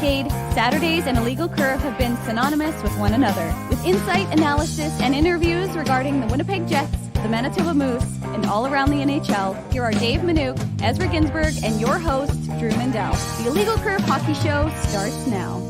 decade, Saturdays and Illegal Curve have been synonymous with one another. With insight, analysis, and interviews regarding the Winnipeg Jets, the Manitoba Moose, and all around the NHL, here are Dave Minuk, Ezra Ginsburg, and your host, Drew Mindell. The Illegal Curve Hockey Show starts now.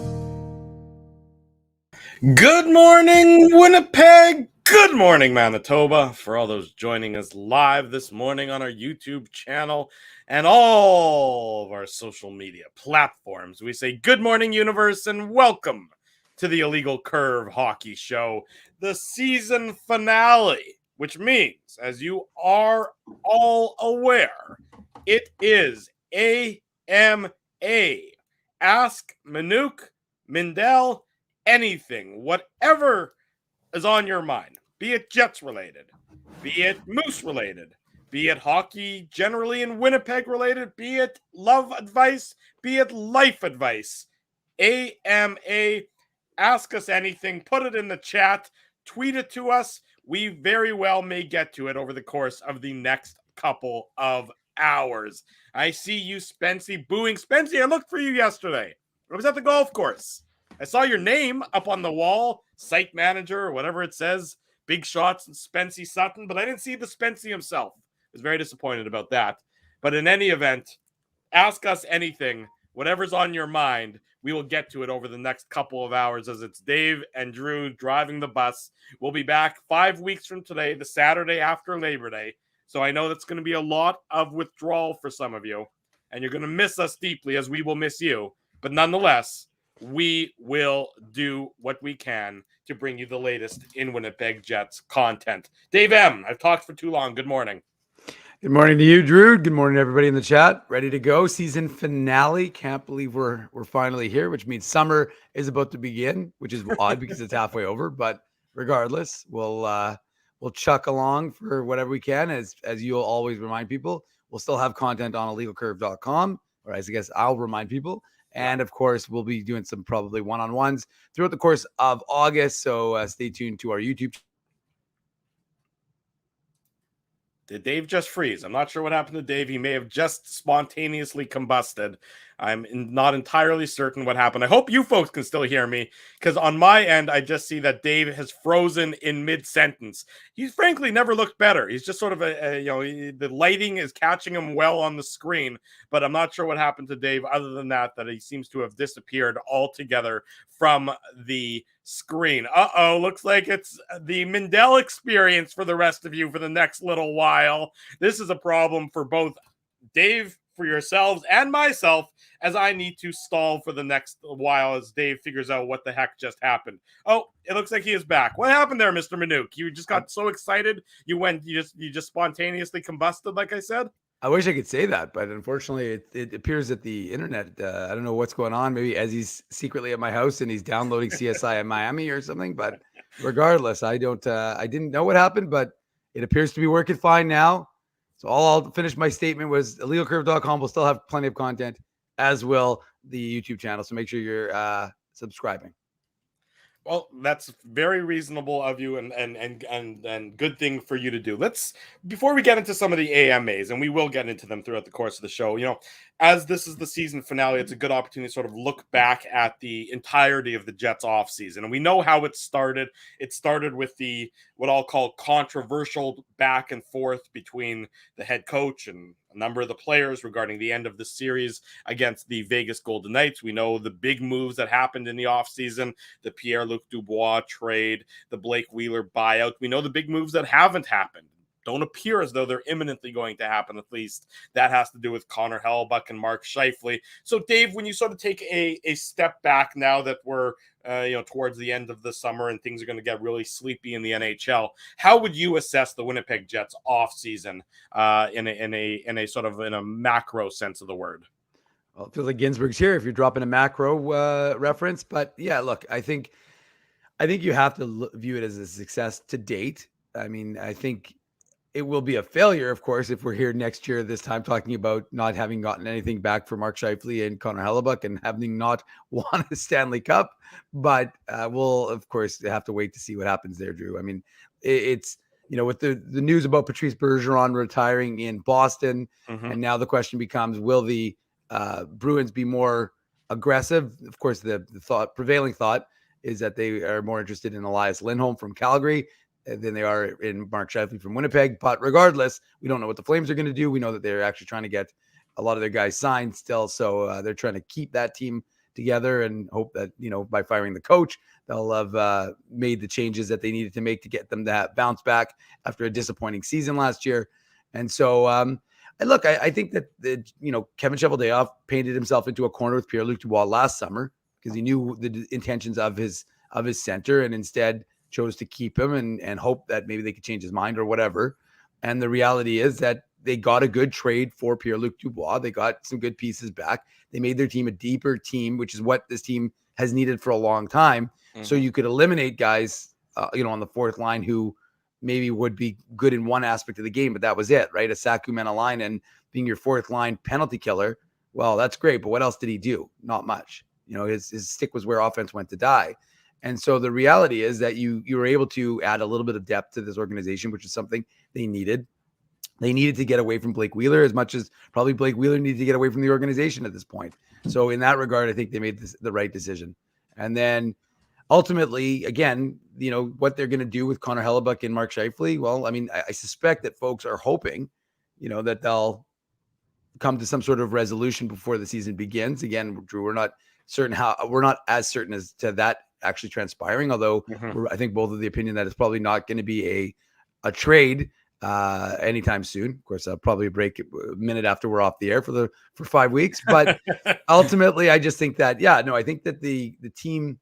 Good morning, Winnipeg. Good morning, Manitoba. For all those joining us live this morning on our YouTube channel and all of our social media platforms, we say good morning, universe, and welcome to the Illegal Curve Hockey Show, the season finale, which means, as you are all aware, it is AMA, Ask Minuk, Mindell Anything, whatever is on your mind, be it Jets related, be it Moose related, be it hockey generally in Winnipeg related, be it love advice, be it life advice. AMA, ask us anything, put it in the chat, tweet it to us. We very well may get to it over the course of the next couple of hours. I see you, Spency, booing. Spency, I looked for you yesterday. I was at the golf course. I saw your name up on the wall, site manager or whatever it says, big shots and Spency Sutton, but I didn't see the Spency himself. I was very disappointed about that. But in any event, ask us anything, whatever's on your mind. We will get to it over the next couple of hours as it's Dave and Drew driving the bus. We'll be back 5 weeks from today, the Saturday after Labor Day. So I know that's going to be a lot of withdrawal for some of you, and you're going to miss us deeply as we will miss you. But nonetheless, we will do what we can to bring you the latest in Winnipeg Jets content. Dave M., I've talked for too long. Good morning. Good morning to you, Drew. Good morning, everybody in the chat. Ready to go. Season finale. Can't believe we're finally here, which means summer is about to begin, which is odd because it's halfway over. But regardless, we'll chuck along for whatever we can. As you'll always remind people, we'll still have content on illegalcurve.com, or as I guess I'll remind people. And of course, we'll be doing some probably one-on-ones throughout the course of August. So stay tuned to our YouTube. Did Dave just freeze? I'm not sure what happened to Dave. He may have just spontaneously combusted. I'm not entirely certain what happened. I hope you folks can still hear me, because on my end, I just see that Dave has frozen in mid-sentence. He's frankly never looked better. He's just sort of the lighting is catching him well on the screen, but I'm not sure what happened to Dave other than that he seems to have disappeared altogether from the screen. Looks like it's the Mindell experience for the rest of you for the next little while. This is a problem for both Dave, for yourselves, and myself, as I need to stall for the next while as Dave figures out what the heck just happened. Oh, it looks like he is back. What happened there, Mr. Minuk? You just got so excited you just spontaneously combusted, like I said? I wish I could say that, but unfortunately it appears that the internet, I don't know what's going on. Maybe as he's secretly at my house and he's downloading CSI in Miami or something, but regardless, I didn't know what happened, but it appears to be working fine now. So I'll finish my statement was illegalcurve.com will still have plenty of content, as will the YouTube channel. So make sure you're subscribing. Well, that's very reasonable of you and good thing for you to do. Before we get into some of the AMAs, and we will get into them throughout the course of the show, as this is the season finale, it's a good opportunity to sort of look back at the entirety of the Jets offseason. And we know how it started. It started with what I'll call controversial back and forth between the head coach and a number of the players regarding the end of the series against the Vegas Golden Knights. We know the big moves that happened in the offseason, the Pierre-Luc Dubois trade, the Blake Wheeler buyout. We know the big moves that haven't happened. Don't appear as though they're imminently going to happen, at least. That has to do with Connor Hellebuyck and Mark Scheifele. So, Dave, when you sort of take a step back now that we're towards the end of the summer and things are going to get really sleepy in the NHL, how would you assess the Winnipeg Jets offseason in a sort of in a macro sense of the word? Well, it feels like Ginsburg's here if you're dropping a macro reference. But yeah, look, I think you have to view it as a success to date. I mean, I think it will be a failure, of course, if we're here next year this time talking about not having gotten anything back for Mark Scheifele and Connor Hellebuyck and having not won a Stanley Cup. But we'll, of course, have to wait to see what happens there, Drew. I mean, it's, with the news about Patrice Bergeron retiring in Boston, and now the question becomes, will the Bruins be more aggressive. Of course, the prevailing thought is that they are more interested in Elias Lindholm from Calgary than they are in Mark Scheifele from Winnipeg. But regardless, we don't know what the Flames are going to do. We know that they're actually trying to get a lot of their guys signed still. So they're trying to keep that team together and hope that, by firing the coach, they'll have made the changes that they needed to make to get them to bounce back after a disappointing season last year. And so, and look, I think that Kevin Cheveldayoff painted himself into a corner with Pierre-Luc Dubois last summer because he knew the intentions of his center, and instead chose to keep him and hope that maybe they could change his mind or whatever. And the reality is that they got a good trade for Pierre-Luc Dubois. They got some good pieces back. They made their team a deeper team, which is what this team has needed for a long time. Mm-hmm. So you could eliminate guys, on the fourth line who maybe would be good in one aspect of the game, but that was it, right? A Saku Menalainen being your fourth line penalty killer. Well, that's great, but what else did he do? Not much. His stick was where offense went to die. And so the reality is that you were able to add a little bit of depth to this organization, which is something they needed. They needed to get away from Blake Wheeler as much as probably Blake Wheeler needed to get away from the organization at this point. So in that regard, I think they made the right decision. And then ultimately, again, what they're going to do with Connor Hellebuyck and Mark Scheifele. Well, I mean, I suspect that folks are hoping, that they'll come to some sort of resolution before the season begins. Again, Drew, we're not as certain as to that actually transpiring, although I think both of the opinion that it's probably not going to be a trade anytime soon. Of course, I'll probably break a minute after we're off the air for 5 weeks. But ultimately, I just think that, I think that the team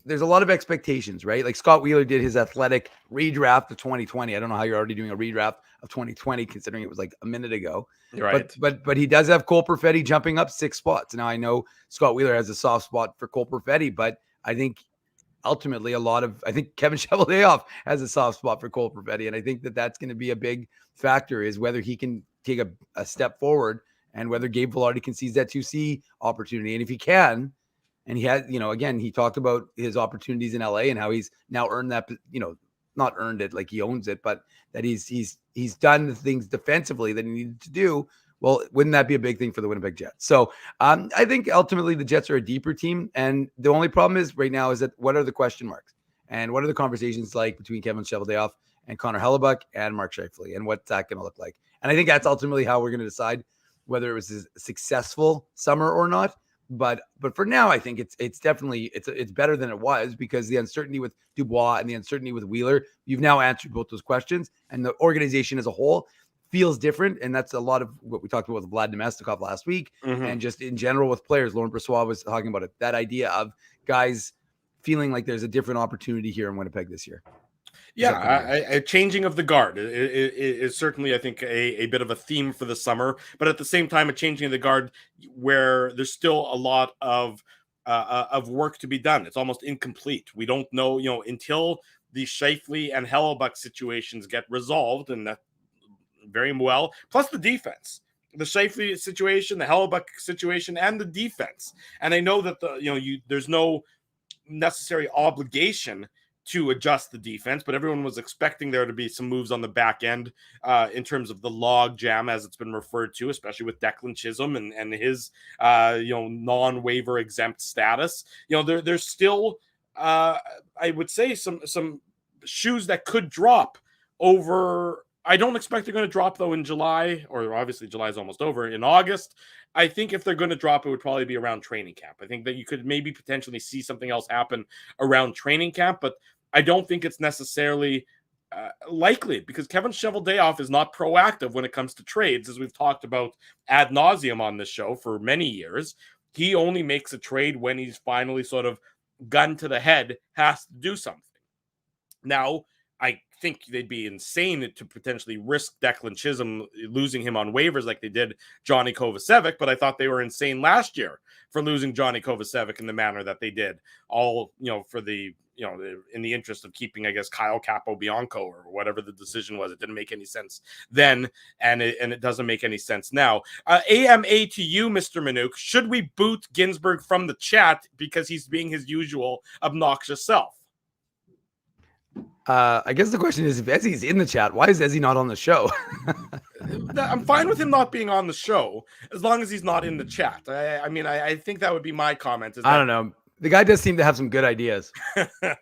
there's a lot of expectations, right? Like Scott Wheeler did his athletic redraft of 2020. I don't know how you're already doing a redraft of 2020, considering it was like a minute ago. Right. But he does have Cole Perfetti jumping up 6 spots. Now I know Scott Wheeler has a soft spot for Cole Perfetti, but I think ultimately I think Kevin Cheveldayoff has a soft spot for Cole Perfetti. And I think that that's going to be a big factor, is whether he can take a step forward and whether Gabe Vilardi can seize that 2C opportunity. And if he can, and he had, again, he talked about his opportunities in LA and how he's now earned that, not earned it like he owns it, but that he's done the things defensively that he needed to do. Well, wouldn't that be a big thing for the Winnipeg Jets? So I think ultimately the Jets are a deeper team. And the only problem is right now is that what are the question marks? And what are the conversations like between Kevin Cheveldayoff and Connor Hellebuyck and Mark Scheifele? And what's that going to look like? And I think that's ultimately how we're going to decide whether it was a successful summer or not. But for now, I think it's definitely it's better than it was, because the uncertainty with Dubois and the uncertainty with Wheeler, you've now answered both those questions, and the organization as a whole feels different. And that's a lot of what we talked about with Vlad Nemestikov last week, and just in general with players. Lauren Brossoit was talking about it, that idea of guys feeling like there's a different opportunity here in Winnipeg this year. Yeah, a changing of the guard is certainly, I think, a bit of a theme for the summer. But at the same time, a changing of the guard where there's still a lot of work to be done. It's almost incomplete. We don't know, until the Scheifele and Hellebuyck situations get resolved, and that very well. Plus the defense, the Scheifele situation, the Hellebuyck situation, and the defense. And I know that there's no necessary obligation to adjust the defense, but everyone was expecting there to be some moves on the back end in terms of the log jam, as it's been referred to, especially with Declan Chisholm and his non-waiver exempt status. There's still I would say some shoes that could drop over. I don't expect they're going to drop, though, in July, or obviously July is almost over. In August, I think if they're going to drop, it would probably be around training camp. I think that you could maybe potentially see something else happen around training camp, but I don't think it's necessarily likely, because Kevin Cheveldayoff is not proactive when it comes to trades, as we've talked about ad nauseum on this show for many years. He only makes a trade when he's finally sort of gun to the head, has to do something. Now, I think they'd be insane to potentially risk Declan Chisholm, losing him on waivers like they did Johnny Kovacevic, but I thought they were insane last year for losing Johnny Kovacevic in the manner that they did, all, for the, in the interest of keeping, I guess, Kyle Capobianco or whatever the decision was. It didn't make any sense then, and it doesn't make any sense now. AMA to you, Mr. Minuk. Should we boot Ginsburg from the chat because he's being his usual obnoxious self? I guess the question is, if Ezzy's in the chat, why is Ezzy not on the show? I'm fine with him not being on the show as long as he's not in the chat. I think that would be my comment. I don't know. The guy does seem to have some good ideas.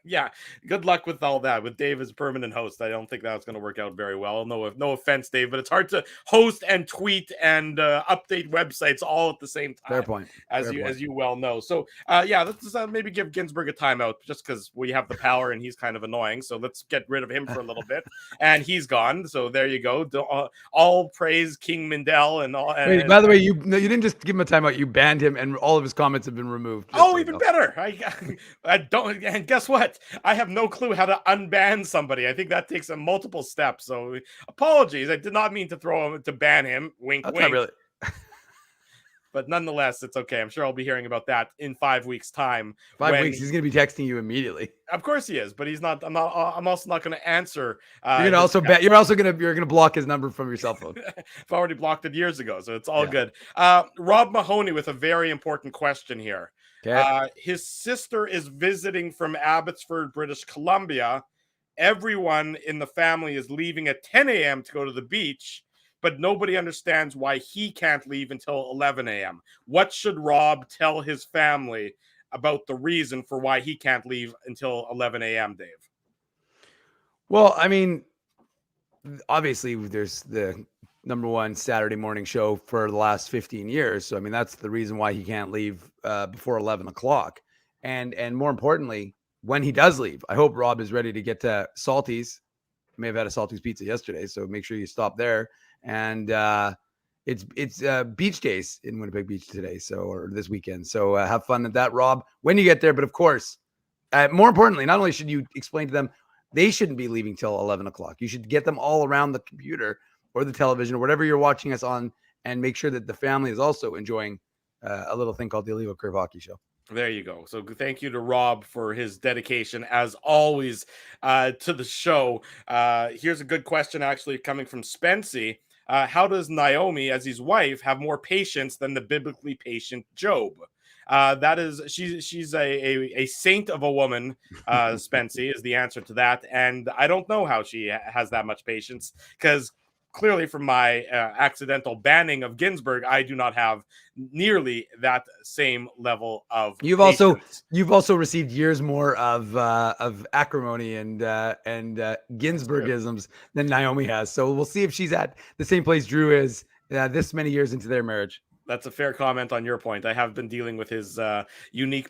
Yeah, good luck with all that. With Dave as permanent host, I don't think that's going to work out very well. No offense, Dave, but it's hard to host and tweet and update websites all at the same time. Fair point. As you well know. So let's maybe give Ginsburg a timeout just because we have the power and he's kind of annoying. So let's get rid of him for a little bit. And he's gone. So there you go. All praise King Mindell and all. Wait, by the way, you didn't just give him a timeout. You banned him, and all of his comments have been removed. Oh, even better. I don't. And guess what? I have no clue how to unban somebody. I think that takes multiple steps. So apologies. I did not mean to ban him. Wink, That's wink. not really. But nonetheless, it's okay. I'm sure I'll be hearing about that in 5 weeks' time. 5 weeks. He's going to be texting you immediately. Of course he is, but he's not. I'm also not going to answer. You're going to block his number from your cell phone. I've already blocked it years ago, so it's all good. Rob Mahoney with a very important question here. Okay. His sister is visiting from Abbotsford, British Columbia. Everyone in the family is leaving at 10 a.m. to go to the beach, but nobody understands why he can't leave until 11 a.m. What should Rob tell his family about the reason for why he can't leave until 11 a.m., Dave? Well, I mean, obviously there's the number one Saturday morning show for the last 15 years. So, I mean, that's the reason why he can't leave before 11 o'clock. And more importantly, when he does leave, I hope Rob is ready to get to Salty's. May have had a Salty's pizza yesterday, so make sure you stop there. And it's beach days in Winnipeg Beach today, or this weekend. So have fun at that, Rob, when you get there. But of course, more importantly, not only should you explain to them they shouldn't be leaving till 11 o'clock, you should get them all around the computer or the television or whatever you're watching us on, and make sure that the family is also enjoying a little thing called the Illegal Curve Hockey Show. There you go. So thank you to Rob for his dedication, as always, to the show. Here's a good question, actually, coming from Spency. How does Naomi, as his wife, have more patience than the biblically patient Job? She's a saint of a woman. Spency is the answer to that, and I don't know how she has that much patience, because clearly from my accidental banning of Ginsburg, I do not have nearly that same level of patience. You've also received years more of acrimony and Ginsburgisms than Naomi has. So we'll see if she's at the same place Drew is this many years into their marriage. That's a fair comment on your point. I have been dealing with his unique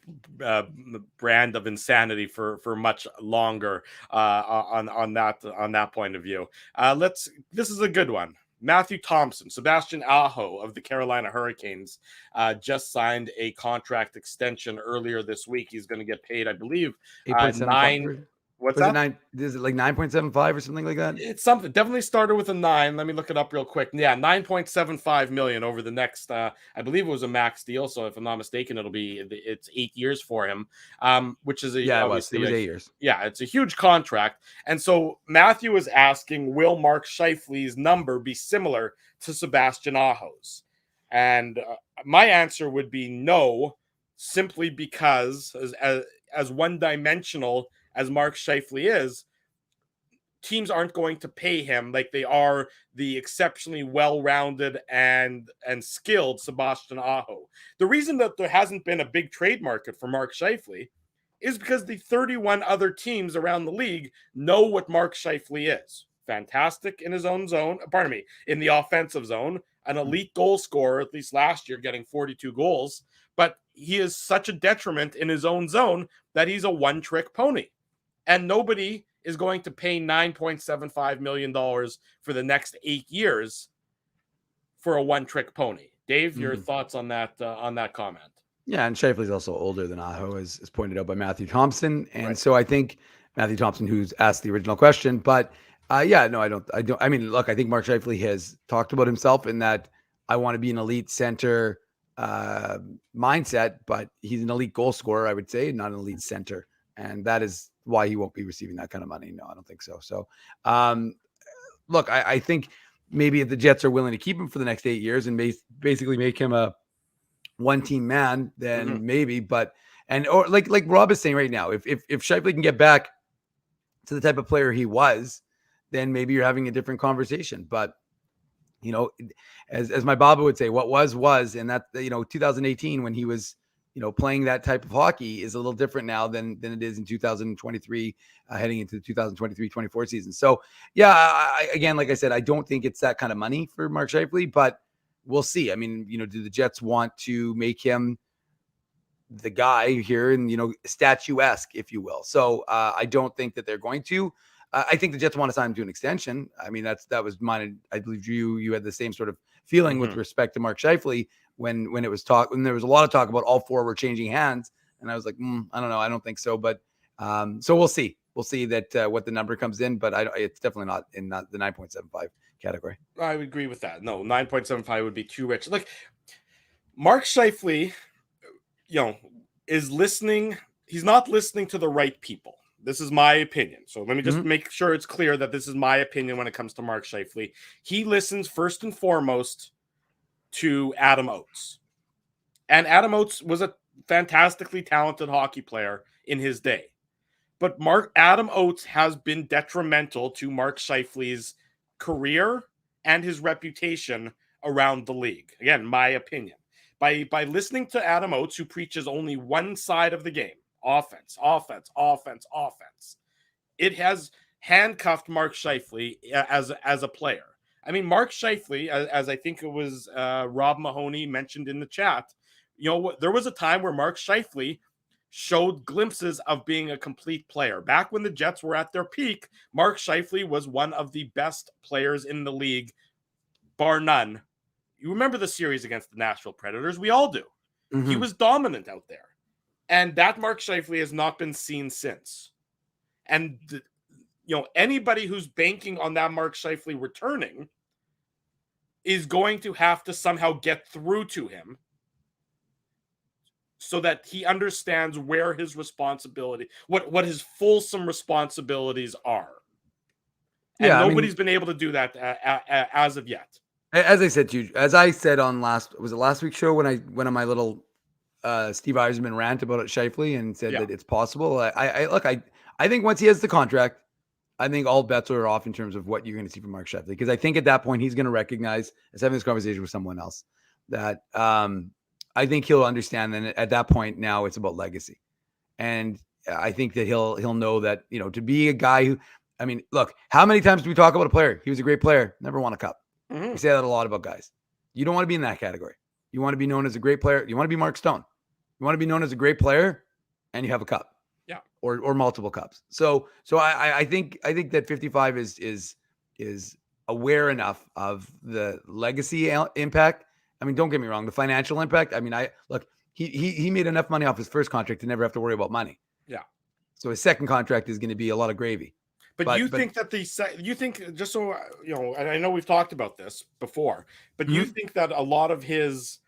brand of insanity for much longer on that point of view. This is a good one. Matthew Thompson, Sebastian Aho of the Carolina Hurricanes, just signed a contract extension earlier this week. He's going to get paid, I believe, 8.75. What's that? Is it like 9.75 or something like that? It's something. Definitely started with a 9. Let me look it up real quick. Yeah, 9.75 million over the next. I believe it was a max deal. So if I'm not mistaken, it's 8 years for him. Which is it was 8 years. Yeah, it's a huge contract. And so Matthew is asking, will Mark Scheifele's number be similar to Sebastian Aho's? And my answer would be no, simply because as one-dimensional as Mark Scheifele is, teams aren't going to pay him like they are the exceptionally well-rounded and skilled Sebastian Aho. The reason that there hasn't been a big trade market for Mark Scheifele is because the 31 other teams around the league know what Mark Scheifele is. Fantastic in his own zone, in the offensive zone, an elite goal scorer, at least last year, getting 42 goals, but he is such a detriment in his own zone that he's a one-trick pony. And nobody is going to pay $9.75 million for the next 8 years for a one-trick pony. Dave, your thoughts on that comment? Yeah, and Scheifele's also older than Aho, as pointed out by Matthew Thompson. And so I think Matthew Thompson, who's asked the original question, but I don't. I mean, look, I think Mark Scheifele has talked about himself in that I want to be an elite center mindset, but he's an elite goal scorer, I would say, not an elite center. And that is why he won't be receiving that kind of money. No, I don't think so. So, look, I think maybe if the Jets are willing to keep him for the next 8 years and basically make him a one-team man, then maybe. But or like Rob is saying right now, if Scheifele can get back to the type of player he was, then maybe you're having a different conversation. But as my Baba would say, what was, and that 2018 when he was playing that type of hockey is a little different now than it is in 2023, heading into the 2023-24 season. So yeah, again, like I said, I don't think it's that kind of money for Mark Scheifele, but we'll see. I mean, do the Jets want to make him the guy here and statuesque, if you will? So I don't think that they're going to. I think the Jets want to sign him to an extension. I mean, that was mine. I believe you had the same sort of feeling with respect to Mark Scheifele when there was a lot of talk about all four were changing hands, and I was like, I don't know, I don't think so. But so we'll see. We'll see that what the number comes in, but it's definitely not in the 9.75 category. I would agree with that. No, 9.75 would be too rich. Like Mark Scheifele, is listening. He's not listening to the right people. This is my opinion. So let me just make sure it's clear that this is my opinion when it comes to Mark Scheifele. He listens first and foremost to Adam Oates. And Adam Oates was a fantastically talented hockey player in his day. But Adam Oates has been detrimental to Mark Scheifele's career and his reputation around the league. Again, my opinion. By listening to Adam Oates, who preaches only one side of the game, offense, it has handcuffed Mark Scheifele as a player. I mean, Mark Scheifele, as I think it was Rob Mahoney mentioned in the chat, there was a time where Mark Scheifele showed glimpses of being a complete player. Back when the Jets were at their peak, Mark Scheifele was one of the best players in the league, bar none. You remember the series against the Nashville Predators? We all do. He was dominant out there. And that Mark Scheifele has not been seen since. And, anybody who's banking on that Mark Scheifele returning is going to have to somehow get through to him so that he understands where his responsibility, what his fulsome responsibilities are. And nobody's been able to do that as of yet. As I said to you, as I said on last week's show when I went on my little Steve Eiserman rant about Scheifele and said that it's possible. I think once he has the contract, I think all bets are off in terms of what you're going to see from Mark Scheifele, because I think at that point he's going to recognize, as having this conversation with someone else, that I think he'll understand that at that point now it's about legacy, and I think that he'll know that to be a guy who, I mean, look, how many times do we talk about a player? He was a great player, never won a cup. We say that a lot about guys. You don't want to be in that category. You want to be known as a great player. You want to be Mark Stone. You want to be known as a great player, and you have a cup, or multiple cups. So I think that 55 is aware enough of the legacy impact. I mean, don't get me wrong, the financial impact. I mean, he made enough money off his first contract to never have to worry about money. Yeah. So his second contract is going to be a lot of gravy. But you think that just so and I know we've talked about this before, but you think that a lot of his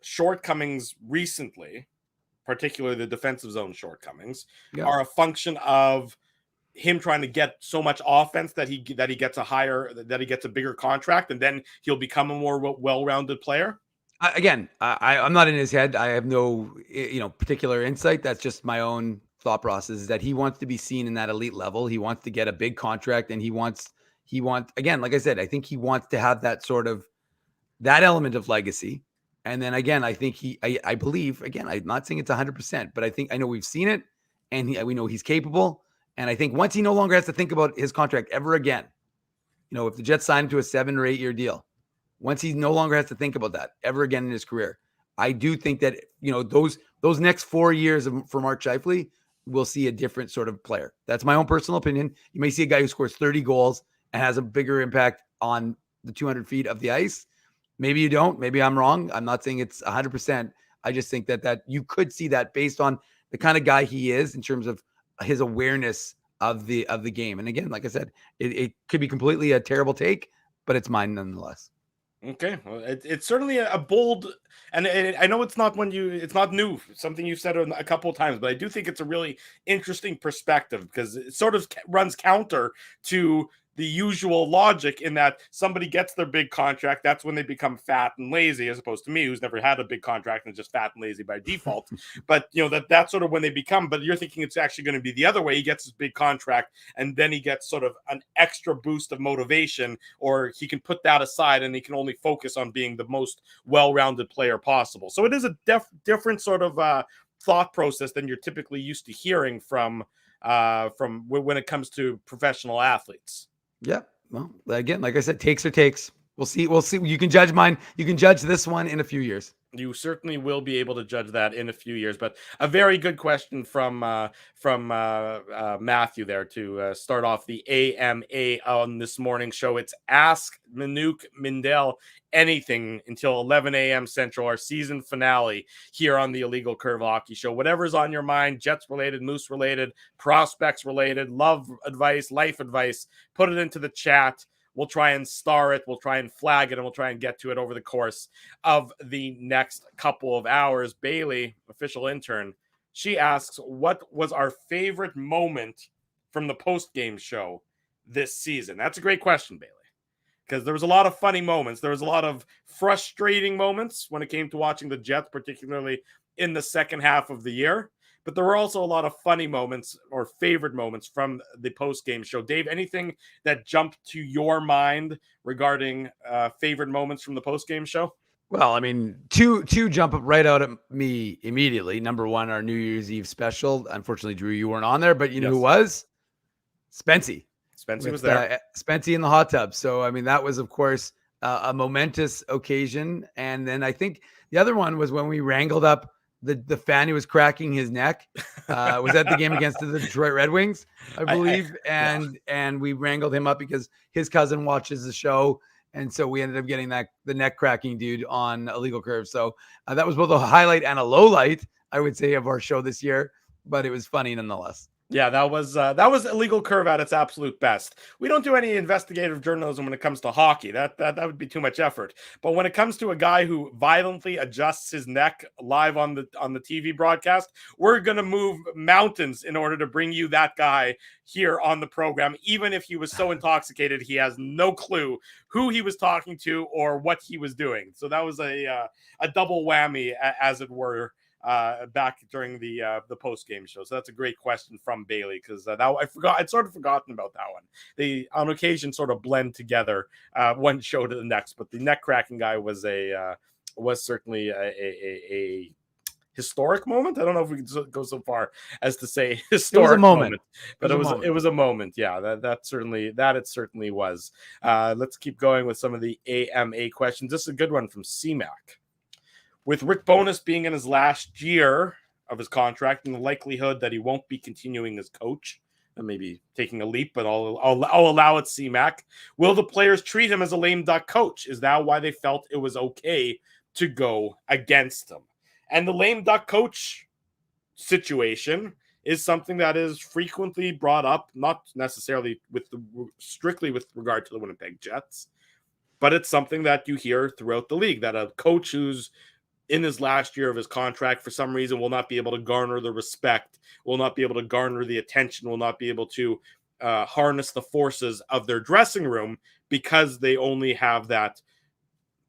shortcomings recently, particularly the defensive zone shortcomings, are a function of him trying to get so much offense that he gets a bigger contract, and then he'll become a more well-rounded player? Again, I'm not in his head. I have no particular insight. That's just my own thought process, is that he wants to be seen in that elite level. He wants to get a big contract, and he wants again, like I said, I think he wants to have that sort of that element of legacy. And then again, I think I believe, again, I'm not saying it's 100%, but I know we've seen it, and we know he's capable. And I think once he no longer has to think about his contract ever again, if the Jets sign him to a 7 or 8 year deal, once he no longer has to think about that ever again in his career, I do think that, those next 4 years for Mark Scheifele, we'll see a different sort of player. That's my own personal opinion. You may see a guy who scores 30 goals and has a bigger impact on the 200 feet of the ice. Maybe you don't. Maybe I'm wrong. I'm not saying it's 100%. I just think that you could see that based on the kind of guy he is in terms of his awareness of the game. And again, like I said, it could be completely a terrible take, but it's mine nonetheless. Okay, well, it's certainly a bold, and I know it's not new, something you've said a couple of times, but I do think it's a really interesting perspective, because it sort of runs counter to the usual logic in that somebody gets their big contract. That's when they become fat and lazy, as opposed to me, who's never had a big contract and is just fat and lazy by default. But that's sort of when they become. But you're thinking it's actually going to be the other way. He gets his big contract, and then he gets sort of an extra boost of motivation, or he can put that aside and he can only focus on being the most well-rounded player possible. So it is a different sort of thought process than you're typically used to hearing from when it comes to professional athletes. Yeah. Well, again, like I said, takes or takes. We'll see. We'll see. You can judge mine. You can judge this one in a few years. You certainly will be able to judge that in a few years. But a very good question from Matthew there to start off the AMA on this morning's show. It's Ask Minuk Mindell Anything until 11 a.m. Central, our season finale here on the Illegal Curve Hockey Show. Whatever's on your mind, Jets related, Moose related, prospects related, love advice, life advice, put it into the chat. We'll try and star it. We'll try and flag it, and we'll try and get to it over the course of the next couple of hours. Bailey, official intern, she asks, what was our favorite moment from the post-game show this season? That's a great question, Bailey, because there was a lot of funny moments. There was a lot of frustrating moments when it came to watching the Jets, particularly in the second half of the year. But there were also a lot of funny moments or favorite moments from the post-game show. Dave, anything that jumped to your mind regarding favorite moments from the post-game show? Well, I mean, two jump up right out at me immediately. Number one, our New Year's Eve special. Unfortunately, Drew, you weren't on there, but you know who was? Spency. Spency was there. Spency in the hot tub. So, I mean, that was, of course, a momentous occasion. And then I think the other one was when we wrangled up the fan who was cracking his neck. Was at the game against the Detroit Red Wings, I believe. And we wrangled him up because his cousin watches the show. And so we ended up getting the neck cracking dude on Illegal Curve. So that was both a highlight and a low light, I would say, of our show this year. But it was funny nonetheless. Yeah, that was Illegal Curve at its absolute best. We don't do any investigative journalism when it comes to hockey. That would be too much effort. But when it comes to a guy who violently adjusts his neck live on the TV broadcast, we're going to move mountains in order to bring you that guy here on the program. Even if he was so intoxicated, he has no clue who he was talking to or what he was doing. So that was a double whammy, as it were. Back during the post-game show. So that's a great question from Bailey, because I'd sort of forgotten about that one. They on occasion sort of blend together one show to the next, but the neck cracking guy was certainly a historic moment. I don't know if we can go so far as to say historic moment, but it was a moment. Yeah, that it certainly was. Let's keep going with some of the AMA questions. This is a good one from CMAC. With Rick Bowness being in his last year of his contract and the likelihood that he won't be continuing as coach, and maybe taking a leap, but I'll allow it, CMAC. Will the players treat him as a lame duck coach? Is that why they felt it was okay to go against him? And the lame duck coach situation is something that is frequently brought up, not necessarily strictly with regard to the Winnipeg Jets, but it's something that you hear throughout the league, that a coach who's in his last year of his contract, for some reason, will not be able to garner the respect, will not be able to garner the attention, will not be able to harness the forces of their dressing room because they only have that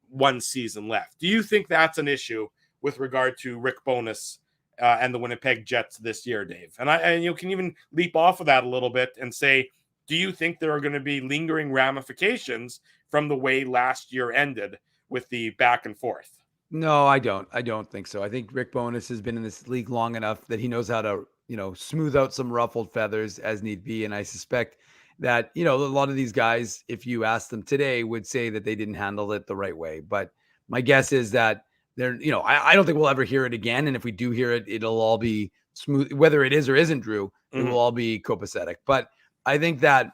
one season left. Do you think that's an issue with regard to Rick Bowness and the Winnipeg Jets this year, Dave? And you can even leap off of that a little bit and say, do you think there are going to be lingering ramifications from the way last year ended with the back and forth? No, I don't. I don't think so. I think Rick Bowness has been in this league long enough that he knows how to, smooth out some ruffled feathers as need be. And I suspect that, a lot of these guys, if you ask them today, would say that they didn't handle it the right way. But my guess is that they're, I don't think we'll ever hear it again. And if we do hear it, it'll all be smooth, whether it is or isn't, Drew. It will all be copacetic. But I think that,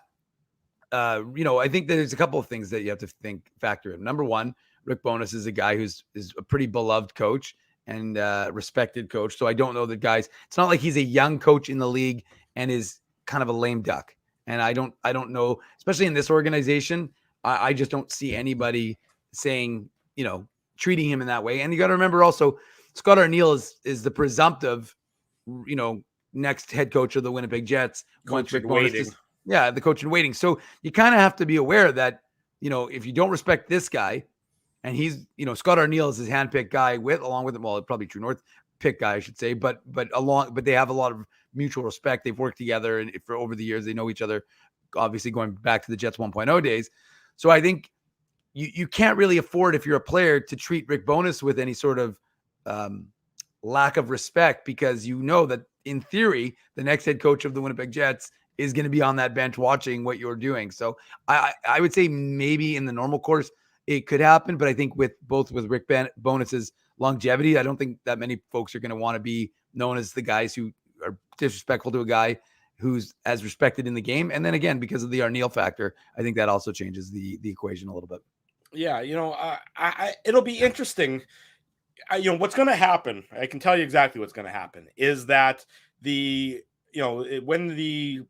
I think that there's a couple of things that you have to factor in. Number one, Rick Bowness is a guy is a pretty beloved coach and respected coach. So I don't know that guys, it's not like he's a young coach in the league and is kind of a lame duck. And I don't know, especially in this organization, I just don't see anybody saying, treating him in that way. And you got to remember also, Scott Arniel is the presumptive, next head coach of the Winnipeg Jets. Once Rick Bowness Yeah, the coach in waiting. So you kind of have to be aware that, if you don't respect this guy, and he's, Scott Arniel is his handpicked guy along with him. Well, probably True North pick guy, I should say, but they have a lot of mutual respect. They've worked together and for over the years, they know each other, obviously going back to the Jets 1.0 days. So I think you can't really afford, if you're a player, to treat Rick Bowness with any sort of lack of respect, because that in theory, the next head coach of the Winnipeg Jets is going to be on that bench watching what you're doing. So I would say maybe in the normal course it could happen, but I think with Rick Bowness's longevity, I don't think that many folks are going to want to be known as the guys who are disrespectful to a guy who's as respected in the game. And then again, because of the Arniel factor, I think that also changes the equation a little bit. Yeah, it'll be interesting. What's going to happen, I can tell you exactly what's going to happen, is that when the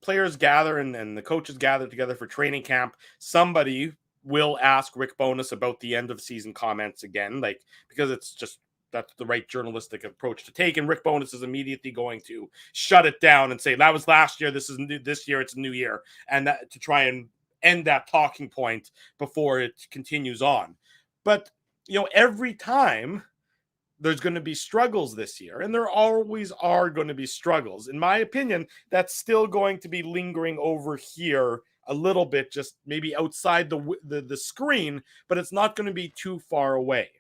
players gather and the coaches gather together for training camp, somebody will ask Rick Bowness about the end of season comments again, because that's the right journalistic approach to take. And Rick Bowness is immediately going to shut it down and say, that was last year, this is this year, it's a new year. And that, to try and end that talking point before it continues on. But every time there's going to be struggles this year, and there always are going to be struggles. In my opinion, that's still going to be lingering over here a little bit, just maybe outside the screen, but it's not going to be too far away.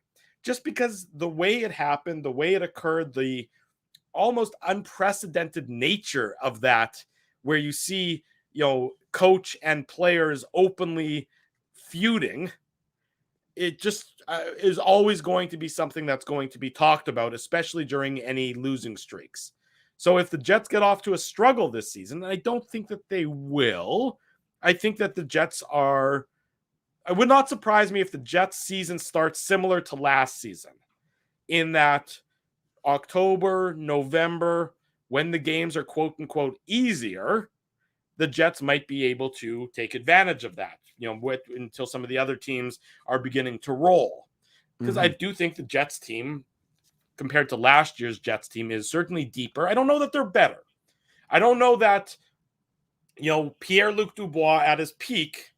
Just because the way it happened, the way it occurred, the almost unprecedented nature of that, where you see, coach and players openly feuding, it just is always going to be something that's going to be talked about, especially during any losing streaks. So if the Jets get off to a struggle this season, and I don't think that they will, I think that the Jets are, it would not surprise me if the Jets season starts similar to last season, in that October, November, when the games are quote unquote easier, the Jets might be able to take advantage of that, until some of the other teams are beginning to roll. Because I do think the Jets team, compared to last year's Jets team, is certainly deeper. I don't know that they're better. I don't know that, Pierre-Luc Dubois at his peak,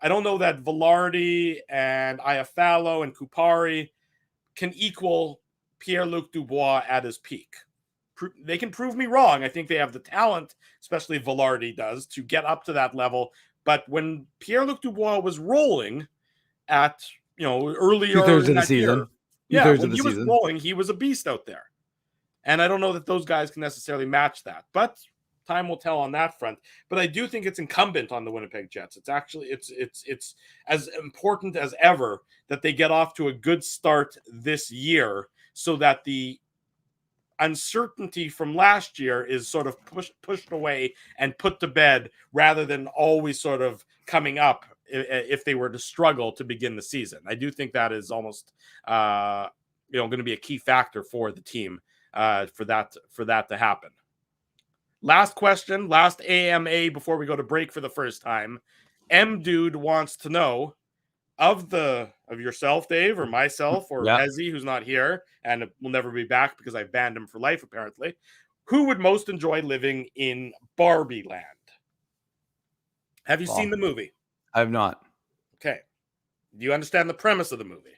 I don't know that Velarde and Iafallo and Kupari can equal Pierre-Luc Dubois at his peak. They can prove me wrong. I think they have the talent, especially Velarde does, to get up to that level. But when Pierre-Luc Dubois was rolling at, earlier 2/3 of the season, when he was rolling, he was a beast out there. And I don't know that those guys can necessarily match that, but time will tell on that front. But I do think it's incumbent on the Winnipeg Jets. It's actually, it's as important as ever that they get off to a good start this year, so that the uncertainty from last year is sort of pushed away and put to bed, rather than always sort of coming up if they were to struggle to begin the season. I do think that is almost going to be a key factor for the team for that to happen. Last question, last AMA before we go to break for the first time. M Dude wants to know, of yourself, Dave, or myself, or Ezzy, who's not here and will never be back because I banned him for life, apparently, who would most enjoy living in Barbie Land? Have you seen the movie? I have not. Okay. Do you understand the premise of the movie?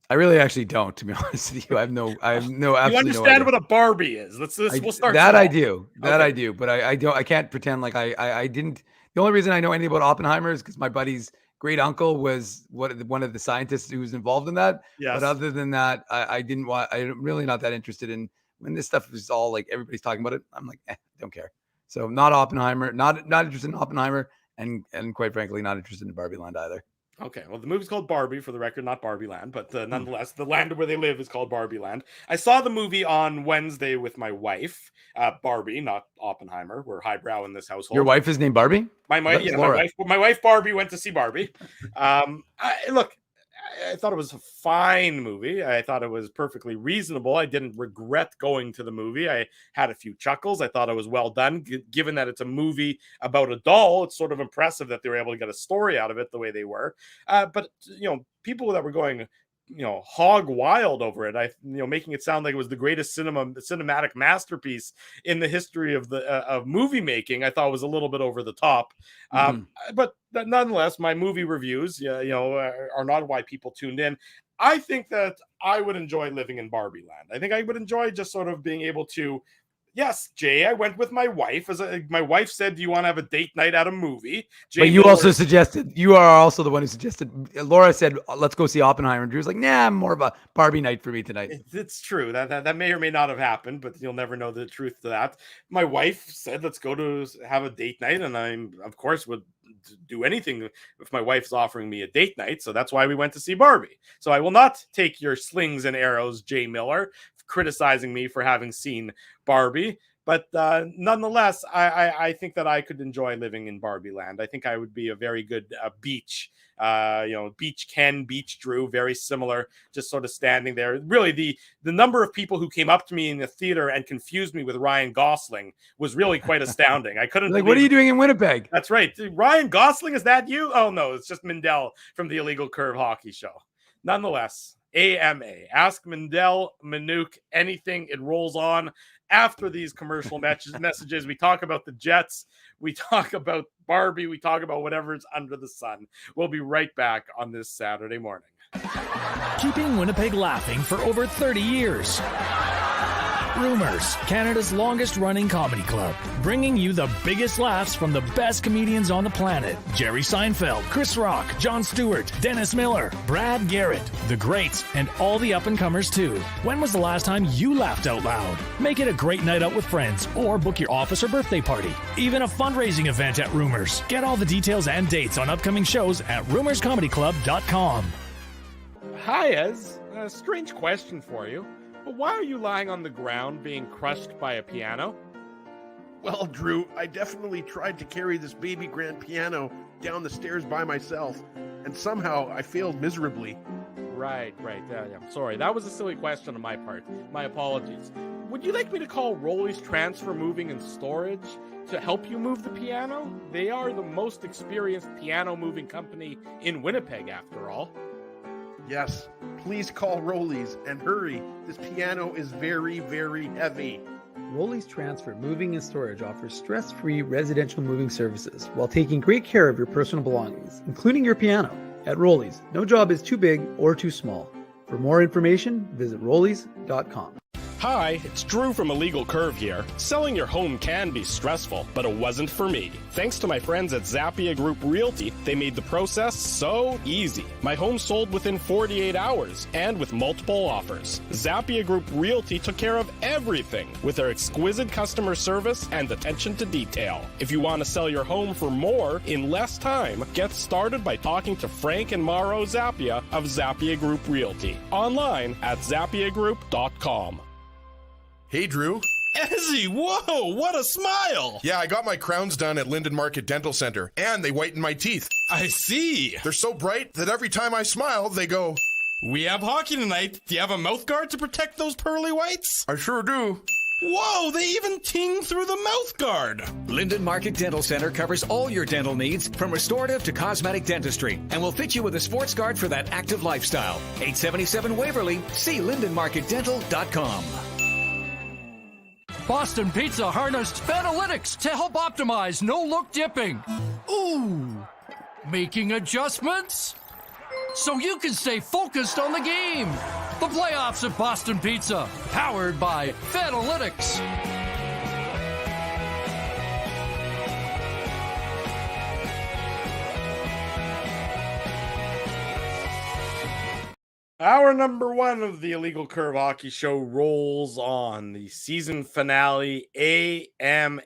I really actually don't, to be honest with you. I have no. You understand what a Barbie is? We'll start. That small. I do. That okay. I do. But I don't. I can't pretend like I didn't. The only reason I know anything about Oppenheimer is because my buddy's great uncle was one of the scientists who was involved in that. Yes. But other than that, I didn't want. I'm really not that interested in when this stuff is all like everybody's talking about it. I'm like, don't care. So not Oppenheimer. Not interested in Oppenheimer, and quite frankly, not interested in Barbie Land either. Okay, well, the movie's called Barbie, for the record, not Barbie Land, but nonetheless, the land where they live is called Barbie Land. I saw the movie on Wednesday with my wife, Barbie, not Oppenheimer. We're highbrow in this household. Your wife is named Barbie? My wife Barbie went to see Barbie. Look, I thought it was a fine movie. I thought it was perfectly reasonable. I didn't regret going to the movie. I had a few chuckles. I thought it was well done. Given that it's a movie about a doll, it's sort of impressive that they were able to get a story out of it the way they were. But people that were going hog wild over it. Making it sound like it was the greatest cinematic masterpiece in the history of of movie making. I thought was a little bit over the top. But nonetheless, my movie reviews, are not why people tuned in. I think that I would enjoy living in Barbie Land. I think I would enjoy just sort of being able to. Yes, Jay, I went with my wife. My wife said, "Do you want to have a date night at a movie?" Jay but you also suggested, you are also the one who suggested. Laura said, "Let's go see Oppenheimer." And Drew's like, "Nah, more of a Barbie night for me tonight." It's true that may or may not have happened, but you'll never know the truth to that. My wife said, "Let's go to have a date night," and I, of course, would do anything if my wife's offering me a date night. So that's why we went to see Barbie. So I will not take your slings and arrows, Jay Miller, criticizing me for having seen Barbie. But nonetheless, I think that I could enjoy living in Barbie Land. I think I would be a very good beach Beach Drew, very similar, just sort of standing there. Really, the number of people who came up to me in the theater and confused me with Ryan Gosling was really quite astounding. I couldn't. Like, what are you doing in Winnipeg? That's right. Ryan Gosling, is that you? Oh no, it's just Mindell from the Illegal Curve Hockey Show. Nonetheless, AMA, Ask Mindell Minuk Anything. It rolls on. After these commercial messages, we talk about the Jets, we talk about Barbie, we talk about whatever's under the sun. We'll be right back on this Saturday morning. Keeping Winnipeg laughing for over 30 years. Rumors, Canada's longest-running comedy club, bringing you the biggest laughs from the best comedians on the planet. Jerry Seinfeld, Chris Rock, Jon Stewart, Dennis Miller, Brad Garrett, the greats, and all the up-and-comers too. When was the last time you laughed out loud? Make it a great night out with friends, or book your office or birthday party. Even a fundraising event at Rumors. Get all the details and dates on upcoming shows at rumorscomedyclub.com. Hi, Ez. A strange question for you. But why are you lying on the ground being crushed by a piano? Well, Drew, I definitely tried to carry this baby grand piano down the stairs by myself, and somehow I failed miserably. Right. Yeah. Sorry, that was a silly question on my part. My apologies. Would you like me to call Rolly's Transfer Moving and Storage to help you move the piano? They are the most experienced piano moving company in Winnipeg, after all. Yes, please call Rollies and hurry. This piano is very, very heavy. Rolly's Transfer Moving and Storage offers stress-free residential moving services while taking great care of your personal belongings, including your piano. At Rolly's, no job is too big or too small. For more information, visit rollys.com. Hi, it's Drew from Illegal Curve here. Selling your home can be stressful, but it wasn't for me. Thanks to my friends at Zappia Group Realty, they made the process so easy. My home sold within 48 hours and with multiple offers. Zappia Group Realty took care of everything with their exquisite customer service and attention to detail. If you want to sell your home for more in less time, get started by talking to Frank and Mauro Zappia of Zappia Group Realty. Online at zappiagroup.com. Hey, Drew. Ezzy, whoa, what a smile! Yeah, I got my crowns done at Linden Market Dental Center, and they whiten my teeth. I see. They're so bright that every time I smile, they go... We have hockey tonight. Do you have a mouth guard to protect those pearly whites? I sure do. Whoa, they even ting through the mouth guard. Linden Market Dental Center covers all your dental needs from restorative to cosmetic dentistry and will fit you with a sports guard for that active lifestyle. 877 Waverly. See lindenmarketdental.com. Boston Pizza harnessed Fanalytics to help optimize no-look dipping. Ooh, making adjustments so you can stay focused on the game. The playoffs at Boston Pizza, powered by Fanalytics. Hour number one of the Illegal Curve Hockey Show rolls on. The season finale, AMA,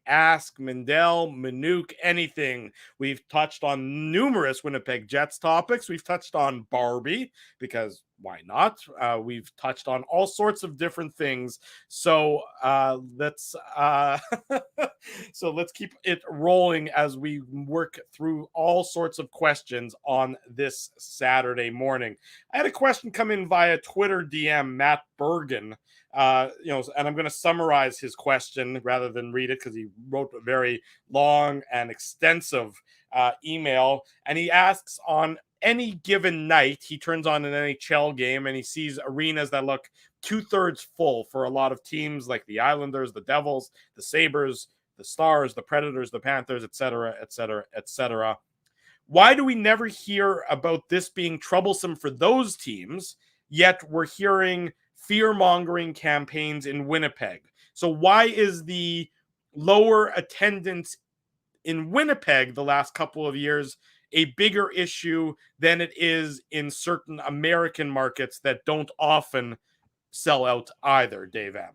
Ask Mindell Minuk Anything. We've touched on numerous Winnipeg Jets topics. We've touched on Barbie, because why not? We've touched on all sorts of different things. So let's keep it rolling as we work through all sorts of questions on this Saturday morning. I had a question come in via Twitter DM, Matt Bergen. And I'm going to summarize his question rather than read it, because he wrote a very long and extensive email, and he asks on any given night, he turns on an NHL game and he sees arenas that look 2/3 full for a lot of teams like the Islanders, the Devils, the Sabres, the Stars, the Predators, the Panthers, etc., etc., etc. Why do we never hear about this being troublesome for those teams, yet we're hearing fear-mongering campaigns in Winnipeg? So why is the lower attendance in Winnipeg the last couple of years a bigger issue than it is in certain American markets that don't often sell out either, Dave M?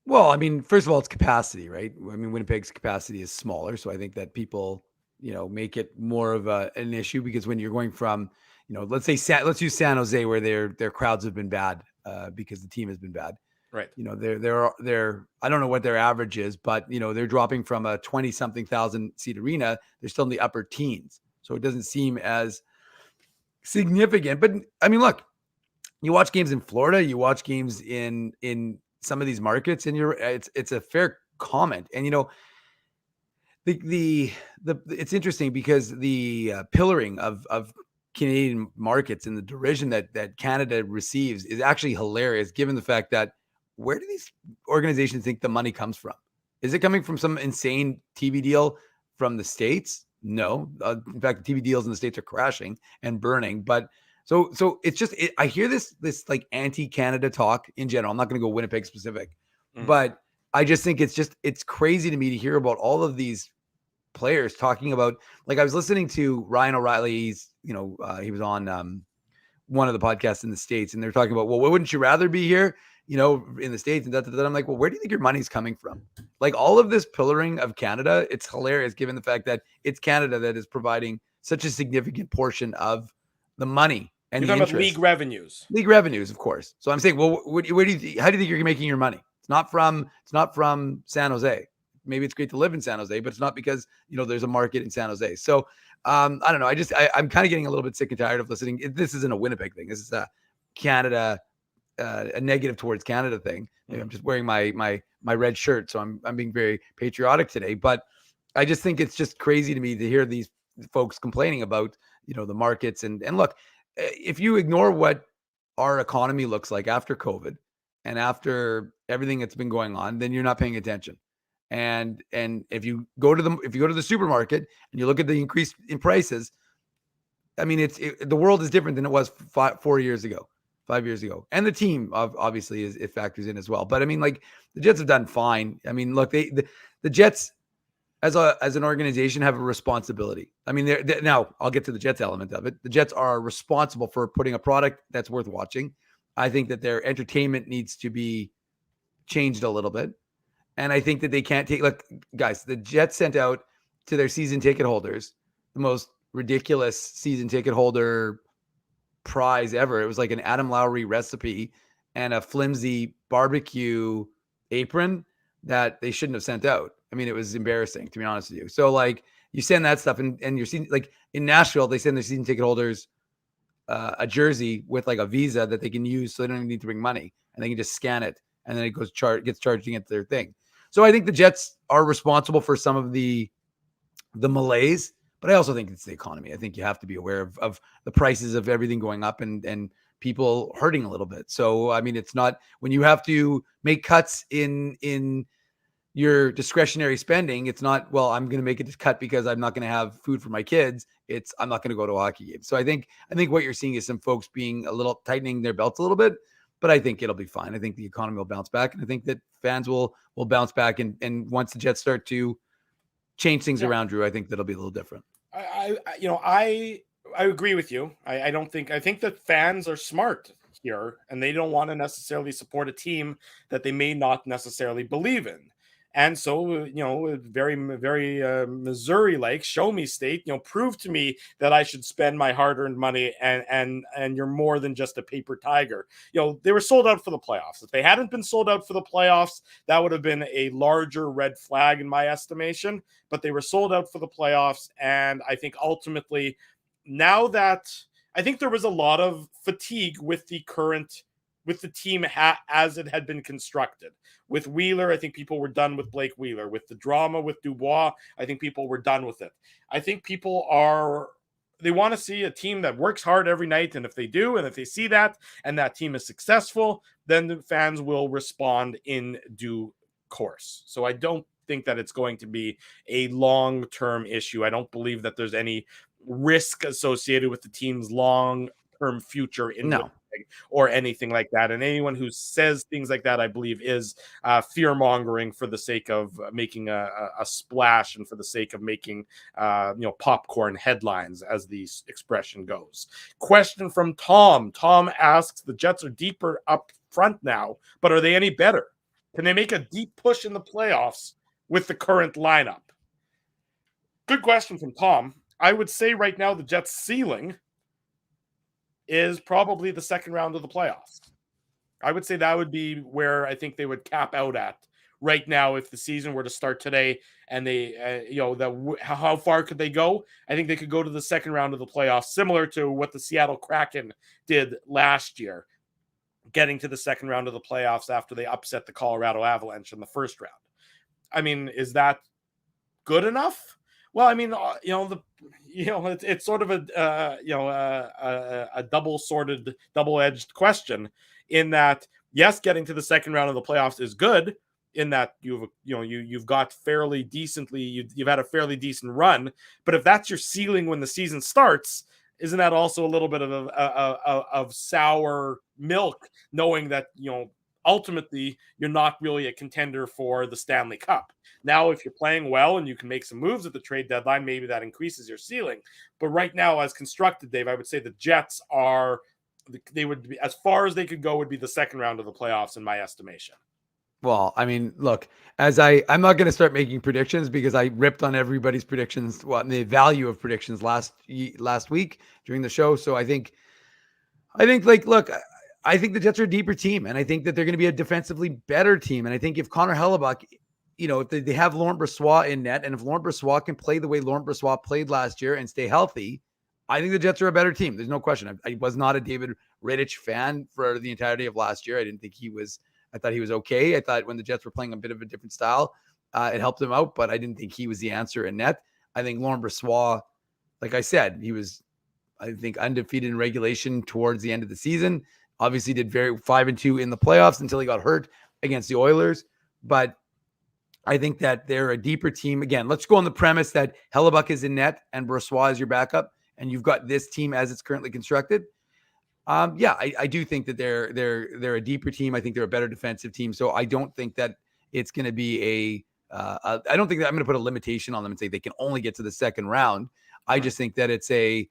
Well, I mean, first of all, it's capacity, right? I mean, Winnipeg's capacity is smaller, so I think that people, make it more of an issue because when you're going from, let's use San Jose where their crowds have been bad because the team has been bad. Right. They're I don't know what their average is, but they're dropping from a 20 something thousand seat arena. They're still in the upper teens. So it doesn't seem as significant, but I mean, look, you watch games in Florida, you watch games in some of these markets and it's a fair comment. And, it's interesting because the pillaring of Canadian markets and the derision that Canada receives is actually hilarious, given the fact that where do these organizations think the money comes from? Is it coming from some insane TV deal from the States? No. In fact, the TV deals in the States are crashing and burning. But so it's just, I hear this like anti-Canada talk in general. I'm not going to go Winnipeg specific, but I just think it's crazy to me to hear about all of these players talking about, like I was listening to Ryan O'Reilly's, he was on one of the podcasts in the States and they're talking about, well, wouldn't you rather be here? In the States and that. I'm like, well, where do you think your money's coming from? Like all of this pillaring of Canada, it's hilarious given the fact that it's Canada that is providing such a significant portion of the money and You're the talking interest. about league revenues, of course. So I'm saying, well, how do you think you're making your money? It's not from San Jose. Maybe it's great to live in San Jose, but it's not because, there's a market in San Jose. So I don't know. I'm kind of getting a little bit sick and tired of listening. This isn't a Winnipeg thing. This is a Canada, a negative towards Canada thing. Maybe I'm just wearing my red shirt, so I'm being very patriotic today. But I just think it's just crazy to me to hear these folks complaining about the markets and look, if you ignore what our economy looks like after COVID and after everything that's been going on, then you're not paying attention. And if you go to the supermarket and you look at the increase in prices, I mean the world is different than it was 5 years ago. And the team obviously it factors in as well. But I mean, like the Jets have done fine. I mean, look, the Jets as an organization have a responsibility. I mean, now I'll get to the Jets element of it. The Jets are responsible for putting a product that's worth watching. I think that their entertainment needs to be changed a little bit. And I think that they can't look, guys, the Jets sent out to their season ticket holders the most ridiculous season ticket holder prize ever. It was like an Adam Lowry recipe and a flimsy barbecue apron that they shouldn't have sent out. I mean, it was embarrassing, to be honest with you. So like you send that stuff and you're seeing, like in Nashville, they send their season ticket holders a jersey with like a Visa that they can use so they don't even need to bring money and they can just scan it and then it gets charged against their thing. So I think the Jets are responsible for some of the malaise, but I also think it's the economy. I think you have to be aware of the prices of everything going up and people hurting a little bit. So, I mean, it's not when you have to make cuts in your discretionary spending, it's not, well, I'm going to make it cut because I'm not going to have food for my kids. It's, I'm not going to go to a hockey game. So I think what you're seeing is some folks being a little tightening their belts a little bit, but I think it'll be fine. I think the economy will bounce back. And I think that fans will bounce back. And once the Jets start to change things around, Drew, I think that'll be a little different. I agree with you. I think that fans are smart here and they don't want to necessarily support a team that they may not necessarily believe in. And so, very, very Missouri-like, show me state, prove to me that I should spend my hard-earned money and you're more than just a paper tiger. They were sold out for the playoffs. If they hadn't been sold out for the playoffs, that would have been a larger red flag in my estimation. But they were sold out for the playoffs. And I think ultimately, now that I think there was a lot of fatigue with the team as it had been constructed. With Wheeler, I think people were done with Blake Wheeler. With the drama with Dubois, I think people were done with it. I think people are They want to see a team that works hard every night. And if they do, and if they see that, and that team is successful, then the fans will respond in due course. So I don't think that it's going to be a long-term issue. I don't believe that there's any risk associated with the team's long-term future in No. Winnipeg or anything like that. And anyone who says things like that, I believe, is fear-mongering for the sake of making a splash and for the sake of making popcorn headlines, as the expression goes. Question from Tom. Tom asks, the Jets are deeper up front now, but are they any better? Can they make a deep push in the playoffs with the current lineup? Good question from Tom. I would say right now the Jets' ceiling is probably the second round of the playoffs. I would say that would be where I think they would cap out at right now if the season were to start today. And they, how far could they go? I think they could go to the second round of the playoffs, similar to what the Seattle Kraken did last year, getting to the second round of the playoffs after they upset the Colorado Avalanche in the first round. I mean, is that good enough? Well, I mean, it's sort of a double-edged question, in that, yes, getting to the second round of the playoffs is good, in that you've got fairly decently, you've had a fairly decent run, but if that's your ceiling when the season starts, isn't that also a little bit of sour milk, knowing that ultimately you're not really a contender for the Stanley Cup? Now, if you're playing well and you can make some moves at the trade deadline, maybe that increases your ceiling. But right now, as constructed, Dave, I would say the Jets they would be, as far as they could go, would be the second round of the playoffs in my estimation. Well, I mean, look, I'm not going to start making predictions, because I ripped on everybody's predictions, the value of predictions last week during the show. So I think look, I think the Jets are a deeper team, and I think that they're going to be a defensively better team. And I think if Connor Hellebuyck, if they have Laurent Brossoit in net, and if Laurent Brossoit can play the way Laurent Brossoit played last year and stay healthy, I think the Jets are a better team. There's no question. I was not a David Rittich fan for the entirety of last year. I didn't think he was. I thought he was okay. I thought when the Jets were playing a bit of a different style, it helped him out, but I didn't think he was the answer in net. I think Laurent Brossoit, like I said, he was, I think, undefeated in regulation towards the end of the season. Obviously did 5-2 in the playoffs until he got hurt against the Oilers. But I think that they're a deeper team. Again, let's go on the premise that Hellebuyck is in net and Brossoit is your backup, and you've got this team as it's currently constructed. I do think that they're a deeper team. I think they're a better defensive team. So I don't think that it's going to be I don't think that I'm going to put a limitation on them and say they can only get to the second round. I just think that it's I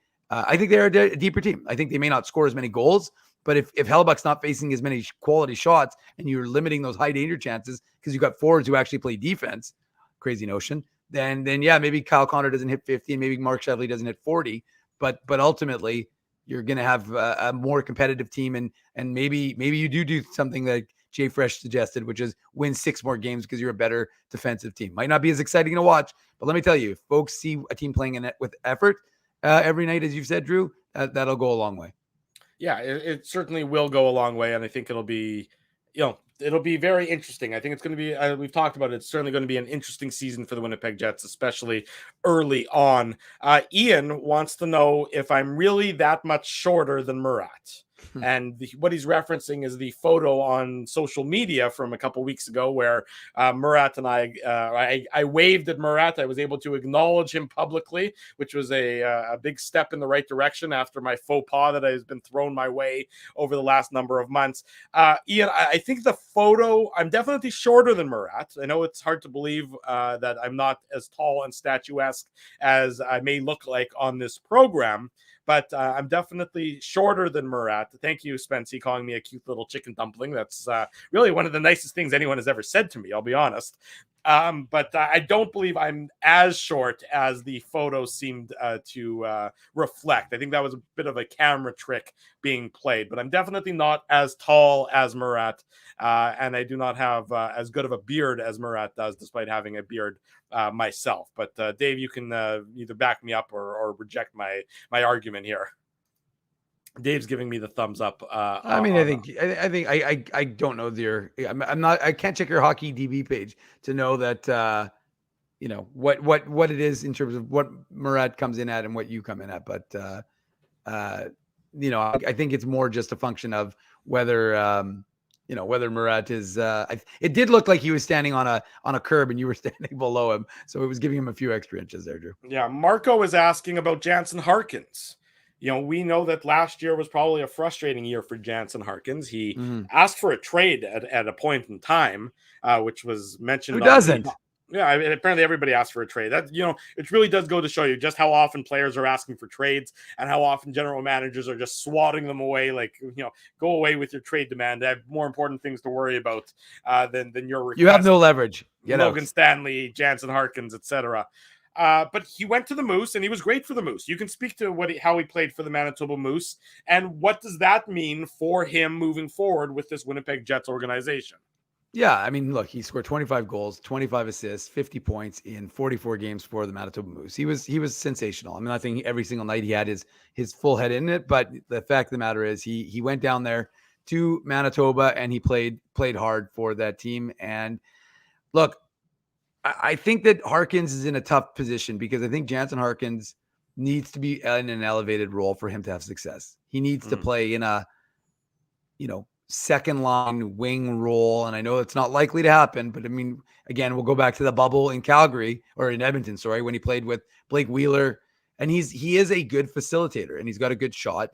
think they're a deeper team. I think they may not score as many goals, but if Hellebuyck's not facing as many quality shots and you're limiting those high danger chances because you've got forwards who actually play defense, crazy notion, then yeah, maybe Kyle Connor doesn't hit 50 and maybe Mark Shevley doesn't hit 40, but ultimately you're going to have a more competitive team, and maybe you do something like Jay Fresh suggested, which is win 6 more games because you're a better defensive team. Might not be as exciting to watch, but let me tell you, if folks see a team playing in it with effort every night, as you've said, Drew, that'll go a long way. Yeah, it certainly will go a long way, and I think it'll be, it'll be very interesting. I think it's going to be, we've talked about it, it's certainly going to be an interesting season for the Winnipeg Jets, especially early on. Ian wants to know if I'm really that much shorter than Murat. And what he's referencing is the photo on social media from a couple weeks ago where Murat and I waved at Murat. I was able to acknowledge him publicly, which was a big step in the right direction after my faux pas that has been thrown my way over the last number of months. Ian, I think the photo, I'm definitely shorter than Murat. I know it's hard to believe that I'm not as tall and statuesque as I may look like on this program, but I'm definitely shorter than Murat. Thank you, Spency, calling me a cute little chicken dumpling. That's really one of the nicest things anyone has ever said to me, I'll be honest. But I don't believe I'm as short as the photo seemed to reflect. I think that was a bit of a camera trick being played, but I'm definitely not as tall as Murat, and I do not have as good of a beard as Murat does, despite having a beard myself. But Dave, you can either back me up or reject my argument here. Dave's giving me the thumbs up. I think I don't know I'm not, I can't check your hockey DB page to know that, what it is in terms of what Murat comes in at and what you come in at. But, I think it's more just a function of whether, whether Murat is, it did look like he was standing on a curb and you were standing below him. So it was giving him a few extra inches there, Drew. Yeah. Marco is asking about Jansen Harkins. We know that last year was probably a frustrating year for Jansen Harkins. He asked for a trade at a point in time, which was mentioned. Who doesn't? Yeah, I mean, apparently everybody asked for a trade. That it really does go to show you just how often players are asking for trades and how often general managers are just swatting them away. Like, go away with your trade demand. I have more important things to worry about than your request. You have no leverage. Logan Stanley, Jansen Harkins, etc. But he went to the Moose, and he was great for the Moose. You can speak to how he played for the Manitoba Moose, and what does that mean for him moving forward with this Winnipeg Jets organization? Yeah, I mean, look, he scored 25 goals, 25 assists, 50 points in 44 games for the Manitoba Moose. He was sensational. I mean, I think every single night he had his full head in it, but the fact of the matter is he went down there to Manitoba and he played hard for that team. And look, I think that Harkins is in a tough position because I think Jansen Harkins needs to be in an elevated role for him to have success. He needs to play in a, second line wing role. And I know it's not likely to happen, but I mean, again, we'll go back to the bubble in Calgary or in Edmonton, when he played with Blake Wheeler, and he is a good facilitator and he's got a good shot.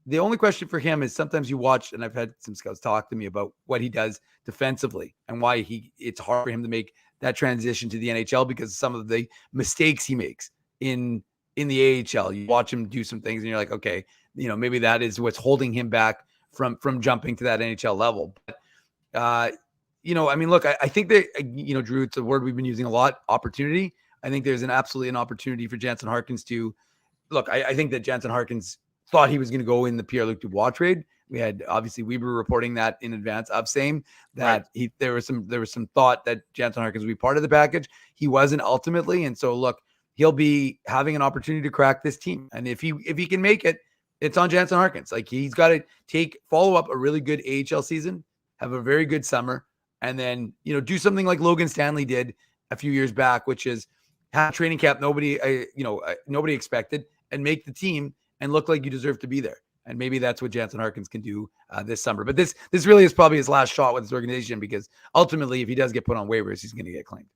The only question for him is sometimes you watch, and I've had some scouts talk to me about what he does defensively and why it's hard for him to make that transition to the NHL because of some of the mistakes he makes in the AHL. You watch him do some things and you're like, okay, maybe that is what's holding him back from jumping to that NHL level. But, I mean, look, I think that, Drew, it's a word we've been using a lot, opportunity. I think there's absolutely an opportunity for Jansen Harkins to look. I think that Jansen Harkins thought he was going to go in the Pierre-Luc Dubois trade. We had obviously Weber reporting that in advance of saying that there was some thought that Jansen Harkins would be part of the package. He wasn't ultimately. And so look, he'll be having an opportunity to crack this team. And if he can make it, it's on Jansen Harkins. Like he's got to follow up a really good AHL season, have a very good summer, and then, do something like Logan Stanley did a few years back, which is have a training camp nobody expected and make the team and look like you deserve to be there. And maybe that's what Jansen Harkins can do this summer. But this really is probably his last shot with this organization because ultimately, if he does get put on waivers, he's going to get claimed.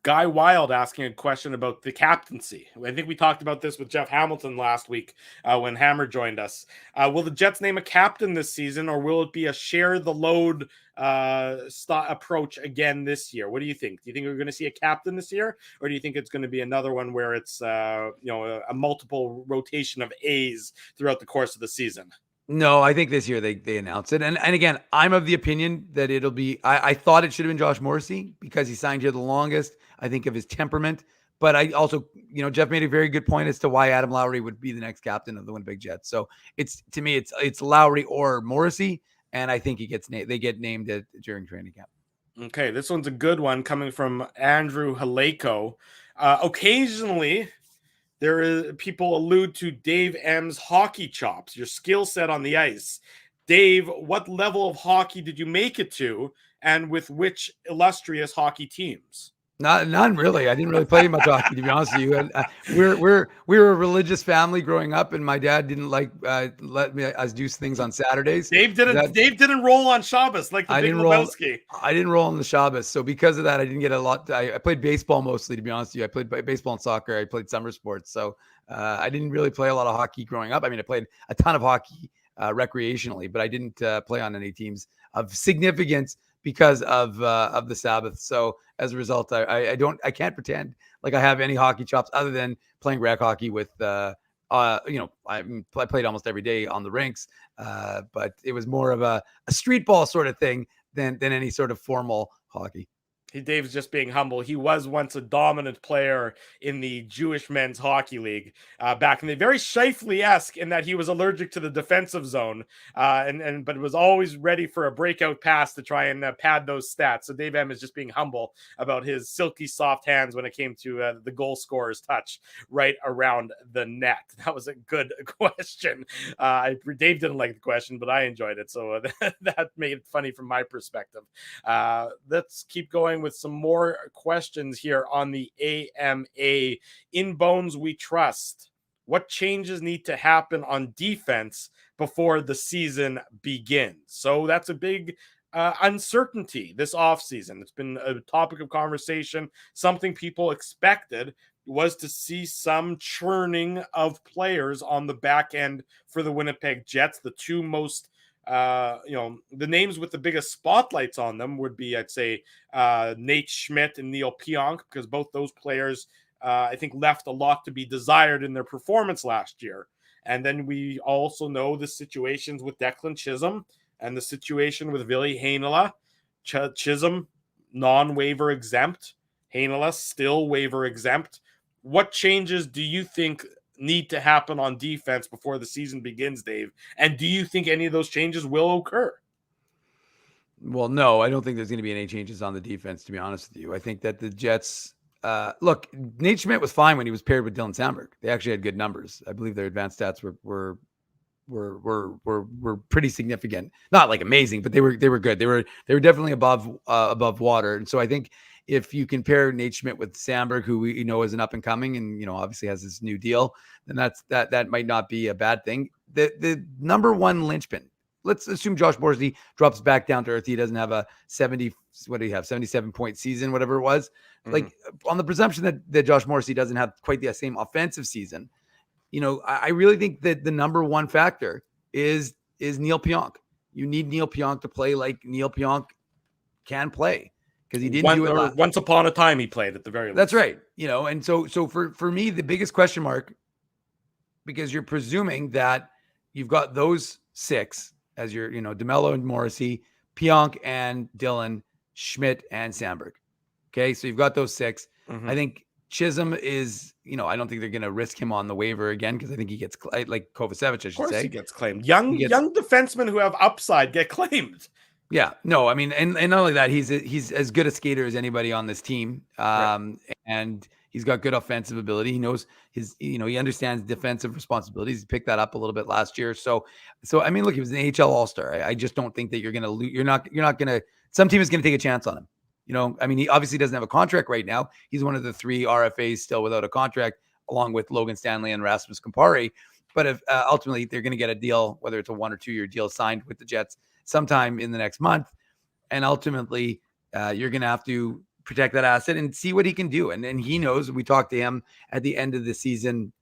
Guy Wild asking a question about the captaincy. I think we talked about this with Jeff Hamilton last week when Hammer joined us. Will the Jets name a captain this season, or will it be a share the load approach again this year? What do you think? Do you think we're going to see a captain this year, or do you think it's going to be another one where it's a multiple rotation of A's throughout the course of the season? No, I think this year they announced it. And again, I'm of the opinion that it'll be, I thought it should have been Josh Morrissey because he signed here the longest, I think, of his temperament. But I also, Jeff made a very good point as to why Adam Lowry would be the next captain of the Winnipeg Jets. So to me, it's Lowry or Morrissey. And I think they get named during training camp. Okay. This one's a good one coming from Andrew Haleko. Occasionally, people allude to Dave M's hockey chops, your skill set on the ice. Dave, what level of hockey did you make it to, and with which illustrious hockey teams? None really. I didn't really play much hockey, to be honest with you. And we were a religious family growing up, and my dad didn't let us do things on Saturdays. Dave didn't roll on Shabbos like the Big Lebowski. I didn't roll on the Shabbos, so because of that, I didn't get a lot. I played baseball mostly, to be honest with you. I played baseball and soccer. I played summer sports, so I didn't really play a lot of hockey growing up. I mean, I played a ton of hockey recreationally, but I didn't play on any teams of significance because of the Sabbath. So as a result, I can't pretend like I have any hockey chops other than playing rec hockey with, I played almost every day on the rinks, but it was more of a street ball sort of thing than any sort of formal hockey. Dave's just being humble. He was once a dominant player in the Jewish men's hockey league back in the very Scheifele-esque in that he was allergic to the defensive zone, but was always ready for a breakout pass to try and pad those stats. So Dave M is just being humble about his silky soft hands when it came to the goal scorer's touch right around the net. That was a good question. Dave didn't like the question, but I enjoyed it. So that made it funny from my perspective. Let's keep going going with some more questions here on the AMA. In Bones We Trust. What changes need to happen on defense before the season begins? So that's a big uncertainty this offseason. It's been a topic of conversation. Something people expected was to see some churning of players on the back end for the Winnipeg Jets. The two most the names with the biggest spotlights on them would be, I'd say, Nate Schmidt and Neil Pionk, because both those players, I think, left a lot to be desired in their performance last year. And then we also know the situations with Declan Chisholm and the situation with Ville Heinola. Chisholm, non-waiver exempt. Heinola, still waiver exempt. What changes do you think need to happen on defense before the season begins, Dave? And do you think any of those changes will occur? Well, no, I don't think there's going to be any changes on the defense, to be honest with you. I think that the Jets, look, Nate Schmidt was fine when he was paired with Dylan Sandberg. They actually had good numbers. I believe their advanced stats were pretty significant. Not like amazing, but they were good. They were definitely above water. And so I think if you compare Nate Schmidt with Sandberg, who we know is an up and coming and obviously has this new deal, then that might not be a bad thing. The number one linchpin. Let's assume Josh Morrissey drops back down to earth. He doesn't have a 77-point season, whatever it was. Mm-hmm. Like on the presumption that Josh Morrissey doesn't have quite the same offensive season, I really think that the number one factor is Neil Pionk. You need Neil Pionk to play like Neil Pionk can play, because he didn't do it once upon a time. He played at the very least. That's right. And so for me, the biggest question mark, because you're presuming that you've got those six as your, DeMello and Morrissey, Pionk and Dylan, Schmidt and Sandberg. Okay, so you've got those six. Mm-hmm. I think Chisholm is, I don't think they're going to risk him on the waiver again, because I think he gets like Kovacevic, I should say. Of course he gets claimed. Young defensemen who have upside get claimed. Yeah, no, I mean, and not only that, he's as good a skater as anybody on this team, right. And he's got good offensive ability. He knows he understands defensive responsibilities. He picked that up a little bit last year. So I mean, look, he was an AHL All-Star. I just don't think that you're going to lose. You're not going to. Some team is going to take a chance on him. I mean, he obviously doesn't have a contract right now. He's one of the 3 RFAs still without a contract, along with Logan Stanley and Rasmus Campari. But if ultimately they're going to get a deal, whether it's a 1 or 2 year deal signed with the Jets sometime in the next month, and ultimately you're going to have to protect that asset and see what he can do. And he knows. We talked to him at the end of the season,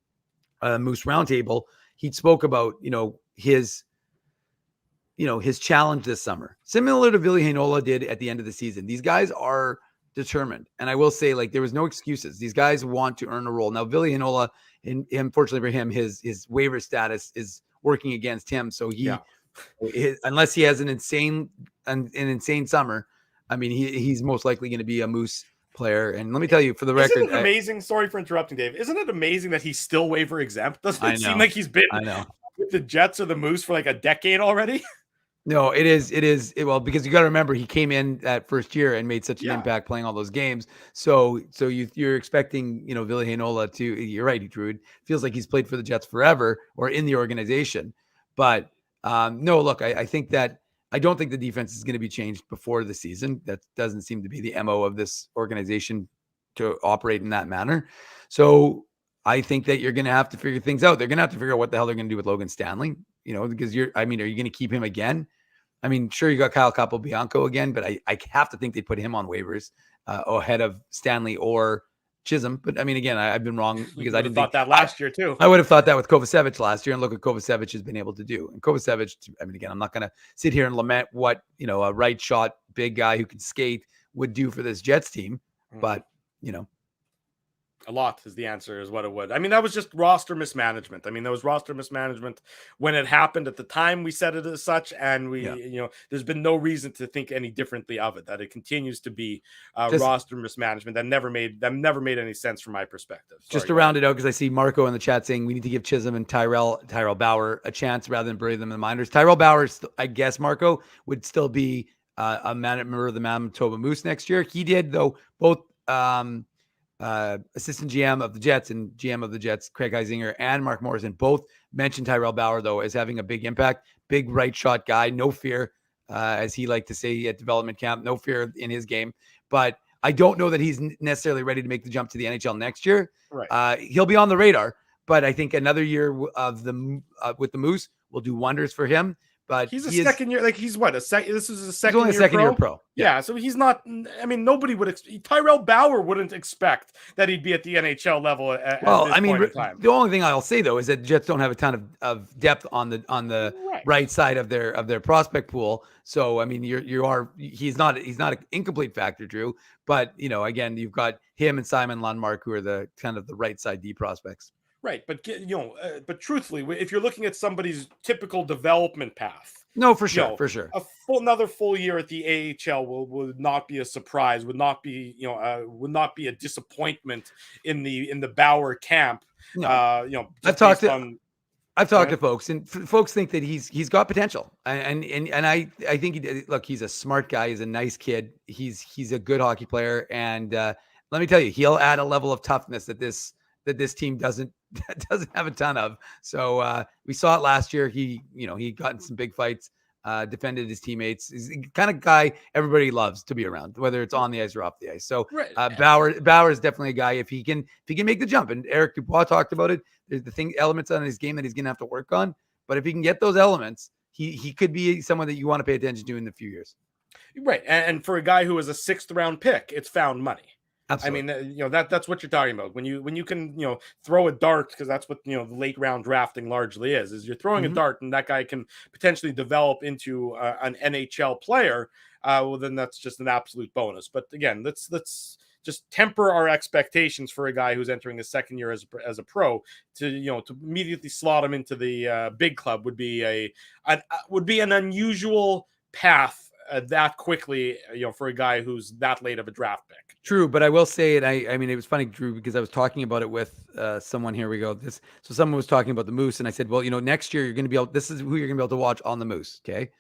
Moose Roundtable. He spoke about his challenge this summer, similar to Ville Heinola did at the end of the season. These guys are determined. And I will say, there was no excuses. These guys want to earn a role. Now, Ville Heinola, unfortunately for him, his waiver status is working against him. So unless he has an insane summer, I mean, he's most likely going to be a Moose player. And let me tell you, for the record, isn't it amazing? Sorry for interrupting, Dave. Isn't it amazing that he's still waiver exempt? Doesn't it seem like he's been with the Jets or the Moose for like a decade already? No, it is. Well, because you got to remember, he came in that first year and made such an impact playing all those games. So you're expecting, Ville Heinola to. You're right, Drew. It feels like he's played for the Jets forever or in the organization. But no, look, I think that I don't think the defense is going to be changed before the season. That doesn't seem to be the MO of this organization to operate in that manner. So I think that you're going to have to figure things out. They're going to have to figure out what the hell they're going to do with Logan Stanley, because are you going to keep him again? I mean, sure, you got Kyle Capobianco again, but I have to think they put him on waivers ahead of Stanley or Chisholm. But I mean, again, I've been wrong because I didn't thought that last year too. I would have thought that with Kovacevic last year, and look what Kovacevic has been able to do. And Kovacevic, I mean, again, I'm not going to sit here and lament what a right shot big guy who can skate would do for this Jets team, but a lot is the answer, is what it would. I mean, that was just roster mismanagement. I mean, there was roster mismanagement when it happened at the time. We said it as such, and there's been no reason to think any differently of it. That it continues to be roster mismanagement that never made any sense from my perspective. Just to round it out, because I see Marco in the chat saying we need to give Chisholm and Tyrell Bauer a chance rather than bury them in the minors. Tyrell Bauer, I guess, Marco would still be a member of the Manitoba Moose next year. He did, though, both. Assistant GM of the Jets and GM of the Jets, Craig Heisinger and Mark Morrison, both mentioned Tyrell Bauer, though, as having a big impact, big right shot guy, no fear, as he liked to say at development camp, no fear in his game. But I don't know that he's necessarily ready to make the jump to the NHL next year. Right. He'll be on the radar, but I think another year of the with the Moose will do wonders for him. But he's a second year, like he's what, this is a he's second only a year second pro? year pro. Yeah, so he's not. I mean, nobody would. Tyrell Bauer wouldn't expect that he'd be at the NHL level at this point in time. The only thing I'll say though is that Jets don't have a ton of depth on the right side of their prospect pool. So I mean, he's not an incomplete factor, Drew. But again, you've got him and Simon Lundmark, who are the kind of the right side D prospects. Right, but but truthfully, if you're looking at somebody's typical development path, no, for sure, for sure, another full year at the AHL would not be a surprise, would not be a disappointment in the Bauer camp. No. I've talked to folks, and folks think that he's got potential, and I think look, he's a smart guy, he's a nice kid, he's a good hockey player, and let me tell you, he'll add a level of toughness that this team doesn't have a ton of. So we saw it last year. He got in some big fights, defended his teammates. He's the kind of guy everybody loves to be around, whether it's on the ice or off the ice. So Bauer is definitely a guy if he can make the jump. And Eric Dubois talked about it. There's elements on his game that he's going to have to work on. But if he can get those elements, he could be someone that you want to pay attention to in the few years. Right, and for a guy who was a 6th round pick, it's found money. Absolutely. I mean, that's what you're talking about when you can throw a dart, because that's what the late round drafting largely is you're throwing a dart, and that guy can potentially develop into an NHL player. Well, then that's just an absolute bonus. But again, let's just temper our expectations for a guy who's entering his second year as a pro. To immediately slot him into the big club would be an unusual path. That quickly, for a guy who's that late of a draft pick. True, but I will say it. I mean, it was funny, Drew, because I was talking about it with someone. Here we go. So someone was talking about the Moose, and I said, well, next year you're going to be able. This is who you're going to be able to watch on the Moose. Okay,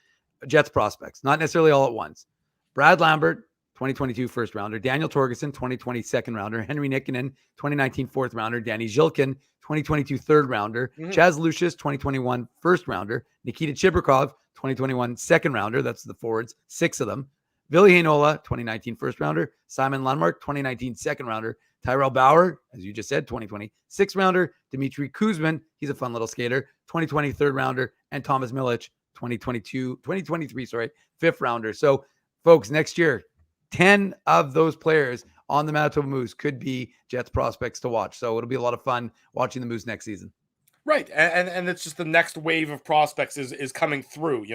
Jets prospects, not necessarily all at once. Brad Lambert, 2022 first rounder. Daniel Torgerson, 2020 second rounder. Henry Nikkinen, 2019 fourth rounder. Danny Zhilkin, 2022 third rounder. Chaz Lucius, 2021 first rounder. Nikita Chibrikov, 2021 second rounder. That's the forwards, 6 of them. Ville Heinola, 2019 first rounder. Simon Lundmark, 2019 second rounder. Tyrell Bauer, as you just said, 2020 sixth rounder. Dmitry Kuzmin, he's a fun little skater, 2020 third rounder. And Thomas Milic, 2023, fifth rounder. So, folks, next year, 10 of those players on the Manitoba Moose could be Jets prospects to watch. So it'll be a lot of fun watching the Moose next season. Right, and it's just the next wave of prospects is coming through.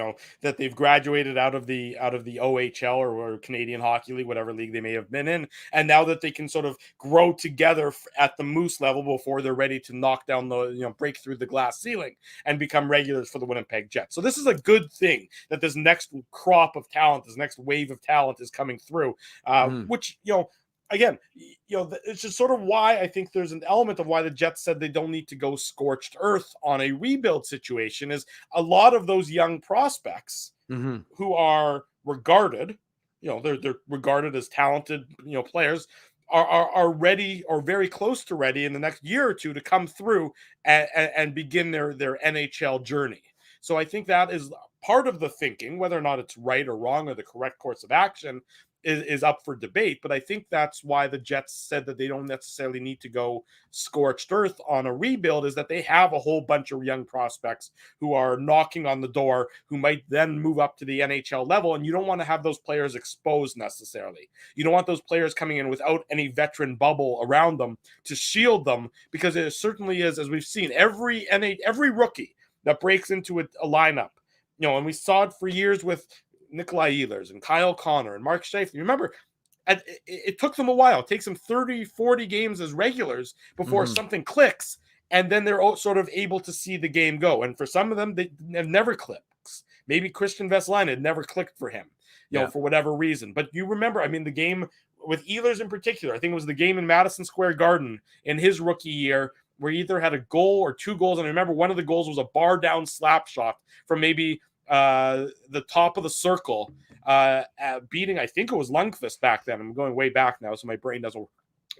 That they've graduated out of the OHL or Canadian Hockey League, whatever league they may have been in, and now that they can sort of grow together at the Moose level before they're ready to knock down break through the glass ceiling and become regulars for the Winnipeg Jets. So this is a good thing that this next crop of talent, this next wave of talent is coming through, which again, it's just sort of why I think there's an element of why the Jets said they don't need to go scorched earth on a rebuild situation is a lot of those young prospects who are regarded, they're regarded as talented, players are ready or very close to ready in the next year or two to come through and begin their NHL journey. So I think that is part of the thinking, whether or not it's right or wrong or the correct course of action is up for debate, but I think that's why the Jets said that they don't necessarily need to go scorched earth on a rebuild, is that they have a whole bunch of young prospects who are knocking on the door, who might then move up to the NHL level, and you don't want to have those players exposed necessarily. You don't want those players coming in without any veteran bubble around them to shield them, because it certainly is, as we've seen, every rookie that breaks into a lineup, and we saw it for years with Nikolai Ehlers and Kyle Connor and Mark Scheifele. Remember, it took them a while. It takes them 30, 40 games as regulars before something clicks, and then they're sort of able to see the game go. And for some of them, they have never clicks. Maybe Christian Vesalainen had never clicked for him, for whatever reason. But you remember, I mean, the game with Ehlers in particular, I think it was the game in Madison Square Garden in his rookie year, where he either had a goal or 2 goals. And I remember one of the goals was a bar down slap shot from maybe the top of the circle, beating, I think it was Lundqvist back then. I'm going way back now, so my brain doesn't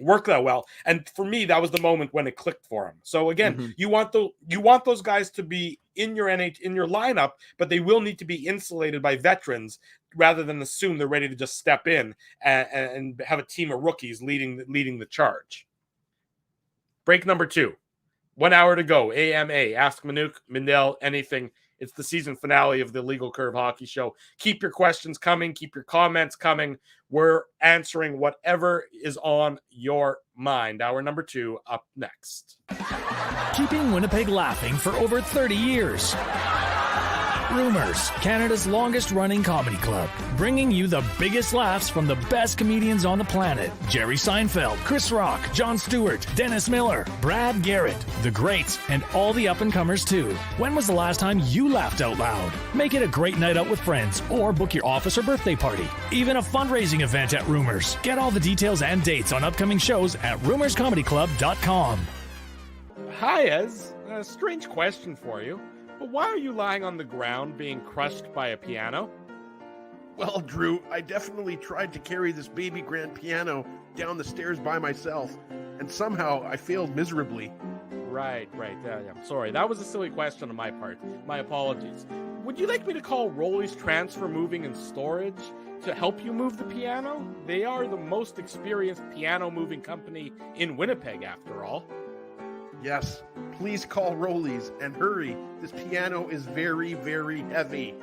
work that well. And for me, that was the moment when it clicked for him. So again, you want those guys to be in your lineup, but they will need to be insulated by veterans rather than assume they're ready to just step in and have a team of rookies leading the charge. Break number 2. 1 hour to go. AMA, Ask Minuk, Mindell Anything. It's the season finale of the Legal Curve Hockey Show. Keep your questions coming. Keep your comments coming. We're answering whatever is on your mind. Hour number 2 up next. Keeping Winnipeg laughing for over 30 years. Rumors, Canada's longest running comedy club, bringing you the biggest laughs from the best comedians on the planet. Jerry Seinfeld, Chris Rock, Jon Stewart, Dennis Miller, Brad Garrett, the greats, and all the up-and-comers too. When was the last time you laughed out loud? Make it a great night out with friends or book your office or birthday party. Even a fundraising event at Rumors. Get all the details and dates on upcoming shows at rumorscomedyclub.com. Hi, Ez. A strange question for you. But why are you lying on the ground being crushed by a piano? Well, Drew, I definitely tried to carry this baby grand piano down the stairs by myself, and somehow I failed miserably. Right. Yeah. Sorry, that was a silly question on my part. My apologies. Would you like me to call Rolly's Transfer Moving and Storage to help you move the piano? They are the most experienced piano moving company in Winnipeg, after all. Yes, please call Rollies and hurry. This piano is very, very heavy.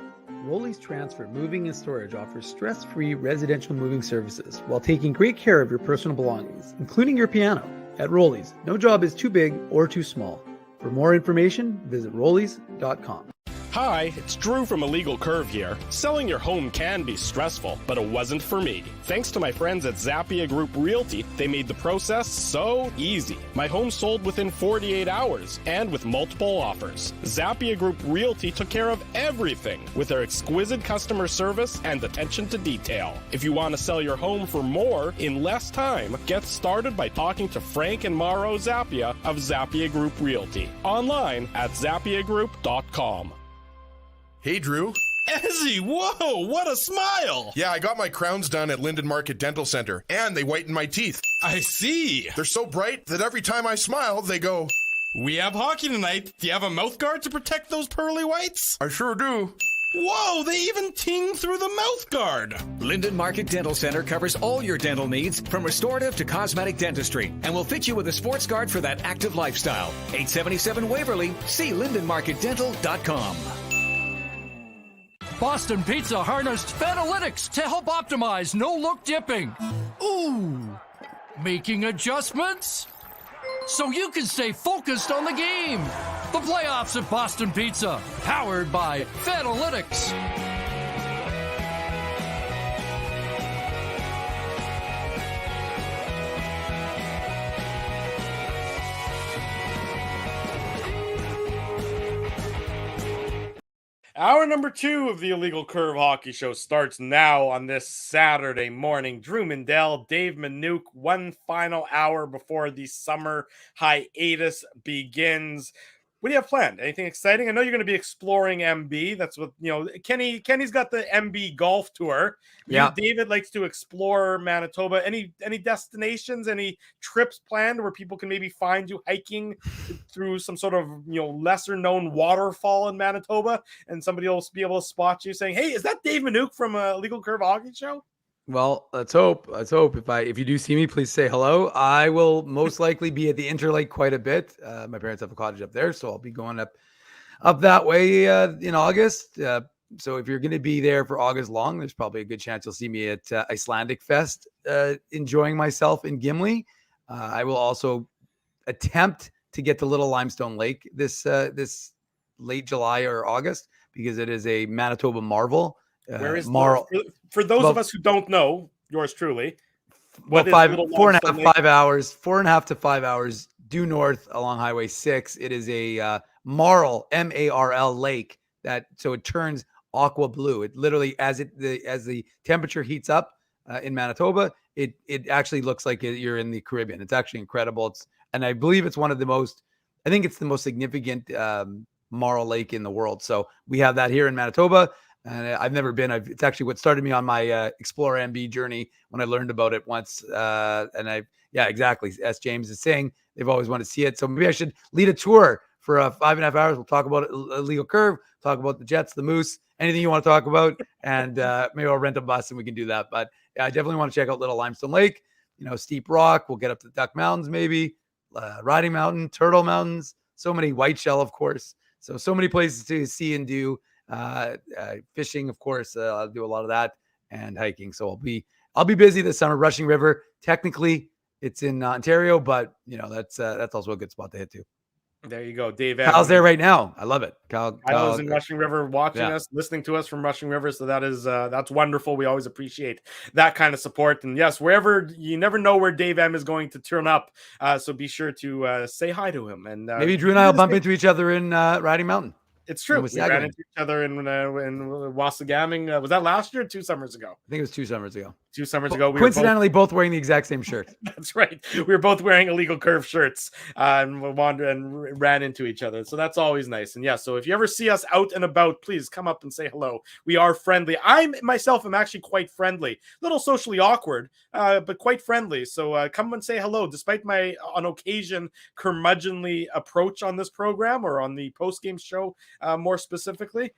Rolly's Transfer Moving and Storage offers stress-free residential moving services while taking great care of your personal belongings, including your piano. At Rolly's, no job is too big or too small. For more information, visit rollys.com. Hi, it's Drew from Illegal Curve here. Selling your home can be stressful, but it wasn't for me. Thanks to my friends at Zappia Group Realty, they made the process so easy. My home sold within 48 hours and with multiple offers. Zappia Group Realty took care of everything with their exquisite customer service and attention to detail. If you want to sell your home for more in less time, get started by talking to Frank and Mauro Zappia of Zappia Group Realty. Online at zappiagroup.com. Hey, Drew. Ezzy, whoa, what a smile! Yeah, I got my crowns done at Linden Market Dental Center, and they whiten my teeth. I see. They're so bright that every time I smile, they go, We have hockey tonight. Do you have a mouth guard to protect those pearly whites? I sure do. Whoa, they even ting through the mouth guard. Linden Market Dental Center covers all your dental needs from restorative to cosmetic dentistry and will fit you with a sports guard for that active lifestyle. 877 Waverly. See lindenmarketdental.com. Boston Pizza harnessed Fanalytics to help optimize no-look dipping. Ooh, making adjustments so you can stay focused on the game. The playoffs at Boston Pizza, powered by Fanalytics. Hour number 2 of the Illegal Curve Hockey Show starts now on this Saturday morning. Drew Mindell, Dave Minuk, one final hour before the summer hiatus begins. What do you have planned? Anything exciting? I know you're going to be exploring MB. That's what, Kenny's got the MB golf tour. Yeah. David likes to explore Manitoba. Any destinations, any trips planned where people can maybe find you hiking through some sort of, lesser known waterfall in Manitoba and somebody will be able to spot you saying, "Hey, is that Dave Minuk from Legal Curve Hockey Show?" Well, let's hope. If you do see me, please say hello. I will most likely be at the Interlake quite a bit. My parents have a cottage up there, so I'll be going up that way in August. So if you're going to be there for August long, there's probably a good chance you'll see me at Icelandic Fest, enjoying myself in Gimli. I will also attempt to get to Little Limestone Lake this late July or August because it is a Manitoba marvel. Where is for those of us who don't know, yours truly? Well, 4.5 to 5 hours due north along Highway 6. It is a marl, M-A-R-L lake so it turns aqua blue. It literally, as the temperature heats up in Manitoba, it actually looks like you're in the Caribbean. It's actually incredible. And I believe it's I think it's the most significant marl lake in the world. So we have that here in Manitoba. And I've never been. It's actually what started me on my Explore MB journey when I learned about it once. Exactly. As James is saying, they've always wanted to see it. So maybe I should lead a tour for 5.5 hours. We'll talk about illegal curve, talk about the Jets, the Moose, anything you want to talk about. And maybe I'll rent a bus and we can do that. But yeah, I definitely want to check out Little Limestone Lake, Steep Rock. We'll get up to Duck Mountains, maybe Riding Mountain, Turtle Mountains, so many, White Shell, of course. So many places to see and do. Fishing, of course, I'll do a lot of that, and hiking. So I'll be busy this summer. Rushing River, technically it's in Ontario, but that's also a good spot to hit too. There you go, Dave. Kyle's there right now. I love it. Kyle's in Rushing River watching us, listening to us from Rushing River. So that's wonderful. We always appreciate that kind of support. And yes, wherever, you never know where Dave M is going to turn up. So be sure to say hi to him. And maybe Drew and I will bump into each other in Riding Mountain. It's true. We ran into each other in Wasagaming. Was that last year or 2 summers ago? I think it was 2 summers ago. 2 summers ago. We coincidentally both wearing the exact same shirt. That's right. We were both wearing illegal curve shirts and we wandered and ran into each other. So that's always nice. And yeah, so if you ever see us out and about, please come up and say hello. We are friendly. I myself am actually quite friendly. A little socially awkward, but quite friendly. So come and say hello. Despite my, on occasion, curmudgeonly approach on this program or on the post-game show, more specifically,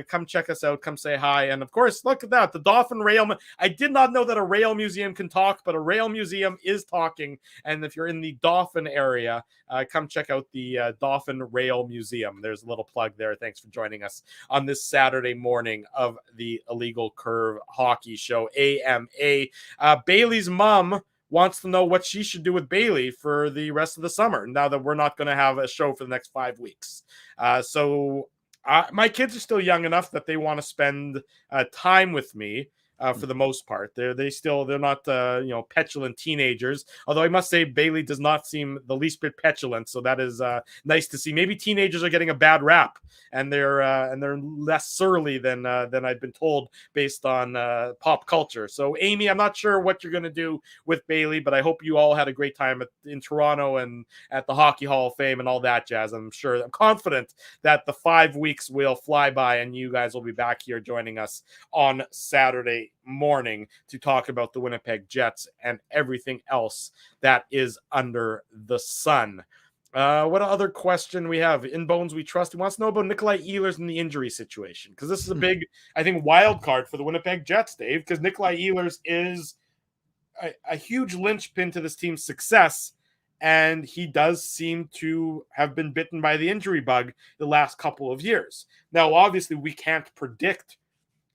come check us out. Come say hi. And of course, look at that. The Dauphin Rail. I did not know that a rail museum can talk, but a rail museum is talking. And if you're in the Dauphin area, come check out the Dauphin Rail Museum. There's a little plug there. Thanks for joining us on this Saturday morning of the Illegal Curve Hockey Show, AMA. Bailey's mom wants to know what she should do with Bailey for the rest of the summer, now that we're not going to have a show for the next 5 weeks. My kids are still young enough that they want to spend time with me. For the most part, they're not petulant teenagers. Although I must say Bailey does not seem the least bit petulant, so that is nice to see. Maybe teenagers are getting a bad rap, and they're less surly than I've been told based on pop culture. So Amy, I'm not sure what you're going to do with Bailey, but I hope you all had a great time in Toronto and at the Hockey Hall of Fame and all that jazz. I'm confident that the 5 weeks will fly by, and you guys will be back here joining us on Saturday morning to talk about the Winnipeg Jets and everything else that is under the sun. What other question we have? In Bones We Trust. He wants to know about Nikolai Ehlers and the injury situation, because this is a big, I think, wild card for the Winnipeg Jets, Dave, because Nikolai Ehlers is a huge linchpin to this team's success, and he does seem to have been bitten by the injury bug the last couple of years. Now, obviously, we can't predict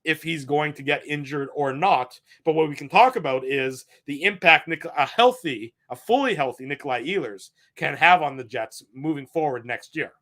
if he's going to get injured or not. But what we can talk about is the impact a fully healthy Nikolai Ehlers can have on the Jets moving forward next year.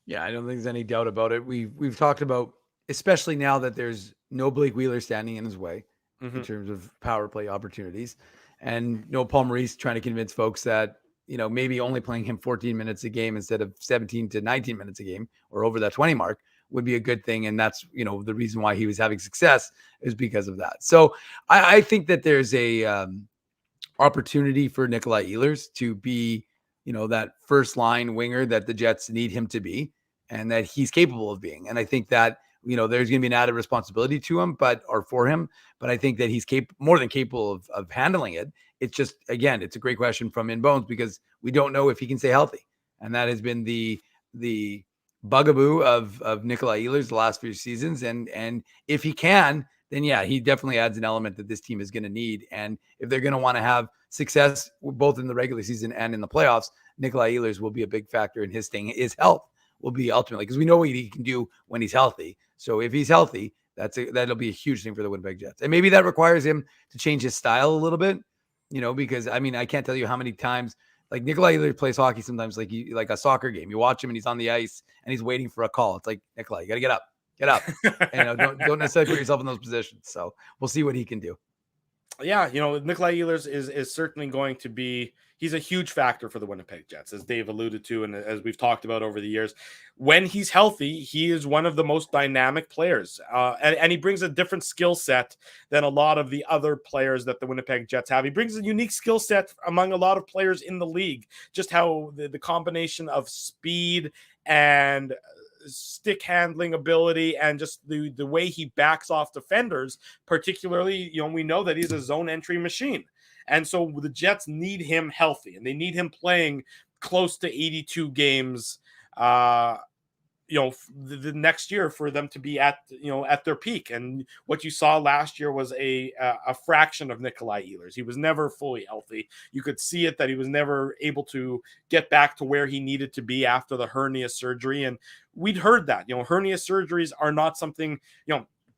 Yeah, I don't think there's any doubt about it. We've talked about, especially now that there's no Blake Wheeler standing in his way in terms of power play opportunities, and no Paul Maurice trying to convince folks that, maybe only playing him 14 minutes a game instead of 17 to 19 minutes a game or over that 20 mark would be a good thing. And that's, the reason why he was having success is because of that. So I think that there's a opportunity for Nikolai Ehlers to be, that first line winger that the Jets need him to be, and that he's capable of being. And I think that, there's going to be an added responsibility to him, for him, but I think that he's more than capable of handling it. It's just, again, it's a great question from In Bones, because we don't know if he can stay healthy. And that has been the bugaboo of Nikolai Ehlers the last few seasons. And if he can, then yeah, he definitely adds an element that this team is going to need. And if they're going to want to have success both in the regular season and in the playoffs, Nikolai Ehlers will be a big factor in his thing. His health will be ultimately, because we know what he can do when he's healthy. So if he's healthy, that'll be a huge thing for the Winnipeg Jets. And maybe that requires him to change his style a little bit, because I can't tell you how many times, like, Nikolai Ehlers plays hockey sometimes like a soccer game. You watch him and he's on the ice and he's waiting for a call. It's like, Nikolai, you got to get up. Don't necessarily put yourself in those positions. So we'll see what he can do. Yeah, Nikolai Ehlers is certainly going to be, he's a huge factor for the Winnipeg Jets, as Dave alluded to, and as we've talked about over the years. When he's healthy, he is one of the most dynamic players, and he brings a different skill set than a lot of the other players that the Winnipeg Jets have. He brings a unique skill set among a lot of players in the league, just how the combination of speed and stick handling ability and just the way he backs off defenders, particularly, we know that he's a zone entry machine. And so the Jets need him healthy, and they need him playing close to 82 games the next year for them to be at their peak. And what you saw last year was a fraction of Nikolai Ehlers. He was never fully healthy. You could see it that he was never able to get back to where he needed to be after the hernia surgery. And we'd heard that, hernia surgeries are not something,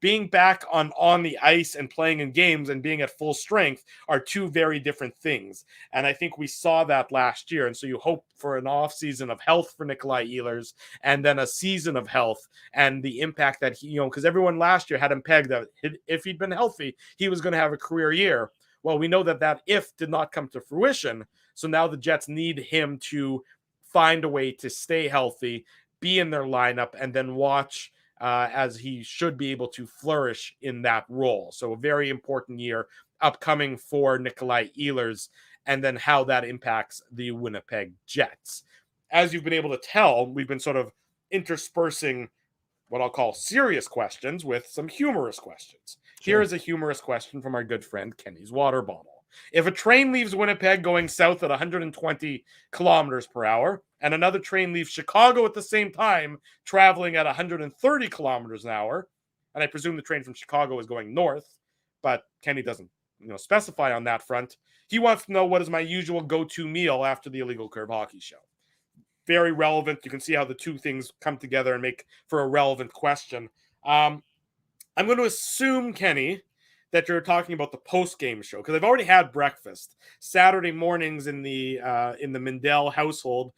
being back on the ice and playing in games and being at full strength are two very different things. And I think we saw that last year. And so you hope for an off season of health for Nikolai Ehlers and then a season of health and the impact that he, because everyone last year had him pegged that if he'd been healthy, he was going to have a career year. Well, we know that if did not come to fruition. So now the Jets need him to find a way to stay healthy, be in their lineup, and then watch as he should be able to flourish in that role. So a very important year upcoming for Nikolai Ehlers, and then how that impacts the Winnipeg Jets. As you've been able to tell, we've been sort of interspersing what I'll call serious questions with some humorous questions. Sure. Here is a humorous question from our good friend Kenny's Water Bottle. If a train leaves Winnipeg going south at 120 kilometers per hour, and another train leaves Chicago at the same time, traveling at 130 kilometers an hour, and I presume the train from Chicago is going north, but Kenny doesn't specify on that front. He wants to know, what is my usual go-to meal after the Illegal Curve Hockey Show? Very relevant. You can see how the two things come together and make for a relevant question. I'm going to assume, Kenny, that you're talking about the post-game show, because I've already had breakfast. Saturday mornings in the Mindell household,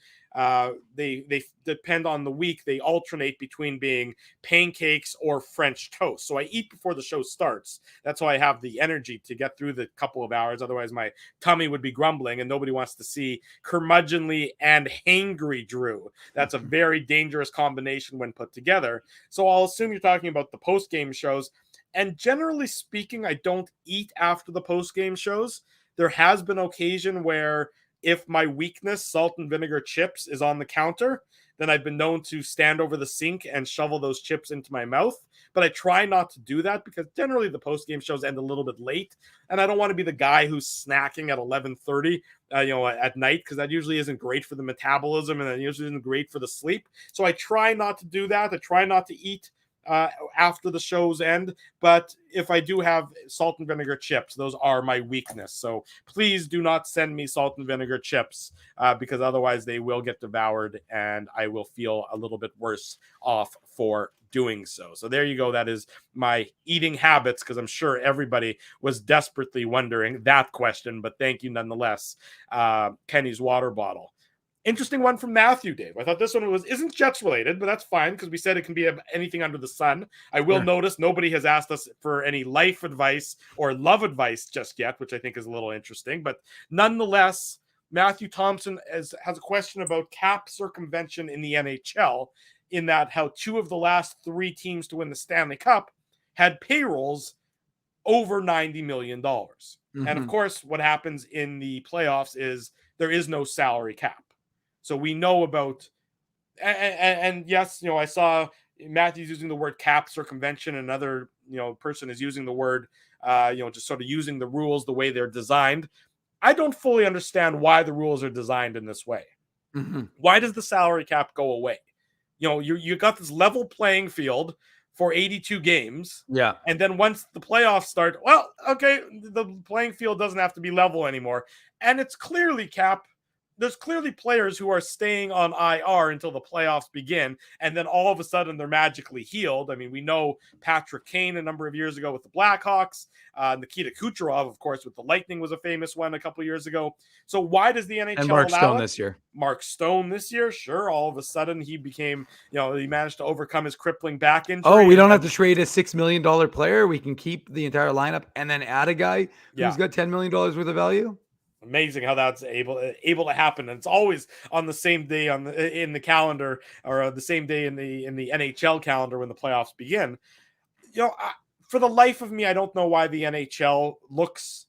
they depend on the week. They alternate between being pancakes or French toast. So I eat before the show starts. That's why I have the energy to get through the couple of hours. Otherwise, my tummy would be grumbling, and nobody wants to see curmudgeonly and hangry Drew. That's a very dangerous combination when put together. So I'll assume you're talking about the post-game shows. And generally speaking, I don't eat after the post-game shows. There has been occasion where if my weakness, salt and vinegar chips, is on the counter, then I've been known to stand over the sink and shovel those chips into my mouth. But I try not to do that because generally the post-game shows end a little bit late. And I don't want to be the guy who's snacking at 11:30 at night, because that usually isn't great for the metabolism and that usually isn't great for the sleep. So I try not to do that. I try not to eat after the shows end, but if I do have salt and vinegar chips, those are my weakness. So please do not send me salt and vinegar chips because otherwise they will get devoured and I will feel a little bit worse off for doing so. So there you go. That is my eating habits, because I'm sure everybody was desperately wondering that question, but thank you nonetheless. Kenny's Water Bottle. Interesting one from Matthew, Dave. I thought this one isn't Jets related, but that's fine because we said it can be anything under the sun. I will notice nobody has asked us for any life advice or love advice just yet, which I think is a little interesting. But nonetheless, Matthew Thompson has a question about cap circumvention in the NHL, in that how two of the last three teams to win the Stanley Cup had payrolls over $90 million. Mm-hmm. And of course, what happens in the playoffs is there is no salary cap. So we know about, and yes, I saw Matthew's using the word cap circumvention. Another, person is using the word, just sort of using the rules the way they're designed. I don't fully understand why the rules are designed in this way. Mm-hmm. Why does the salary cap go away? You got this level playing field for 82 games. Yeah. And then once the playoffs start, well, okay, the playing field doesn't have to be level anymore. And it's clearly cap. There's clearly players who are staying on IR until the playoffs begin, and then all of a sudden they're magically healed. I mean, we know Patrick Kane a number of years ago with the Blackhawks. Nikita Kucherov, of course, with the Lightning was a famous one a couple of years ago. So why does the NHL and Mark allow Stone it? this year? Mark Stone this year, sure. All of a sudden he became, he managed to overcome his crippling back injury. Oh, we don't have to trade a $6 million player. We can keep the entire lineup and then add a guy who's got $10 million worth of value. Amazing how that's able to happen, and it's always on the same day in the calendar, or the same day in the NHL calendar when the playoffs begin. For the life of me, I don't know why the NHL looks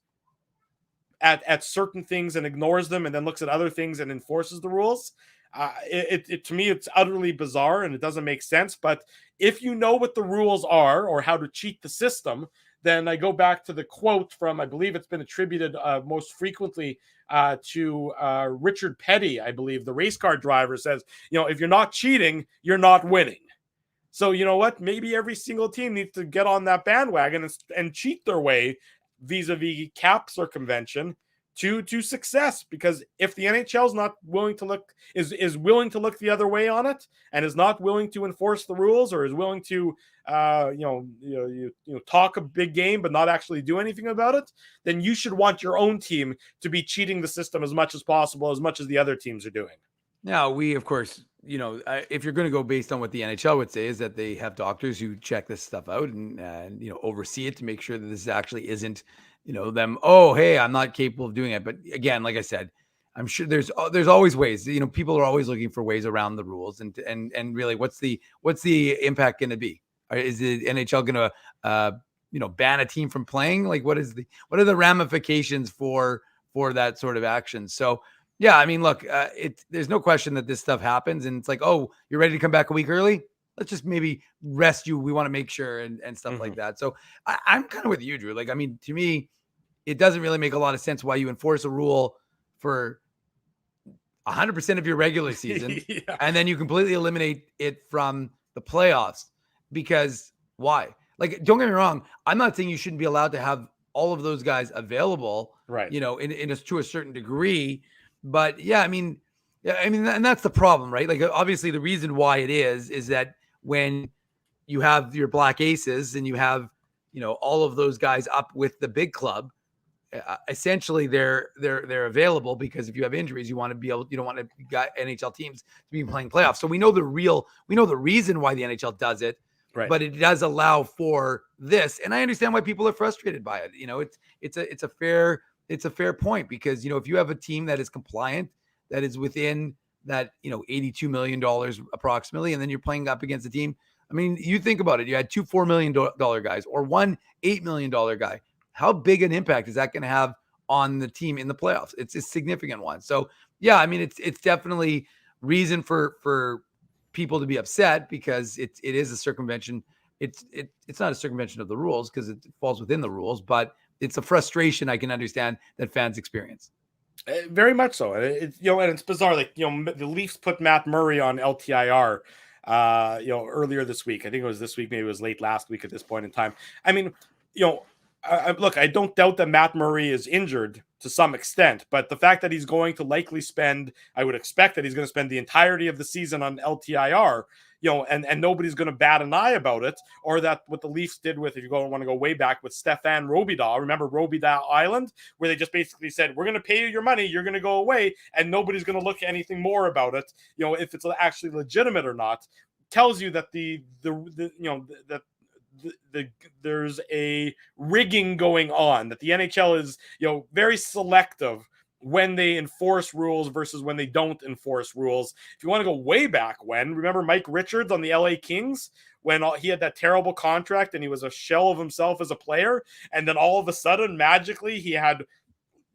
at certain things and ignores them, and then looks at other things and enforces the rules. To me, it's utterly bizarre and it doesn't make sense. But if you know what the rules are or how to cheat the system, then I go back to the quote from, I believe it's been attributed most frequently to Richard Petty, I believe, the race car driver, says, if you're not cheating, you're not winning. So you know what? Maybe every single team needs to get on that bandwagon and cheat their way vis-a-vis cap circumvention to success. Because if the NHL is not willing to look is willing to look the other way on it, and is not willing to enforce the rules, or is willing to talk a big game but not actually do anything about it, then you should want your own team to be cheating the system as much as possible, as much as the other teams are doing. Now, we, of course, if you're going to go based on what the NHL would say, is that they have doctors who check this stuff out and oversee it to make sure that this actually isn't, them, oh, hey, I'm not capable of doing it. But again, like I said, I'm sure there's always ways. People are always looking for ways around the rules, and really, what's the impact going to be? Is the NHL going to ban a team from playing? Like, what are the ramifications for that sort of action? So. Yeah, I mean, look, there's no question that this stuff happens, and it's like, oh, you're ready to come back a week early? Let's just maybe rest you. We want to make sure and stuff like that. So I'm kind of with you, Drew. Like, I mean, to me, it doesn't really make a lot of sense why you enforce a rule for 100% of your regular season, and then you completely eliminate it from the playoffs. Because why? Like, don't get me wrong. I'm not saying you shouldn't be allowed to have all of those guys available, right? To a certain degree. But yeah, I mean, and that's the problem, right? Like, obviously the reason why it is that when you have your black aces and you have, all of those guys up with the big club, essentially they're available, because if you have injuries, you don't want NHL teams to be playing playoffs. So we know the reason why the NHL does it, right? But it does allow for this. And I understand why people are frustrated by it. It's a fair point, because, if you have a team that is compliant, that is within that, $82 million approximately, and then you're playing up against a team. I mean, you think about it. You had two $4 million guys or one $8 million guy. How big an impact is that going to have on the team in the playoffs? It's a significant one. So yeah, I mean, it's definitely reason for people to be upset, because it is a circumvention. It's not a circumvention of the rules, because it falls within the rules, but it's a frustration I can understand that fans experience. Very much so. And it's bizarre. Like, the Leafs put Matt Murray on LTIR, earlier this week. I think it was this week. Maybe it was late last week at this point in time. I mean, look, I don't doubt that Matt Murray is injured to some extent, but the fact that he's going to likely I would expect that he's going to spend the entirety of the season on LTIR, and nobody's going to bat an eye about it, or that what the Leafs did with, if you want to go way back, with Stefan Robidas, remember Robidas Island, where they just basically said, we're going to pay you your money, you're going to go away, and nobody's going to look at anything more about it, if it's actually legitimate or not, tells you that there's a rigging going on, that the NHL is, very selective when they enforce rules versus when they don't enforce rules. If you want to go way back remember Mike Richards on the LA Kings, when he had that terrible contract and he was a shell of himself as a player, and then all of a sudden, magically,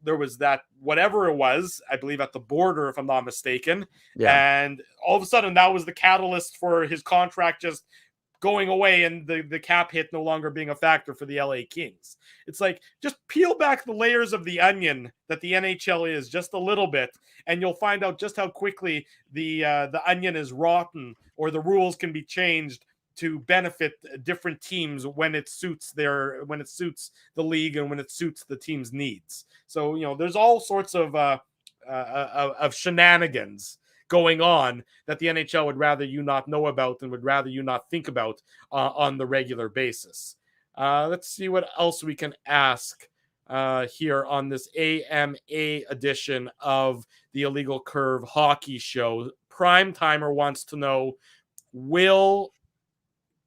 there was that, whatever it was, I believe at the border, if I'm not mistaken. Yeah. And all of a sudden that was the catalyst for his contract just going away, and the cap hit no longer being a factor for the LA Kings. It's like, just peel back the layers of the onion that the NHL is just a little bit, and you'll find out just how quickly the onion is rotten, or the rules can be changed to benefit different teams when it suits the league and when it suits the team's needs. So, there's all sorts of shenanigans going on that the NHL would rather you not know about and would rather you not think about on the regular basis. Let's see what else we can ask here on this AMA edition of the Illegal Curve Hockey Show. Prime Timer wants to know, will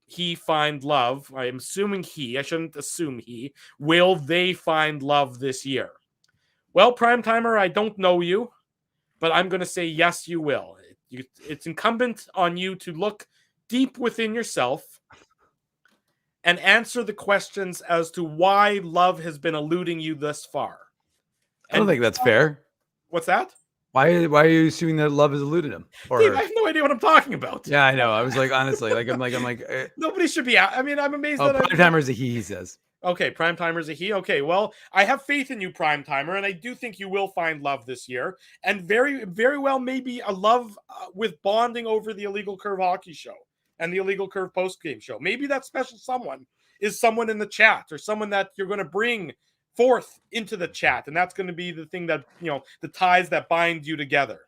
he find love? I'm assuming I shouldn't assume he. Will they find love this year? Well, Prime Timer, I don't know you, but I'm going to say yes, you will. It's incumbent on you to look deep within yourself and answer the questions as to why love has been eluding you thus far. I don't think that's fair. What's that? Why are you assuming that love has eluded him? Dave, I have no idea what I'm talking about. Yeah, I know. I was like, honestly, I'm like, nobody should be. I mean, I'm amazed that Prime Timer is a he says. Okay, Prime Timer's a he. Okay, well, I have faith in you, Prime Timer, and I do think you will find love this year, and very, very well maybe a love with bonding over the Illegal Curve Hockey Show and the Illegal Curve Post Game Show. Maybe that special someone is someone in the chat or someone that you're going to bring forth into the chat, and that's going to be the thing that, the ties that bind you together.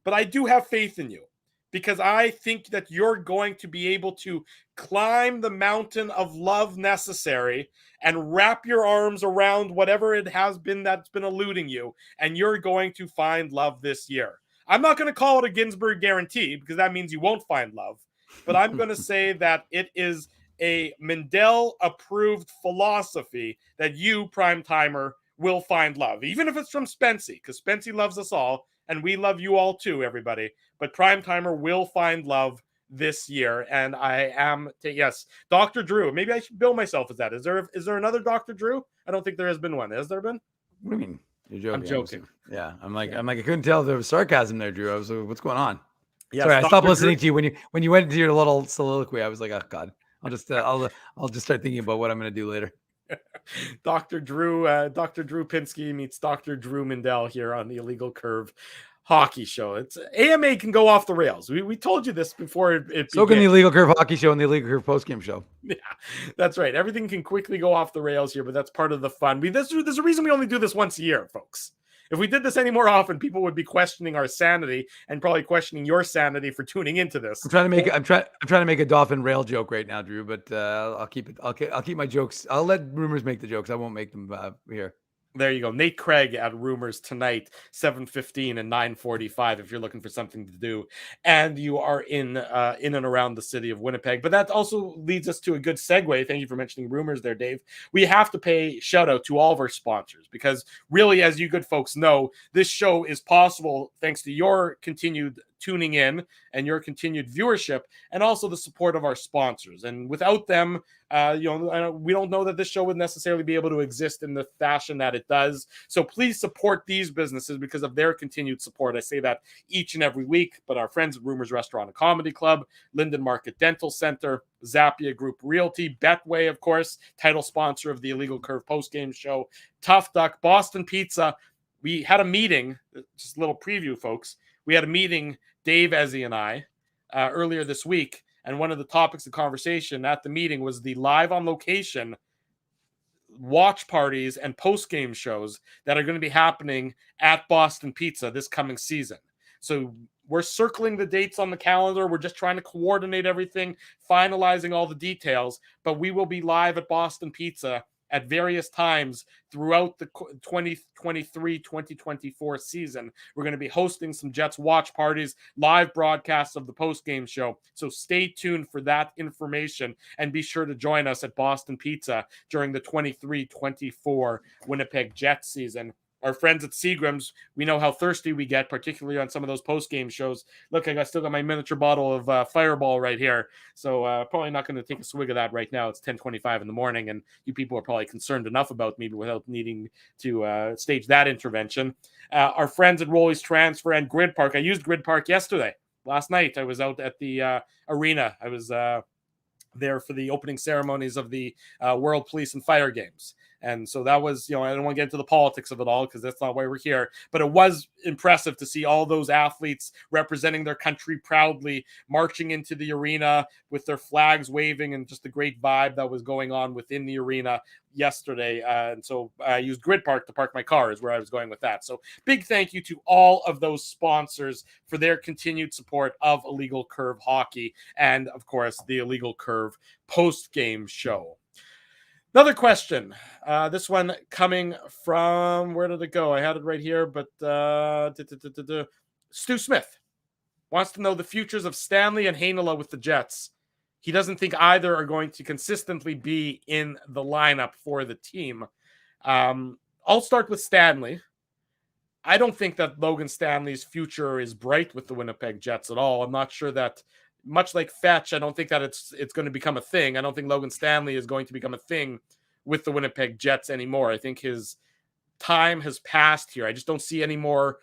But I do have faith in you because I think that you're going to be able to climb the mountain of love necessary and wrap your arms around whatever it has been that's been eluding you, and you're going to find love this year. I'm not going to call it a Ginsburg guarantee because that means you won't find love, but I'm going to say that it is a Mindell approved philosophy that you, Prime Timer, will find love, even if it's from Spency, because Spency loves us all, and we love you all too, everybody. But Prime Timer will find love this year, and I am yes, Dr. Drew. Maybe I should bill myself as that. Is there another Dr. Drew? I don't think there has been one. Has there been? What do you mean? You're joking. I'm joking. Yeah, I'm like I couldn't tell if there was sarcasm there, Drew. I was like, what's going on? Yes, sorry, I stopped Dr. listening Drew. to you when you went into your little soliloquy. I was like, oh God, I'll just start thinking about what I'm going to do later. Dr. Drew Pinsky meets Dr. Drew Mindell here on the Illegal Curve Hockey Show. It's AMA can go off the rails. We told you this before it so can the Illegal Curve Hockey Show and the Illegal Curve Postgame Show. Yeah, that's right. Everything can quickly go off the rails here, but that's part of the fun. There's a reason we only do this once a year, folks. If we did this any more often, people would be questioning our sanity and probably questioning your sanity for tuning into this. I'm trying to make a dolphin rail joke right now, Drew, but I'll keep it. I'll keep my jokes. I'll let rumors make the jokes. I won't make them here. There you go. Nate Craig at Rumors tonight, 7:15 and 9:45 if you're looking for something to do and you are in and around the city of Winnipeg. But that also leads us to a good segue. Thank you for mentioning Rumors there, Dave. We have to pay shout out to all of our sponsors because really, as you good folks know, this show is possible thanks to your continued tuning in and your continued viewership and also the support of our sponsors. And without them, we don't know that this show would necessarily be able to exist in the fashion that it does. So please support these businesses because of their continued support. I say that each and every week, but our friends at Rumors Restaurant and Comedy Club, Linden Market Dental Center, Zappia Group Realty, Betway, of course, title sponsor of the Illegal Curve postgame show, Tough Duck, Boston Pizza. We had a meeting, just a little preview, folks. We had a meeting, Dave, Ezzy, and I, earlier this week. And one of the topics of conversation at the meeting was the live on location watch parties and post-game shows that are going to be happening at Boston Pizza this coming season. So we're circling the dates on the calendar. We're just trying to coordinate everything, finalizing all the details. But we will be live at Boston Pizza at various times throughout the 2023-2024 season. We're going to be hosting some Jets watch parties, live broadcasts of the post-game show. So stay tuned for that information and be sure to join us at Boston Pizza during the 23-24 Winnipeg Jets season. Our friends at Seagram's, we know how thirsty we get, particularly on some of those post-game shows. Look, I still got my miniature bottle of Fireball right here. So probably not going to take a swig of that right now. It's 10:25 in the morning, and you people are probably concerned enough about me without needing to stage that intervention. Our friends at Rolly's Transfer and Grid Park. I used Grid Park yesterday. Last night, I was out at the arena. I was there for the opening ceremonies of the World Police and Fire Games. And so that was, I don't want to get into the politics of it all because that's not why we're here. But it was impressive to see all those athletes representing their country proudly, marching into the arena with their flags waving and just the great vibe that was going on within the arena yesterday. And so I used Grid Park to park my car is where I was going with that. So big thank you to all of those sponsors for their continued support of Illegal Curve Hockey and, of course, the Illegal Curve post-game show. Another question. This one coming from, where did it go? I had it right here, but Stu Smith wants to know the futures of Stanley and Heinola with the Jets. He doesn't think either are going to consistently be in the lineup for the team. I'll start with Stanley. I don't think that Logan Stanley's future is bright with the Winnipeg Jets at all. I'm not sure that, much like Fetch, I don't think that it's going to become a thing. I don't think Logan Stanley is going to become a thing with the Winnipeg Jets anymore. I think his time has passed here. I just don't see any more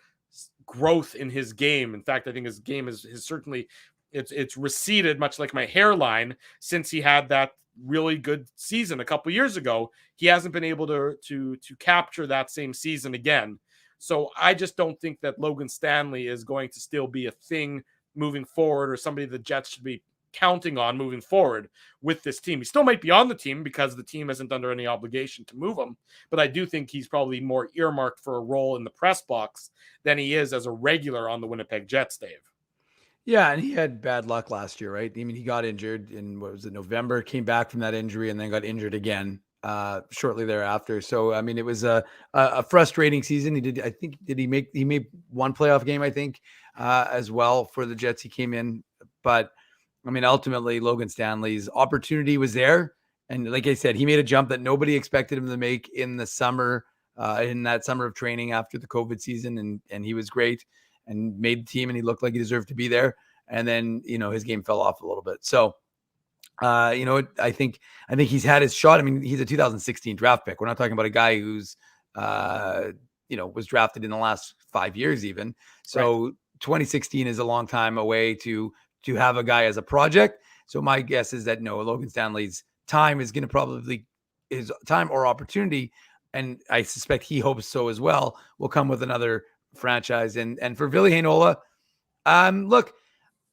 growth in his game. In fact, I think his game is certainly it's receded, much like my hairline, since he had that really good season a couple years ago. He hasn't been able to capture that same season again. So I just don't think that Logan Stanley is going to still be a thing moving forward, or somebody the Jets should be counting on moving forward with this team. He still might be on the team because the team isn't under any obligation to move him, but I do think he's probably more earmarked for a role in the press box than he is as a regular on the Winnipeg Jets, Dave. Yeah, and he had bad luck last year, right? I mean, he got injured in, what was it, November, came back from that injury, and then got injured again shortly thereafter. So, I mean, it was a frustrating season. He made one playoff game, I think, as well for the Jets. He came in, but I mean, ultimately, Logan Stanley's opportunity was there. And like I said, he made a jump that nobody expected him to make in the summer, in that summer of training after the COVID season. And he was great and made the team, and he looked like he deserved to be there. And then, his game fell off a little bit. So, I think he's had his shot. I mean, he's a 2016 draft pick. We're not talking about a guy who's, was drafted in the last 5 years even. So right. 2016 is a long time away to have a guy as a project. So my guess is that no, Logan Stanley's time is going to probably, his time or opportunity, and I suspect he hopes so as well, will come with another franchise. And for Ville Heinola, look,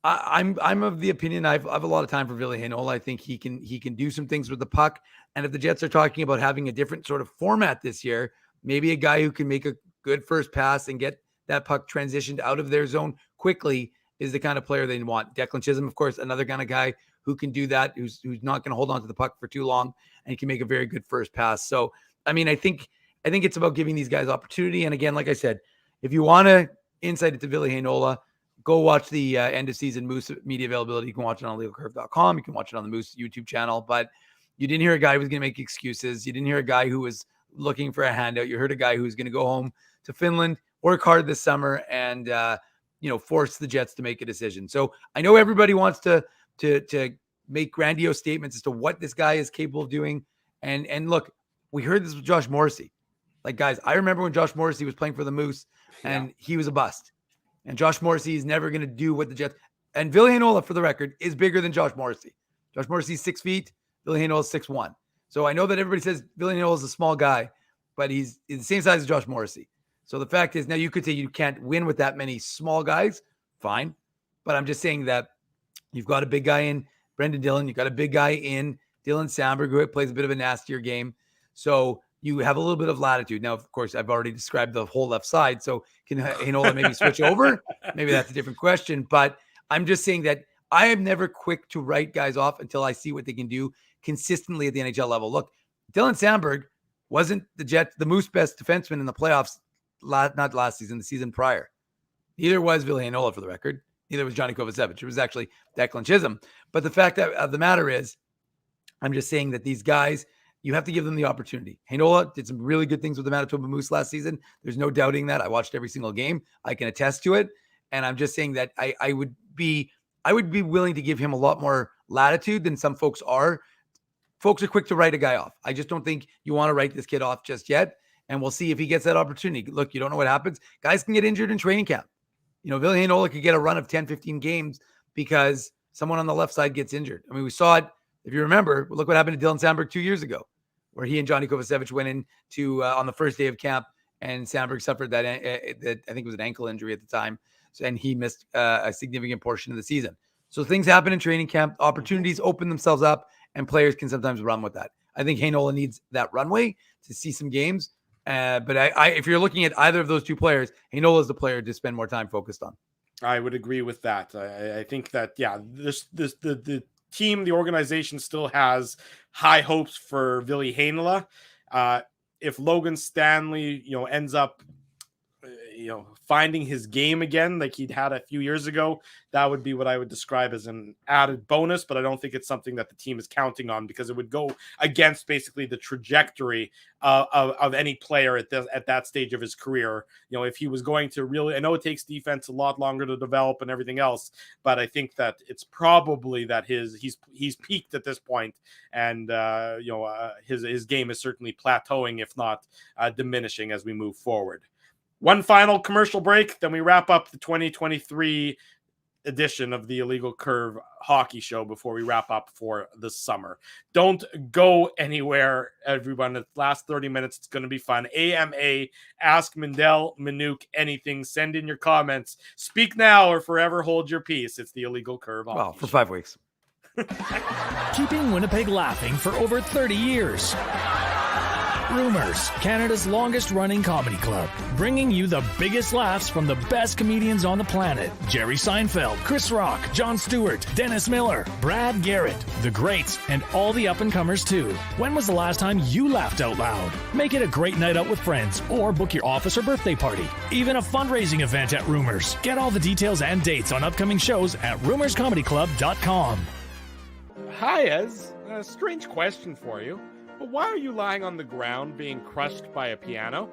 I'm of the opinion, I've a lot of time for Ville Heinola. I think he can do some things with the puck. And if the Jets are talking about having a different sort of format this year, maybe a guy who can make a good first pass and get that puck transitioned out of their zone quickly is the kind of player they want. Declan Chisholm, of course, another kind of guy who can do that, who's not going to hold on to the puck for too long and can make a very good first pass. So, I mean, I think it's about giving these guys opportunity. And again, like I said, if you want to insight into Ville Heinola, go watch the end of season Moose media availability. You can watch it on legalcurve.com. You can watch it on the Moose YouTube channel. But you didn't hear a guy who was going to make excuses. You didn't hear a guy who was looking for a handout. You heard a guy who's going to go home to Finland, work hard this summer, and force the Jets to make a decision. So I know everybody wants to make grandiose statements as to what this guy is capable of doing. And look, we heard this with Josh Morrissey. Like, guys, I remember when Josh Morrissey was playing for the Moose and he was a bust. And Josh Morrissey is never going to do what the Jets. And Ville Heinola, for the record, is bigger than Josh Morrissey. Josh Morrissey's 6 feet. Ville Heinola is 6'1". So I know that everybody says Ville Heinola is a small guy, but he's the same size as Josh Morrissey. So the fact is, now you could say you can't win with that many small guys. Fine. But I'm just saying that you've got a big guy in Brendan Dillon. You've got a big guy in Dylan Samberg, who plays a bit of a nastier game. So you have a little bit of latitude. Now, of course, I've already described the whole left side. So can Heinola maybe switch over? Maybe that's a different question. But I'm just saying that I am never quick to write guys off until I see what they can do consistently at the NHL level. Look, Dylan Samberg wasn't the Moose best defenseman in the playoffs, not last season, the season prior. Neither was Ville Heinola, for the record. Neither was Johnny Kovacevic. It was actually Declan Chisholm. But the fact of the matter is, I'm just saying that these guys, you have to give them the opportunity. Heinola did some really good things with the Manitoba Moose last season. There's no doubting that. I watched every single game. I can attest to it. And I'm just saying that I would be willing to give him a lot more latitude than some folks are. Folks are quick to write a guy off. I just don't think you want to write this kid off just yet. And we'll see if he gets that opportunity. Look, you don't know what happens. Guys can get injured in training camp. Ville Heinola could get a run of 10, 15 games because someone on the left side gets injured. I mean, we saw it. If you remember, look what happened to Dylan Samberg 2 years ago, where he and Johnny Kovacevic went into on the first day of camp, and Samberg suffered that I think it was an ankle injury at the time, and he missed a significant portion of the season. So things happen in training camp. Opportunities open themselves up, and players can sometimes run with that. I think Heinola needs that runway to see some games. But if you're looking at either of those two players, Heinola is the player to spend more time focused on. I would agree with that. I think that, the team, the organization still has high hopes for Ville Heinola. If Logan Stanley, ends up, finding his game again, like he'd had a few years ago, that would be what I would describe as an added bonus, but I don't think it's something that the team is counting on because it would go against basically the trajectory of any player at that stage of his career. If he was going to really, I know it takes defense a lot longer to develop and everything else, but I think that it's probably that he's peaked at this point, and his game is certainly plateauing, if not diminishing as we move forward. One final commercial break, then we wrap up the 2023 edition of the Illegal Curve Hockey Show before we wrap up for the summer. Don't go anywhere, everyone. The last 30 minutes, it's going to be fun. AMA, Ask Mindell Anything. Anything. Send in your comments. Speak now or forever hold your peace. It's the Illegal Curve Hockey Well, for Show. 5 weeks. Keeping Winnipeg laughing for over 30 years. Rumors, Canada's longest running comedy club, bringing you the biggest laughs from the best comedians on the planet. Jerry Seinfeld, Chris Rock, Jon Stewart, Dennis Miller, Brad Garrett, the greats, and all the up-and-comers too. When was the last time you laughed out loud? Make it a great night out with friends or book your office or birthday party. Even a fundraising event at Rumors. Get all the details and dates on upcoming shows at rumorscomedyclub.com. Hi, Ez. A strange question for you. But why are you lying on the ground being crushed by a piano?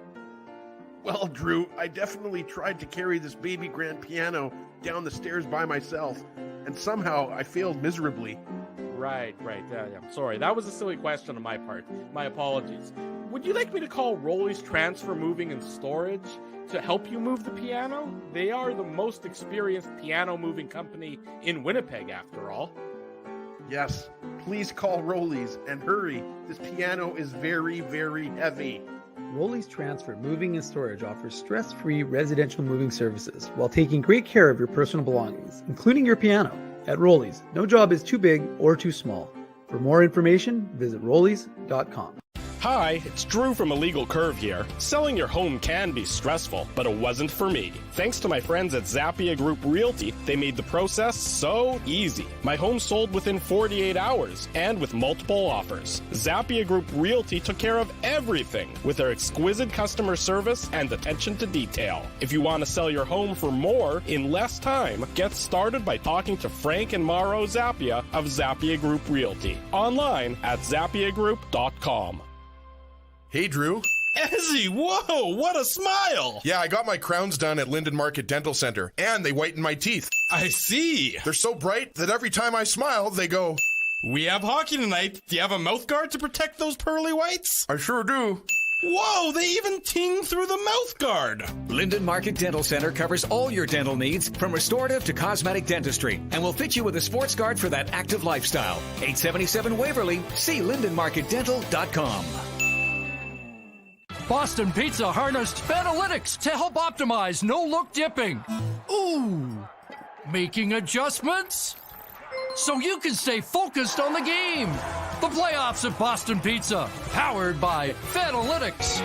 Well, Drew, I definitely tried to carry this baby grand piano down the stairs by myself, and somehow I failed miserably. Right. Yeah, I'm sorry. That was a silly question on my part. My apologies. Would you like me to call Rolly's Transfer Moving and Storage to help you move the piano? They are the most experienced piano moving company in Winnipeg, after all. Yes, please call Rollies and hurry. This piano is very, very heavy. Rolly's Transfer Moving and Storage offers stress-free residential moving services while taking great care of your personal belongings, including your piano. At Rolly's, no job is too big or too small. For more information, visit rollys.com. Hi, it's Drew from Illegal Curve here. Selling your home can be stressful, but it wasn't for me. Thanks to my friends at Zappia Group Realty, they made the process so easy. My home sold within 48 hours and with multiple offers. Zappia Group Realty took care of everything with their exquisite customer service and attention to detail. If you want to sell your home for more in less time, get started by talking to Frank and Mauro Zappia of Zappia Group Realty. Online at zappiagroup.com. Hey, Drew. Ezzy, whoa, what a smile! Yeah, I got my crowns done at Linden Market Dental Center, and they whiten my teeth. I see. They're so bright that every time I smile, they go... We have hockey tonight. Do you have a mouth guard to protect those pearly whites? I sure do. Whoa, they even ting through the mouth guard. Linden Market Dental Center covers all your dental needs from restorative to cosmetic dentistry and will fit you with a sports guard for that active lifestyle. 877 Waverly. See lindenmarketdental.com. Boston Pizza harnessed Fanalytics to help optimize no-look dipping. Ooh, making adjustments so you can stay focused on the game. The playoffs at Boston Pizza, powered by Fanalytics.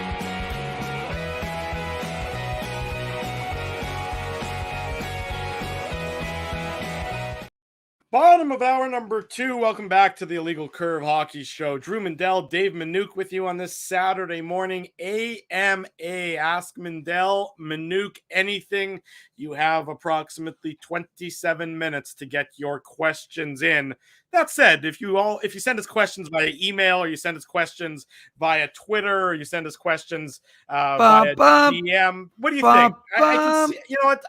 Bottom of hour number 2. Welcome back to the Illegal Curve Hockey Show. Drew Mindell, Dave Minuk with you on this Saturday morning. AMA, Ask Mindell Anything. You have approximately 27 minutes to get your questions in. That said, if you send us questions via email, or you send us questions via Twitter, or you send us questions via DM, what do you think? I can see, you know what?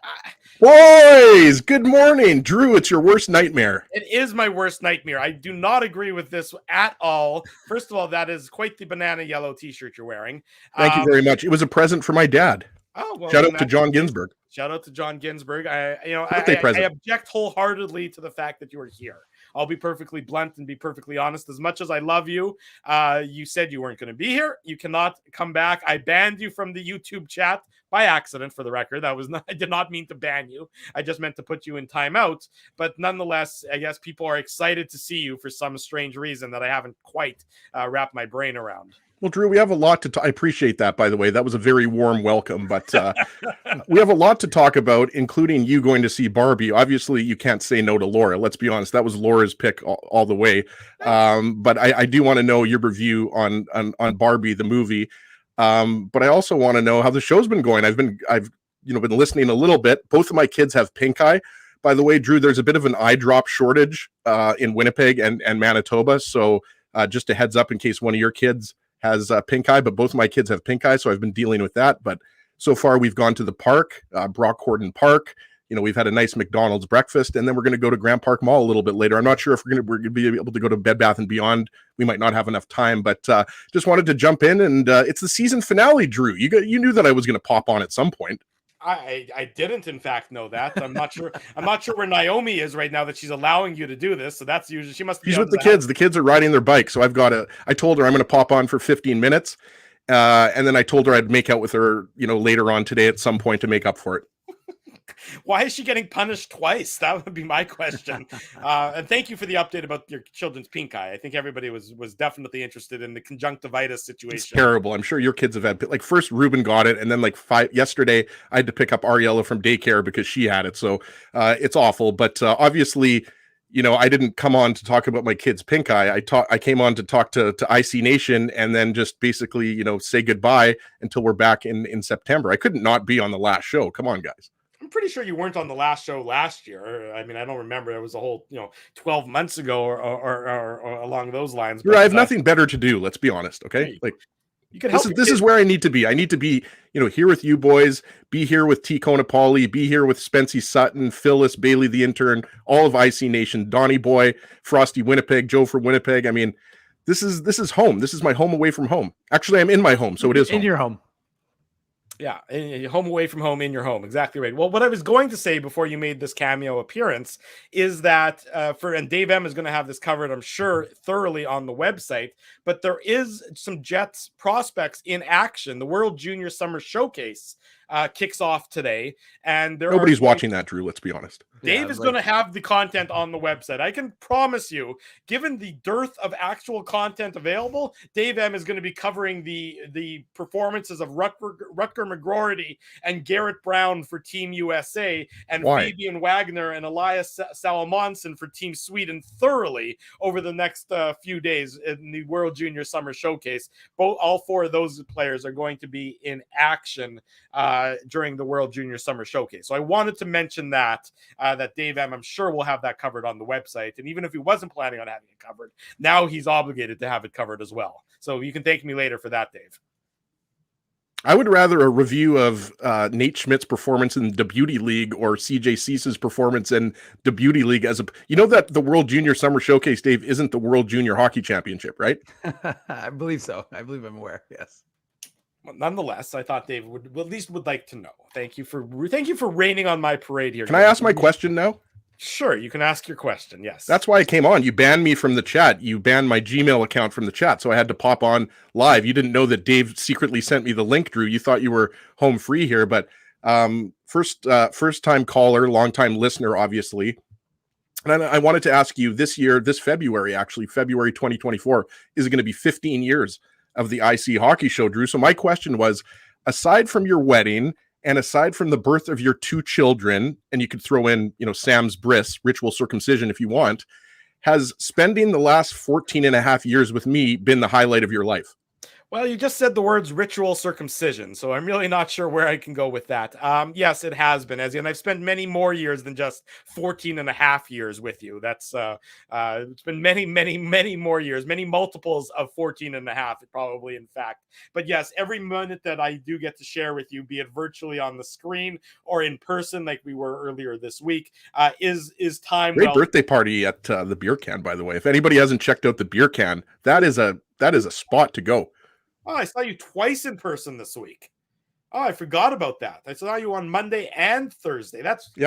Boys, good morning. Drew, it's your worst nightmare. It is my worst nightmare. I do not agree with this at all. First of all, that is quite the banana yellow t-shirt you're wearing. Thank you very much. It was a present for my dad. Oh, well, shout out to John Ginsburg. Shout out to John Ginsburg. I object wholeheartedly to the fact that you are here. I'll be perfectly blunt and be perfectly honest. As much as I love you, you said you weren't going to be here. You cannot come back. I banned you from the YouTube chat by accident, for the record. I did not mean to ban you. I just meant to put you in timeout. But nonetheless, I guess people are excited to see you for some strange reason that I haven't quite wrapped my brain around. Well, Drew, we have a lot to I appreciate that, by the way. That was a very warm welcome, but we have a lot to talk about, including you going to see Barbie. Obviously, you can't say no to Laura. Let's be honest. That was Laura's pick all the way. But I do want to know your review on Barbie, the movie. But I also want to know how the show's been going. I've been listening a little bit. Both of my kids have pink eye. By the way, Drew, there's a bit of an eye drop shortage in Winnipeg and Manitoba. So just a heads up in case one of your kids has pink eye, but both of my kids have pink eye, so I've been dealing with that. But so far, we've gone to the park, Brockcorden Park. We've had a nice McDonald's breakfast, and then we're going to go to Grand Park Mall a little bit later. I'm not sure if we're going to be able to go to Bed Bath & Beyond. We might not have enough time, but just wanted to jump in, and it's the season finale, Drew. You knew that I was going to pop on at some point. I didn't in fact know that. I'm not sure. I'm not sure where Naomi is right now that she's allowing you to do this. So that's usually she must be. She's out with of the house. kids. The kids are riding their bike. So I told her I'm going to pop on for 15 minutes. And then I told her I'd make out with her, later on today at some point to make up for it. Why is she getting punished twice? That would be my question. And thank you for the update about your children's pink eye. I think everybody was definitely interested in the conjunctivitis situation. It's terrible. I'm sure your kids have had, like, first Ruben got it, and then yesterday I had to pick up Ariella from daycare because she had it. So it's awful. But obviously, I didn't come on to talk about my kids' pink eye. I came on to talk to IC Nation, and then just basically, say goodbye until we're back in September. I couldn't not be on the last show. Come on, guys. I'm pretty sure you weren't on the last show last year. I mean, I don't remember. It was a whole, 12 months ago or along those lines. I have nothing better to do. Let's be honest. Okay. Like, you can help. This is where I need to be. I need to be, here with you boys, be here with T. Conapoli, be here with Spency Sutton, Phyllis, Bailey, the intern, all of IC Nation, Donnie Boy, Frosty Winnipeg, Joe from Winnipeg. I mean, this is home. This is my home away from home. Actually, I'm in my home, so it is home. In your home. Yeah, home away from home, in your home. Exactly right. Well, what I was going to say before you made this cameo appearance is that and Dave M is going to have this covered, I'm sure, thoroughly on the website, but there is some Jets prospects in action. The World Junior Summer Showcase kicks off today, and nobody's watching that, Drew. Let's be honest. Dave is going to have the content on the website. I can promise you, given the dearth of actual content available, Dave M is going to be covering the performances of Rutger McGroarty and Garrett Brown for Team USA, and Fabian Wagner and Elias Salamonson for Team Sweden thoroughly over the next few days in the World Junior Summer Showcase. All four of those players are going to be in action during the World Junior Summer Showcase. So I wanted to mention that Dave M, I'm sure, will have that covered on the website. And even if he wasn't planning on having it covered, now he's obligated to have it covered as well. So you can thank me later for that, Dave. I would rather a review of Nate Schmidt's performance in the Beauty League or CJ Cease's performance in the Beauty League that the World Junior Summer Showcase, Dave, isn't the World Junior Hockey Championship, right? I believe so. I believe I'm aware. Yes. Nonetheless, I thought Dave would like to know. Thank you for raining on my parade here. Can I ask my question now? Sure, you can ask your question. Yes. That's why I came on. You banned me from the chat. You banned my Gmail account from the chat, so I had to pop on live. You didn't know that Dave secretly sent me the link, Drew. You thought you were home free here, but first time caller, long time listener, obviously. And I wanted to ask you this February 2024, is it going to be 15 years of the IC Hockey Show, Drew? So my question was, aside from your wedding and aside from the birth of your two children, and you could throw in, Sam's bris, ritual circumcision if you want, has spending the last 14 and a half years with me been the highlight of your life? Well, you just said the words ritual circumcision, so I'm really not sure where I can go with that. Yes, it has been, and I've spent many more years than just 14 and a half years with you. That's it's been many, many, many more years, many multiples of 14 and a half, probably, in fact. But yes, every minute that I do get to share with you, be it virtually on the screen or in person, like we were earlier this week, is time. Great birthday party at the beer can, by the way. If anybody hasn't checked out the beer can, that is a spot to go. Oh, I saw you twice in person this week. Oh, I forgot about that. I saw you on Monday and Thursday. That's we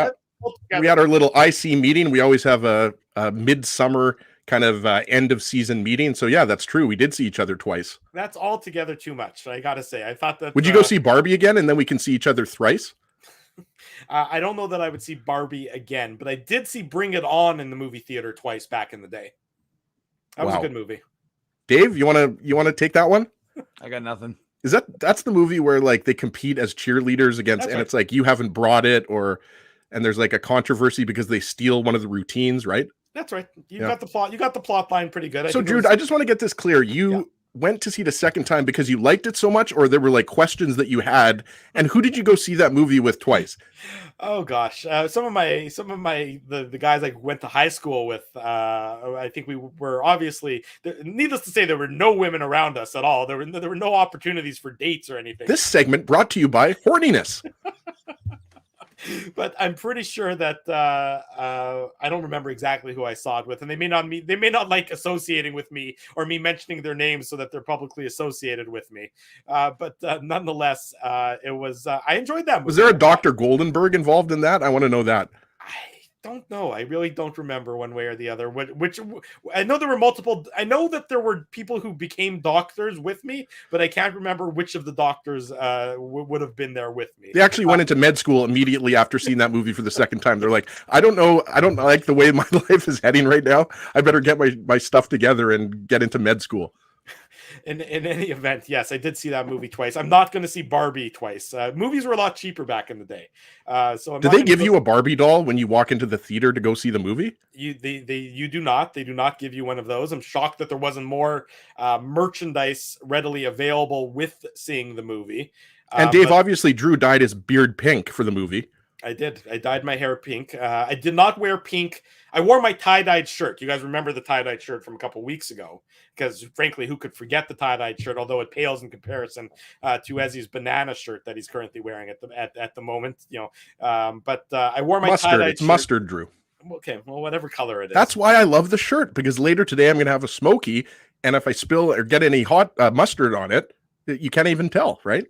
had our little IC meeting. We always have a midsummer kind of end of season meeting. So yeah, that's true. We did see each other twice. That's altogether too much, I got to say. I thought that. Would you go see Barbie again, and then we can see each other thrice? I don't know that I would see Barbie again, but I did see Bring It On in the movie theater twice back in the day. That was a good movie. Dave, you want to take that one? I got nothing. That's the movie where like they compete as cheerleaders against, and it's like you haven't brought it, and there's like a controversy because they steal one of the routines, right? That's right. You got the plot. You got the plot line pretty good. So, Drew, I just want to get this clear. You went to see it a second time because you liked it so much, or there were like questions that you had? And who did you go see that movie with twice? Oh gosh, some of the guys I went to high school with. I think we were obviously. Needless to say, there were no women around us at all. There were no opportunities for dates or anything. This segment brought to you by horniness. But I'm pretty sure that I don't remember exactly who I saw it with, and they may not like associating with me or me mentioning their names so that they're publicly associated with me. But nonetheless, it was I enjoyed that movie. Was there a Dr. Goldenberg involved in that? I want to know that. I don't know. I really don't remember one way or the other. Which I know there were multiple. I know that there were people who became doctors with me, but I can't remember which of the doctors would have been there with me. They actually went into med school immediately after seeing that movie for the second time. They're like, I don't know. I don't like the way my life is heading right now. I better get my stuff together and get into med school. In any event, yes, I did see that movie twice. I'm not going to see Barbie twice. Movies were a lot cheaper back in the day. Did they give you a Barbie doll when you walk into the theater to go see the movie? You do not. They do not give you one of those. I'm shocked that there wasn't more merchandise readily available with seeing the movie. And Dave, obviously, Drew dyed his beard pink for the movie. I did. I dyed my hair pink. I did not wear pink. I wore my tie-dyed shirt. You guys remember the tie-dyed shirt from a couple weeks ago? Because frankly, who could forget the tie-dyed shirt? Although it pales in comparison to Ezzy's banana shirt that he's currently wearing at the moment. But I wore my tie-dyed It's shirt. mustard, Drew. Okay, well, whatever color it is. That's why I love the shirt, because later today I'm going to have a smoky, and if I spill or get any hot mustard on it, you can't even tell, right?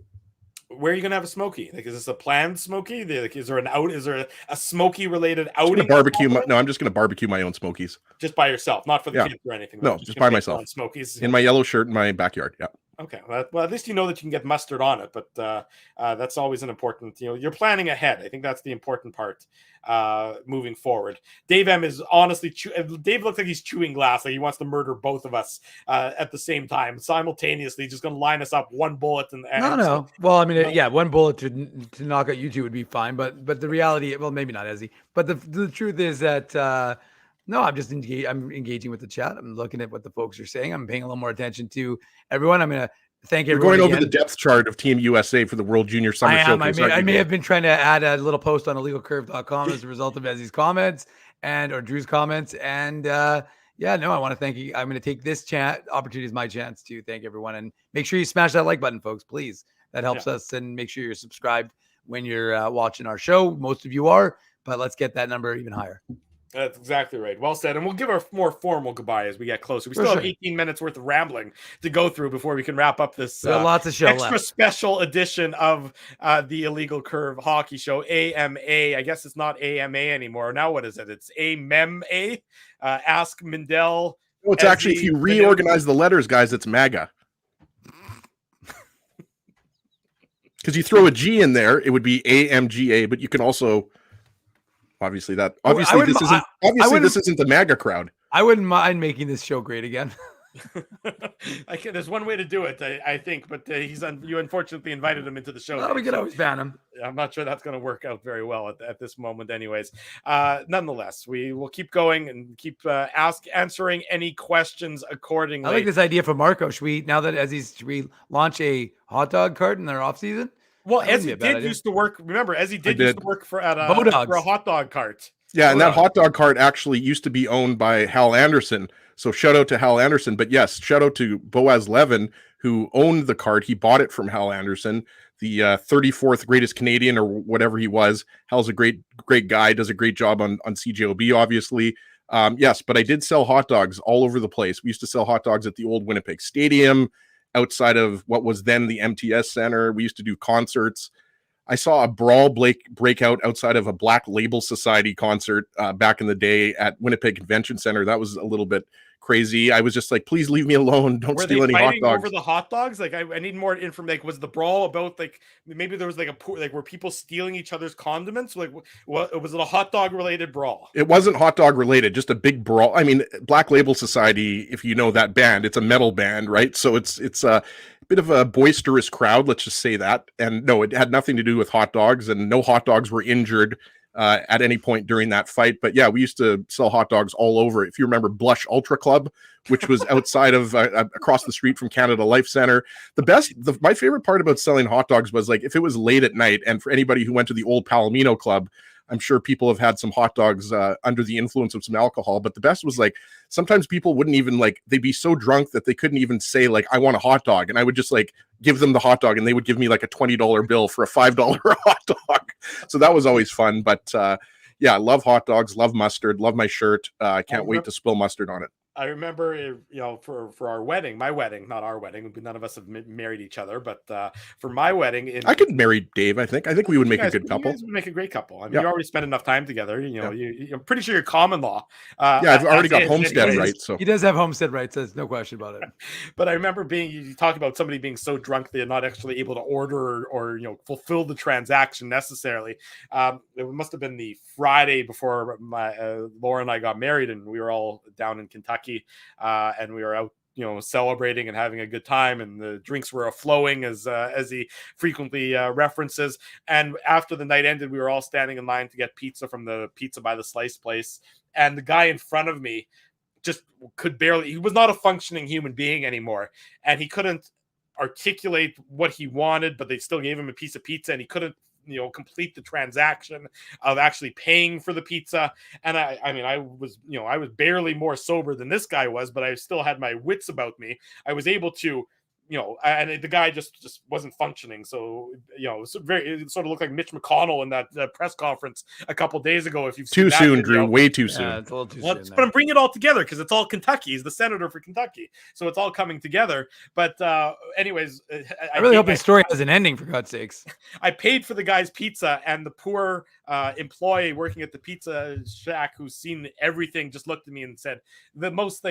Where are you gonna have a smoky? Like, is this a planned smoky? Like, is there a smoky related outing? Barbecue? No, I'm just gonna barbecue my own smokies. Just by yourself, not for the kids or anything. No, just by myself. Smokies in my yellow shirt in my backyard. Yeah. Okay. Well, at least you know that you can get mustard on it, but that's always an important. You're planning ahead. I think that's the important part moving forward. Dave M is honestly. Dave looks like he's chewing glass. Like he wants to murder both of us at the same time, simultaneously. Just going to line us up one bullet and no. Well, I mean, yeah, one bullet to knock out you two would be fine, but the reality, well, maybe not Ezzy, but the truth is that. No, I'm just I'm engaging with the chat. I'm looking at what the folks are saying. I'm paying a little more attention to everyone. I'm going to thank everyone. You're going again. over the depth chart of Team USA for the World Junior Summer Showcase. I may have been trying to add a little post on illegalcurve.com as a result of Ezzy's comments or Drew's comments. And I want to thank you. I'm going to take this opportunity as my chance to thank everyone. And make sure you smash that like button, folks, please. That helps us. And make sure you're subscribed when you're watching our show. Most of you are, but let's get that number even higher. That's exactly right. Well said. And we'll give our more formal goodbye as we get closer. We still have 18 minutes worth of rambling to go through before we can wrap up this lots of show extra left. Special edition of the Illegal Curve Hockey Show, AMA. I guess it's not AMA anymore. Now what is it? It's AMEMA. Ask Mindell. No, it's actually, if you reorganize the letters, guys, it's MAGA. Because you throw a G in there, it would be AMGA, but you can also... Obviously, this isn't the MAGA crowd. I wouldn't mind making this show great again. There's one way to do it, I think, but you unfortunately invited him into the show. Well, we could always ban him. I'm not sure that's going to work out very well at this moment, anyways. Nonetheless, we will keep going and keep answering any questions accordingly. I like this idea for Marco. Should we launch a hot dog cart in their off season? Well, Ezzy did used to work. Remember, Ezzy did used to work for a hot dog cart. Yeah, and that hot dog cart actually used to be owned by Hal Anderson. So shout out to Hal Anderson. But yes, shout out to Boaz Levin, who owned the cart. He bought it from Hal Anderson, the 34th greatest Canadian or whatever he was. Hal's a great guy, does a great job on CJOB, obviously. Yes, but I did sell hot dogs all over the place. We used to sell hot dogs at the old Winnipeg Stadium, outside of what was then the MTS Center. We used to do concerts. I saw a brawl break out outside of a Black Label Society concert back in the day at Winnipeg Convention Center. That was a little bit crazy. I was just like, please leave me alone. Don't steal any hot dogs. Over the hot dogs? Like, I need more information. Like, was the brawl about, like, maybe there was like were people stealing each other's condiments? Like, what was it, a hot dog related brawl? It wasn't hot dog related, just a big brawl. I mean, Black Label Society, if you know that band, it's a metal band, right? So it's a bit of a boisterous crowd, let's just say that. And no, it had nothing to do with hot dogs, and no hot dogs were injured at any point during that fight. But yeah, we used to sell hot dogs all over. If you remember Blush Ultra Club, which was outside of across the street from Canada Life Center. My favorite part about selling hot dogs was, like, if it was late at night, and for anybody who went to the old Palomino Club, I'm sure people have had some hot dogs under the influence of some alcohol, but the best was, like, sometimes people wouldn't even, like, they'd be so drunk that they couldn't even say, like, I want a hot dog. And I would just, like, give them the hot dog, and they would give me like a $20 bill for a $5 hot dog. So that was always fun. But yeah, love hot dogs, love mustard, love my shirt. I can't wait to spill mustard on it. I remember, for our wedding, my wedding, not our wedding. None of us have married each other, but for my wedding, I could marry Dave. I think we would make a good couple. You guys would make a great couple. I mean, Yeah. you already spent enough time together. I'm pretty sure you're common law. Yeah, I've already got homestead rights. So he does have homestead rights. There's no question about it. But I remember you talk about somebody being so drunk they're not actually able to order or fulfill the transaction necessarily. It must have been the Friday before Laura and I got married, and we were all down in Kentucky, and we were out celebrating and having a good time, and the drinks were flowing as he frequently references. And after the night ended, we were all standing in line to get pizza from the Pizza by the Slice place, and the guy in front of me just could barely, he was not a functioning human being anymore, and he couldn't articulate what he wanted, but they still gave him a piece of pizza, and he couldn't complete the transaction of actually paying for the pizza. And I was barely more sober than this guy was, but I still had my wits about me. I was able to and the guy just wasn't functioning. So, it sort of looked like Mitch McConnell in that press conference a couple days ago. If you've too seen soon, that video. Drew, way too soon. Yeah, it's a little too Well, soon. but I'm bringing it all together because it's all Kentucky. He's the senator for Kentucky, so it's all coming together. But anyways, I really hope his story has an ending, for God's sakes. I paid for the guy's pizza, and the poor employee working at the pizza shack who's seen everything just looked at me and said the most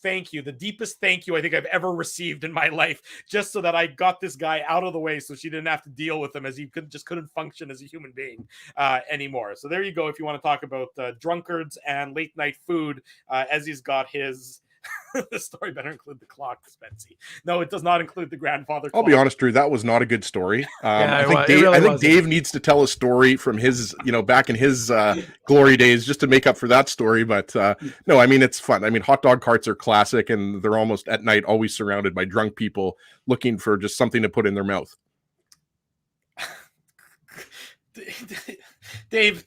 thank you, the deepest thank you I think I've ever received in my life, just so that I got this guy out of the way so she didn't have to deal with him, as he couldn't function as a human being anymore. So there you go. If you want to talk about drunkards and late night food, as he's got his the story better include the clock, Spency. No, it does not include the grandfather clock. I'll be honest, Drew, that was not a good story. Yeah, I think Dave needs to tell a story from his, back in his glory days, just to make up for that story. But no, I mean, it's fun. I mean, hot dog carts are classic, and they're almost at night always surrounded by drunk people looking for just something to put in their mouth. Dave,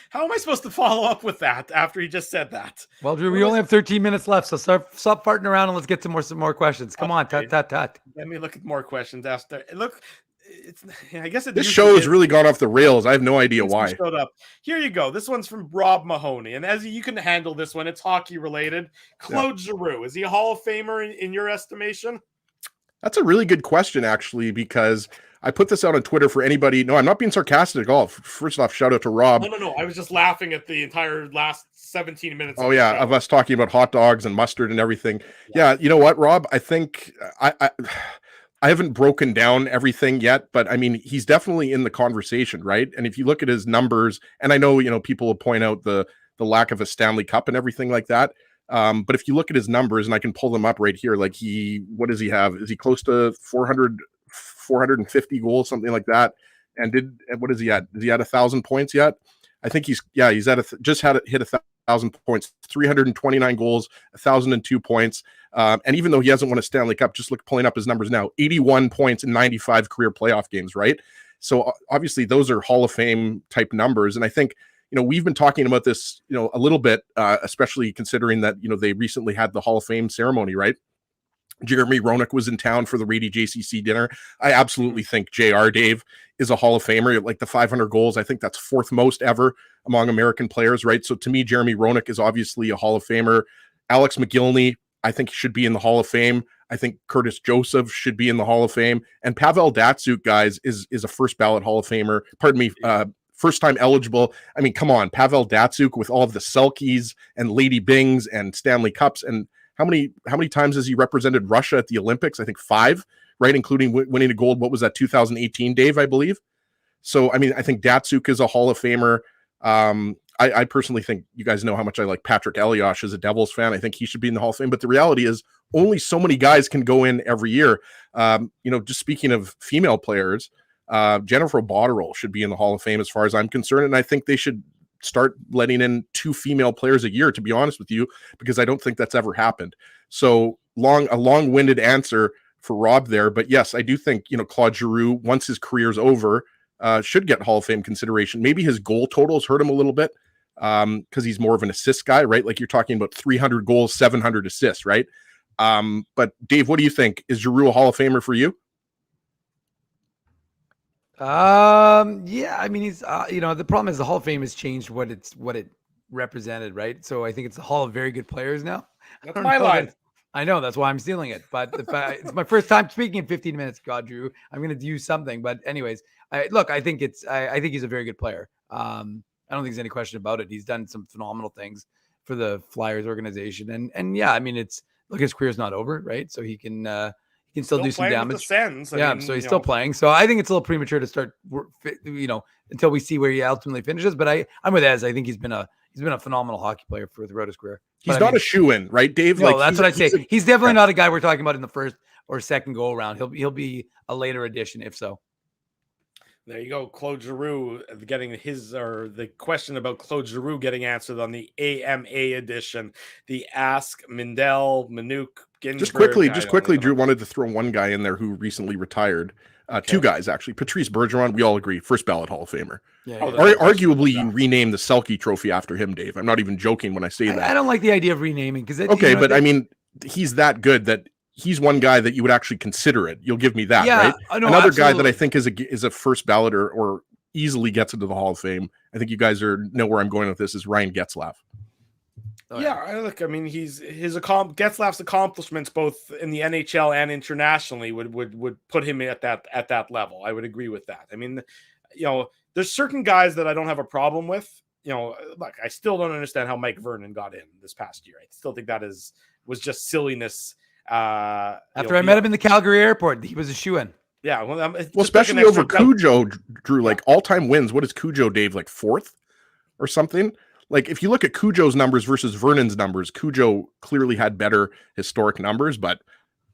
how am I supposed to follow up with that after he just said that? Well, Drew, we only have 13 minutes left, so stop farting around and let's get some more questions. Come on, Okay. tut. Let me look at more questions after. Look, I guess This show has really gone off the rails. I have no idea why. Showed up. Here you go. This one's from Rob Mahoney, and as you can handle this one, it's hockey related. Claude Giroux, is he a Hall of Famer in your estimation? That's a really good question, actually, because I put this out on Twitter for anybody. No, I'm not being sarcastic at all. First off, shout out to Rob. No. I was just laughing at the entire last 17 minutes. Oh, yeah, of us talking about hot dogs and mustard and everything. Yeah, you know what, Rob? I think I haven't broken down everything yet, but I mean, he's definitely in the conversation, right? And if you look at his numbers, and I know, people will point out the lack of a Stanley Cup and everything like that. But if you look at his numbers, and I can pull them up right here, like what does he have? Is he close to 450 goals, something like that? And what is he at? Is he at 1,000 points yet? I think he's at just hit 1,000 points, 329 goals, 1,002 points. And even though he hasn't won a Stanley Cup, just pulling up his numbers now, 81 points in 95 career playoff games, right? So obviously those are Hall of Fame type numbers. And I think, we've been talking about this, a little bit, especially considering that, they recently had the Hall of Fame ceremony, right? Jeremy Roenick was in town for the Rady JCC dinner. I absolutely think JR Dave is a Hall of Famer. Like the 500 goals, I think that's fourth most ever among American players, right? So to me, Jeremy Roenick is obviously a Hall of Famer. Alex McGillney, I think, should be in the Hall of Fame. I think Curtis Joseph should be in the Hall of Fame. And Pavel Datsyuk, guys, is a first ballot Hall of Famer. Pardon me, first time eligible. I mean, come on, Pavel Datsyuk with all of the Selkies and Lady Bings and Stanley Cups. And how many times has he represented Russia at the Olympics? I think 5, right? Including winning a gold. What was that, 2018, Dave, I believe? So, I mean, I think Datsyuk is a Hall of Famer. I personally think, you guys know how much I like Patrick Elias as a Devils fan. I think he should be in the Hall of Fame. But the reality is only so many guys can go in every year. Just speaking of female players, Jennifer Botterill should be in the Hall of Fame as far as I'm concerned. And I think they should start letting in 2 female players a year, to be honest with you, because I don't think that's ever happened. So a long-winded answer for Rob there. But yes, I do think, Claude Giroux, once his career's over, should get Hall of Fame consideration. Maybe his goal totals hurt him a little bit because he's more of an assist guy, right? Like you're talking about 300 goals, 700 assists, right? But Dave, what do you think? Is Giroux a Hall of Famer for you? Yeah, I mean, he's the problem is the Hall of Fame has changed what it represented, right? So I think it's the Hall of Very Good Players now. I That's don't my know line. that. I know that's why I'm stealing it, but it's my first time speaking in 15 minutes. God, Drew, I'm going to do something. But anyways, I think I think he's a very good player. I don't think there's any question about it. He's done some phenomenal things for the Flyers organization, and yeah, I mean, his career's not over, right? So he can still do some playing with the damage. Sens. I Yeah, mean, so he's still playing. So I think it's a little premature to start, until we see where he ultimately finishes. But I'm with Ez. I think he's been a phenomenal hockey player throughout his career. He's not a shoe-in, right, Dave? No, that's what I say. He's definitely yeah. not a guy we're talking about in the first or second go around. He'll be a later addition if so. There you go. Claude Giroux getting the question about Claude Giroux getting answered on the AMA edition, the Ask Mindell Minuk Ginsberg. Just quickly, Drew wanted to throw one guy in there who recently retired. Two guys, actually. Patrice Bergeron, we all agree, first ballot Hall of Famer. Yeah, arguably, you can rename the Selke Trophy after him, Dave. I'm not even joking when I say that. I don't like the idea of renaming because I mean, he's that good that he's one guy that you would actually consider it. You'll give me that, right? No, another absolutely. guy that I think is a first ballot or easily gets into the Hall of Fame. I think you guys know where I'm going with this. Is Ryan Getzlaf. Oh, yeah, look, I mean, Getzlaf's accomplishments both in the NHL and internationally would put him at that level. I would agree with that. I mean, there's certain guys that I don't have a problem with. Look, I still don't understand how Mike Vernon got in this past year. I still think that was just silliness. After I met him in the Calgary airport, he was a shoo-in. Yeah, well, especially over Cujo, Drew. Like all-time wins, what is Cujo, Dave? Like fourth or something? Like, if you look at Cujo's numbers versus Vernon's numbers, Cujo clearly had better historic numbers. But,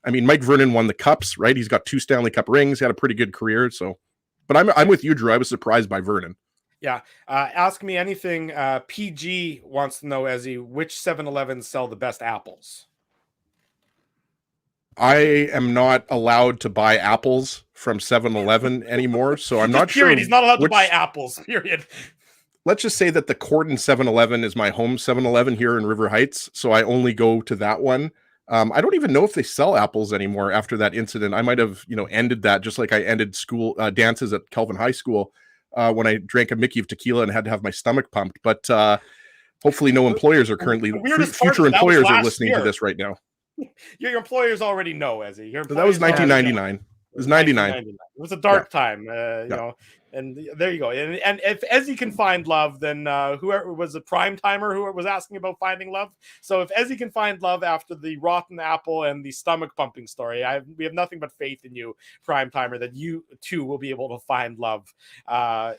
I mean, Mike Vernon won the Cups, right? He's got 2 Stanley Cup rings. He had a pretty good career. So, but I'm with you, Drew. I was surprised by Vernon. Yeah. Ask Me Anything. PG wants to know, which 7-Elevens sell the best apples? I am not allowed to buy apples from 7-Eleven anymore. So I'm not sure. He's not allowed to buy apples, period. Let's just say that the Corden 7-Eleven is my home 7-Eleven here in River Heights, so I only go to that one. I don't even know if they sell apples anymore after that incident. I might have, ended that just like I ended school dances at Kelvin High School when I drank a Mickey of tequila and had to have my stomach pumped. But hopefully no employers are currently, future employers are listening to this right now. Your employers already know, Ezzy. That was 1999. It was 99. It was a dark time, and there you go. And if Ezzy can find love, then whoever was a prime timer who was asking about finding love. So if Ezzy can find love after the rotten apple and the stomach pumping story, we have nothing but faith in you, prime timer, that you too will be able to find love over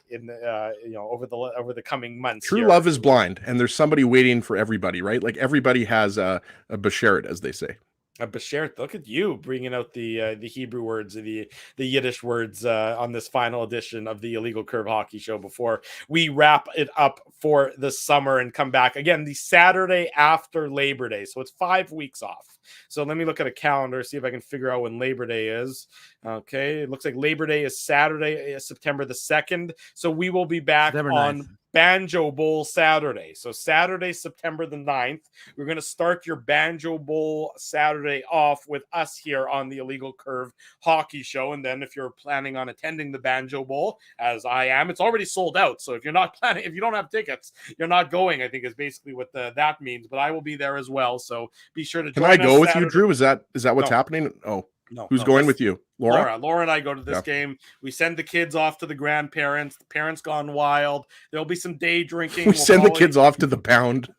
the coming months. True love is blind, and there's somebody waiting for everybody, right? Like everybody has a beshert, as they say. A beshert. Look at you bringing out the Hebrew words, the Yiddish words on this final edition of the Illegal Curve Hockey Show before we wrap it up for the summer and come back again the Saturday after Labor Day. So it's 5 weeks off. So let me look at a calendar, see if I can figure out when Labor Day is. Okay, it looks like Labor Day is Saturday, September the 2nd. So we will be back on Banjo Bowl Saturday. So Saturday, September the 9th, we're going to start your Banjo Bowl Saturday off with us here on the Illegal Curve Hockey Show. And then if you're planning on attending the Banjo Bowl, as I am, it's already sold out. So if you don't have tickets, you're not going, I think is basically what that means. But I will be there as well. So be sure to join us. Can I go with you, Drew? Is that what's happening? Oh. No, who's going with you? Laura and I go to this game. We send the kids off to the grandparents. The parents gone wild. There'll be some day drinking. We send the kids off to the pound.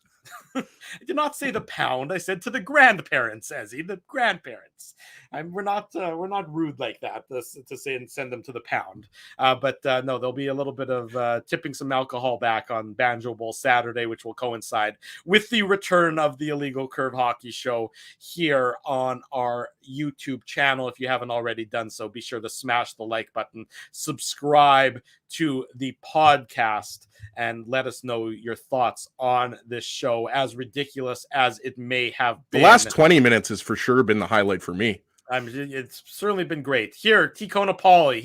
I did not say the pound. I said to the grandparents, Ezzy, the grandparents. We're not rude like that to say and send them to the pound. But no, there'll be a little bit of tipping some alcohol back on Banjo Bowl Saturday, which will coincide with the return of the Illegal Curve Hockey Show here on our YouTube channel. If you haven't already done so, be sure to smash the like button, subscribe to the podcast, and let us know your thoughts on this show, as ridiculous as it may have been. The last 20 minutes has for sure been the highlight for me. It's certainly been great. Here, Tikona Pauly,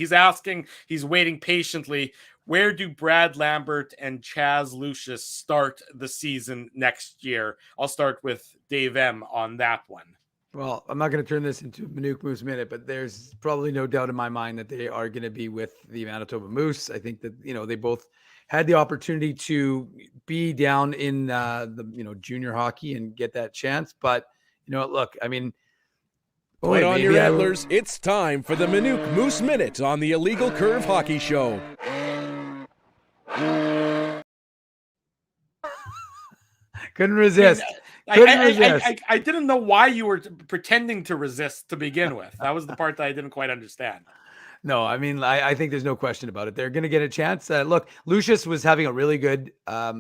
he's waiting patiently. Where do Brad Lambert and Chaz Lucius start the season next year? I'll start with Dave M on that one. Well, I'm not going to turn this into Minuk Moose Minute, but there's probably no doubt in my mind that they are going to be with the Manitoba Moose. I think that, they both had the opportunity to be down in the, junior hockey and get that chance. But, look, I mean, put on your antlers. It's time for the Minuk Moose Minute on the Illegal Curve Hockey Show. Couldn't resist. I didn't know why you were pretending to resist to begin with. That was the part that I didn't quite understand. No, I mean, I think there's no question about it. They're going to get a chance. Look, Lucius was having a really good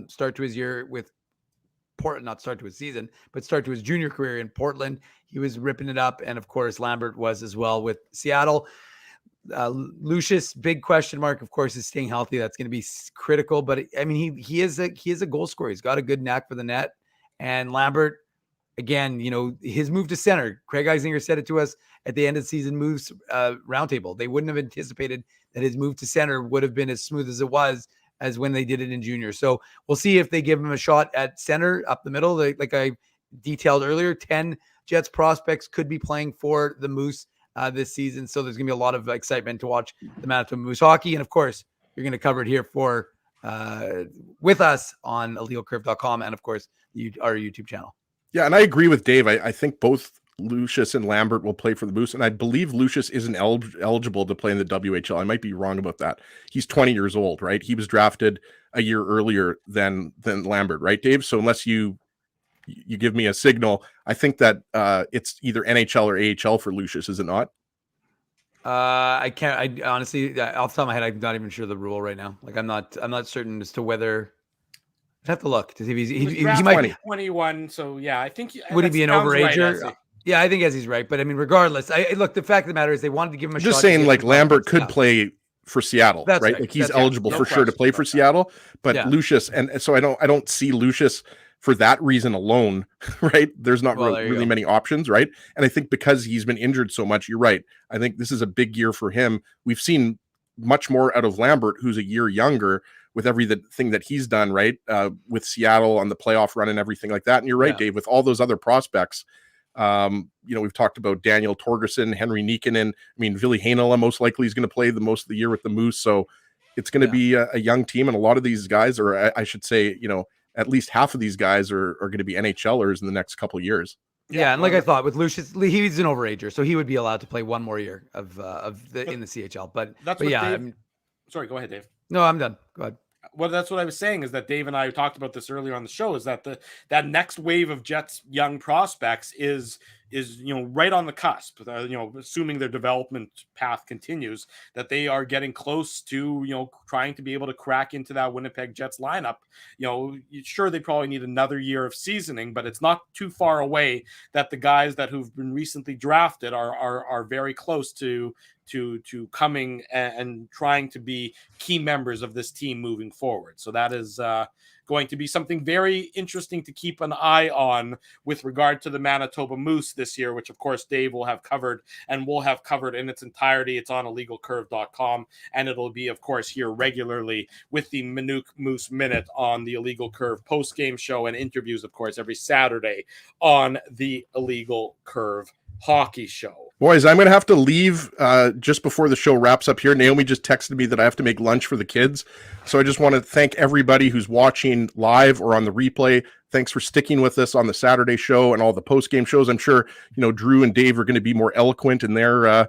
start to his year with Portland, not start to his season, but start to his junior career in Portland. He was ripping it up. And of course, Lambert was as well with Seattle. Lucius, big question mark, of course, is staying healthy. That's going to be critical. But I mean, he is a goal scorer. He's got a good knack for the net. And Lambert, again, his move to center, Craig Eisinger said it to us at the end of the season moves roundtable. They wouldn't have anticipated that his move to center would have been as smooth as it was as when they did it in junior. So we'll see if they give him a shot at center up the middle. Like I detailed earlier, 10 Jets prospects could be playing for the Moose this season. So there's going to be a lot of excitement to watch the Manitoba Moose hockey. And of course, you're going to cover it here with us on illegalcurve.com and of course our YouTube channel. Yeah, and I agree with Dave. I think both Lucius and Lambert will play for the Moose, and I believe Lucius isn't eligible to play in the WHL. I might be wrong about that. He's 20 years old, right? He was drafted a year earlier than Lambert, right, Dave? So unless you give me a signal, I think that it's either NHL or AHL for Lucius, is it not? I honestly, off the top of my head, I'm not even sure the rule right now. Like I'm not certain as to whether. I'd have to look to see if he might be 21. So yeah, I think would he be an overager? Right, yeah, I think he's right. But I mean, regardless, look. The fact of the matter is, they wanted to give him a shot. Just saying, like Lambert could play for Seattle, That's right? right. Like he's eligible for sure to play for Seattle. But Lucius, and so I don't see Lucius for that reason alone, right? There's not really many options, right? And I think because he's been injured so much, you're right. I think this is a big year for him. We've seen much more out of Lambert, who's a year younger, with everything that he's done, right? With Seattle on the playoff run and everything like that. And you're right, Dave, with all those other prospects, we've talked about Daniel Torgerson, Henry Niekkonen. I mean, Ville Heinola most likely is going to play the most of the year with the Moose. So it's going to be a young team. And a lot of these guys, or I should say, at least half of these guys are going to be NHLers in the next couple of years. Yeah, and like I thought with Lucius, he's an overager, so he would be allowed to play one more year in the CHL. But sorry, go ahead, Dave. No, I'm done. Go ahead. Well, that's what I was saying, is that Dave and I talked about this earlier on the show, is that that next wave of Jets young prospects is right on the cusp, assuming their development path continues, that they are getting close to, trying to be able to crack into that Winnipeg Jets lineup. Sure, they probably need another year of seasoning, but it's not too far away that the guys who've been recently drafted are very close to coming and trying to be key members of this team moving forward. So that is going to be something very interesting to keep an eye on with regard to the Manitoba Moose this year, which of course Dave will have covered and will have covered in its entirety. It's on illegalcurve.com, and it'll be, of course, here regularly with the Minuk Moose Minute on the Illegal Curve post-game show, and interviews, of course, every Saturday on the Illegal Curve Hockey Show. Boys, I'm going to have to leave just before the show wraps up here. Naomi just texted me that I have to make lunch for the kids. So I just want to thank everybody who's watching live or on the replay. Thanks for sticking with us on the Saturday show and all the post-game shows. I'm sure, Drew and Dave are going to be more eloquent in their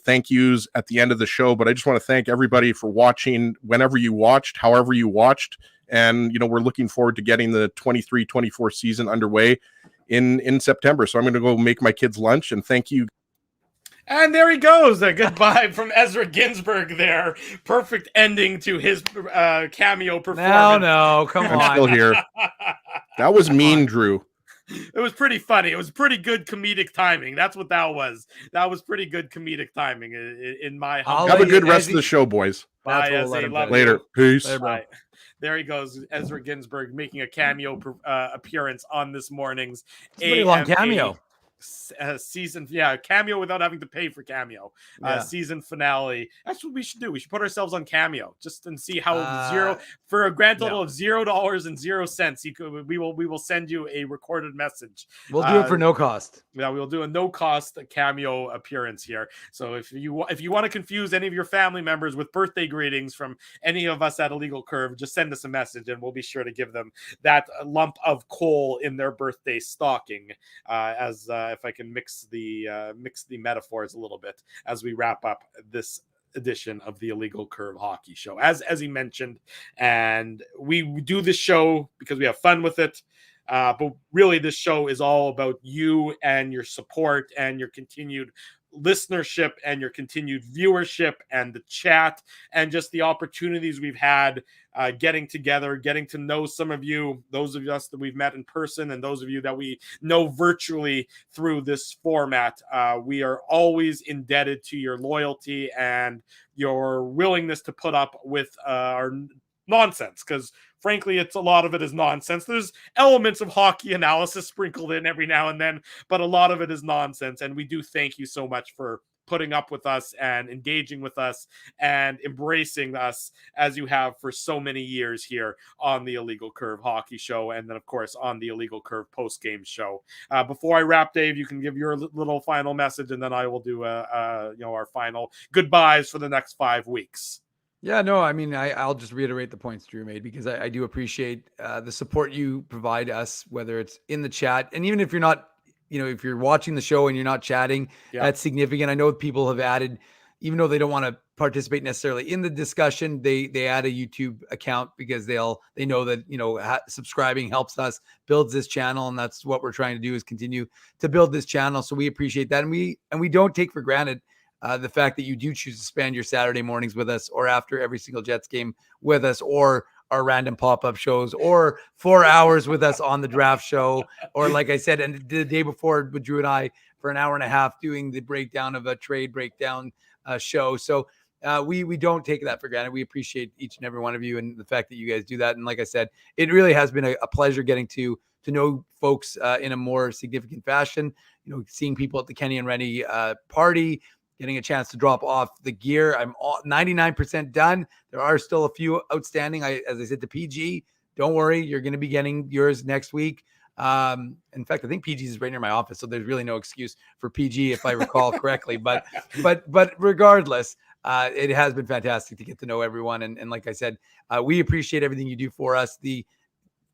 thank yous at the end of the show. But I just want to thank everybody for watching whenever you watched, however you watched. And, we're looking forward to getting the 23-24 season underway in September. So I'm going to go make my kids lunch, and thank you. And there he goes. A goodbye from Ezra Ginsburg there. Perfect ending to his cameo performance. No, come on. I'm still here. That was mean, Drew. It was pretty funny. It was pretty good comedic timing. That's what that was. That was pretty good comedic timing in my humble. Have a good rest of the show, boys. Bye, later. Peace. Bye. There he goes, Ezra Ginsburg making a cameo appearance on this morning's pretty long cameo. season, Cameo without having to pay for Cameo. Season finale. That's what we should do. We should put ourselves on Cameo just and see how for a grand total of $0.00. We will send you a recorded message. We'll do it for no cost. Yeah, we'll do a no cost Cameo appearance here. So if you want to confuse any of your family members with birthday greetings from any of us at Illegal Curve, just send us a message and we'll be sure to give them that lump of coal in their birthday stocking. If I can mix the metaphors a little bit as we wrap up this edition of the Illegal Curve Hockey Show, as he mentioned, and we do this show because we have fun with it. But really, this show is all about you and your support and your continued listenership and your continued viewership and the chat and just the opportunities we've had getting together, getting to know some of you, those of us that we've met in person and those of you that we know virtually through this format. We are always indebted to your loyalty and your willingness to put up with our nonsense, because frankly, a lot of it is nonsense. There's elements of hockey analysis sprinkled in every now and then, but a lot of it is nonsense. And we do thank you so much for putting up with us and engaging with us and embracing us as you have for so many years here on the Illegal Curve Hockey Show. And then, of course, on the Illegal Curve post-game show. Before I wrap, Dave, you can give your little final message, and then I will do our final goodbyes for the next 5 weeks. Yeah, no, I mean, I'll just reiterate the points Drew made, because I do appreciate the support you provide us, whether it's in the chat. And even if you're not, if you're watching the show and you're not chatting, that's significant. I know people have added, even though they don't want to participate necessarily in the discussion, they add a YouTube account because they know that, subscribing helps us, builds this channel. And that's what we're trying to do, is continue to build this channel. So we appreciate that. And we don't take for granted the fact that you do choose to spend your Saturday mornings with us, or after every single Jets game with us, or our random pop-up shows, or 4 hours with us on the draft show, or like I said, and the day before with Drew and I for an hour and a half doing the breakdown of a trade breakdown show. So we don't take that for granted. We appreciate each and every one of you and the fact that you guys do that. And like I said, it really has been a pleasure getting to know folks in a more significant fashion, seeing people at the Kenny and Rennie party, getting a chance to drop off the gear. I'm 99% done. There are still a few outstanding. As I said to PG, don't worry, you're going to be getting yours next week. In fact, I think PG's is right near my office, so there's really no excuse for PG if I recall correctly. But regardless, it has been fantastic to get to know everyone. And like I said, we appreciate everything you do for us. The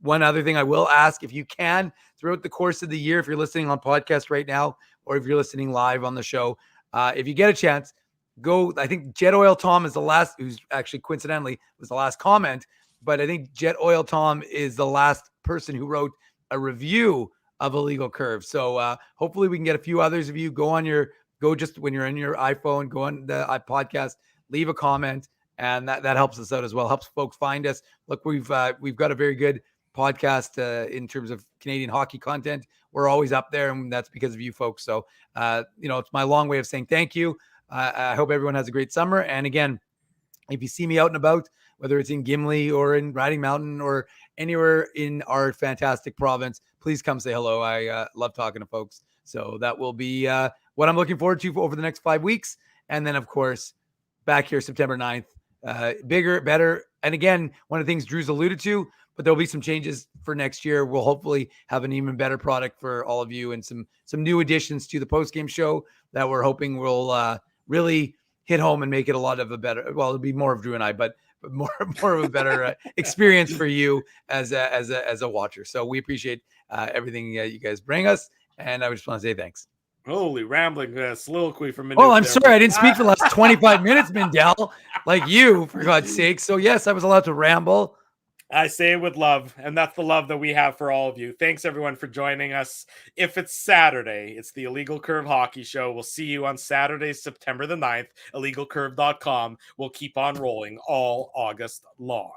one other thing I will ask, if you can, throughout the course of the year, if you're listening on podcast right now, or if you're listening live on the show, if you get a chance, go. I think Jet Oil Tom is the last, who's actually coincidentally was the last comment, but I think Jet Oil Tom is the last person who wrote a review of Illegal Curve. So hopefully we can get a few others of you. Go just when you're in your iPhone, go on the podcast, leave a comment, and that helps us out as well. Helps folks find us. Look, we've got a very good podcast in terms of Canadian hockey content. We're always up there, and that's because of you folks. So, it's my long way of saying thank you. I hope everyone has a great summer. And again, if you see me out and about, whether it's in Gimli or in Riding Mountain or anywhere in our fantastic province, please come say hello. I love talking to folks. So that will be what I'm looking forward to over the next 5 weeks. And then, of course, back here September 9th, bigger, better. And again, one of the things Drew's alluded to, but there'll be some changes for next year. We'll hopefully have an even better product for all of you, and some new additions to the post-game show that we're hoping will really hit home and make it a lot of a better, well, it'll be more of Drew and I, but more of a better experience for you as a watcher. So we appreciate everything you guys bring us. And I just want to say thanks. Holy rambling soliloquy from Minuk. Oh, I'm sorry. I didn't speak for the last 25 minutes, Mindell, like you, for God's sake. So yes, I was allowed to ramble. I say it with love, and that's the love that we have for all of you. Thanks, everyone, for joining us. If it's Saturday, it's the Illegal Curve Hockey Show. We'll see you on Saturday, September the 9th. IllegalCurve.com will keep on rolling all August long.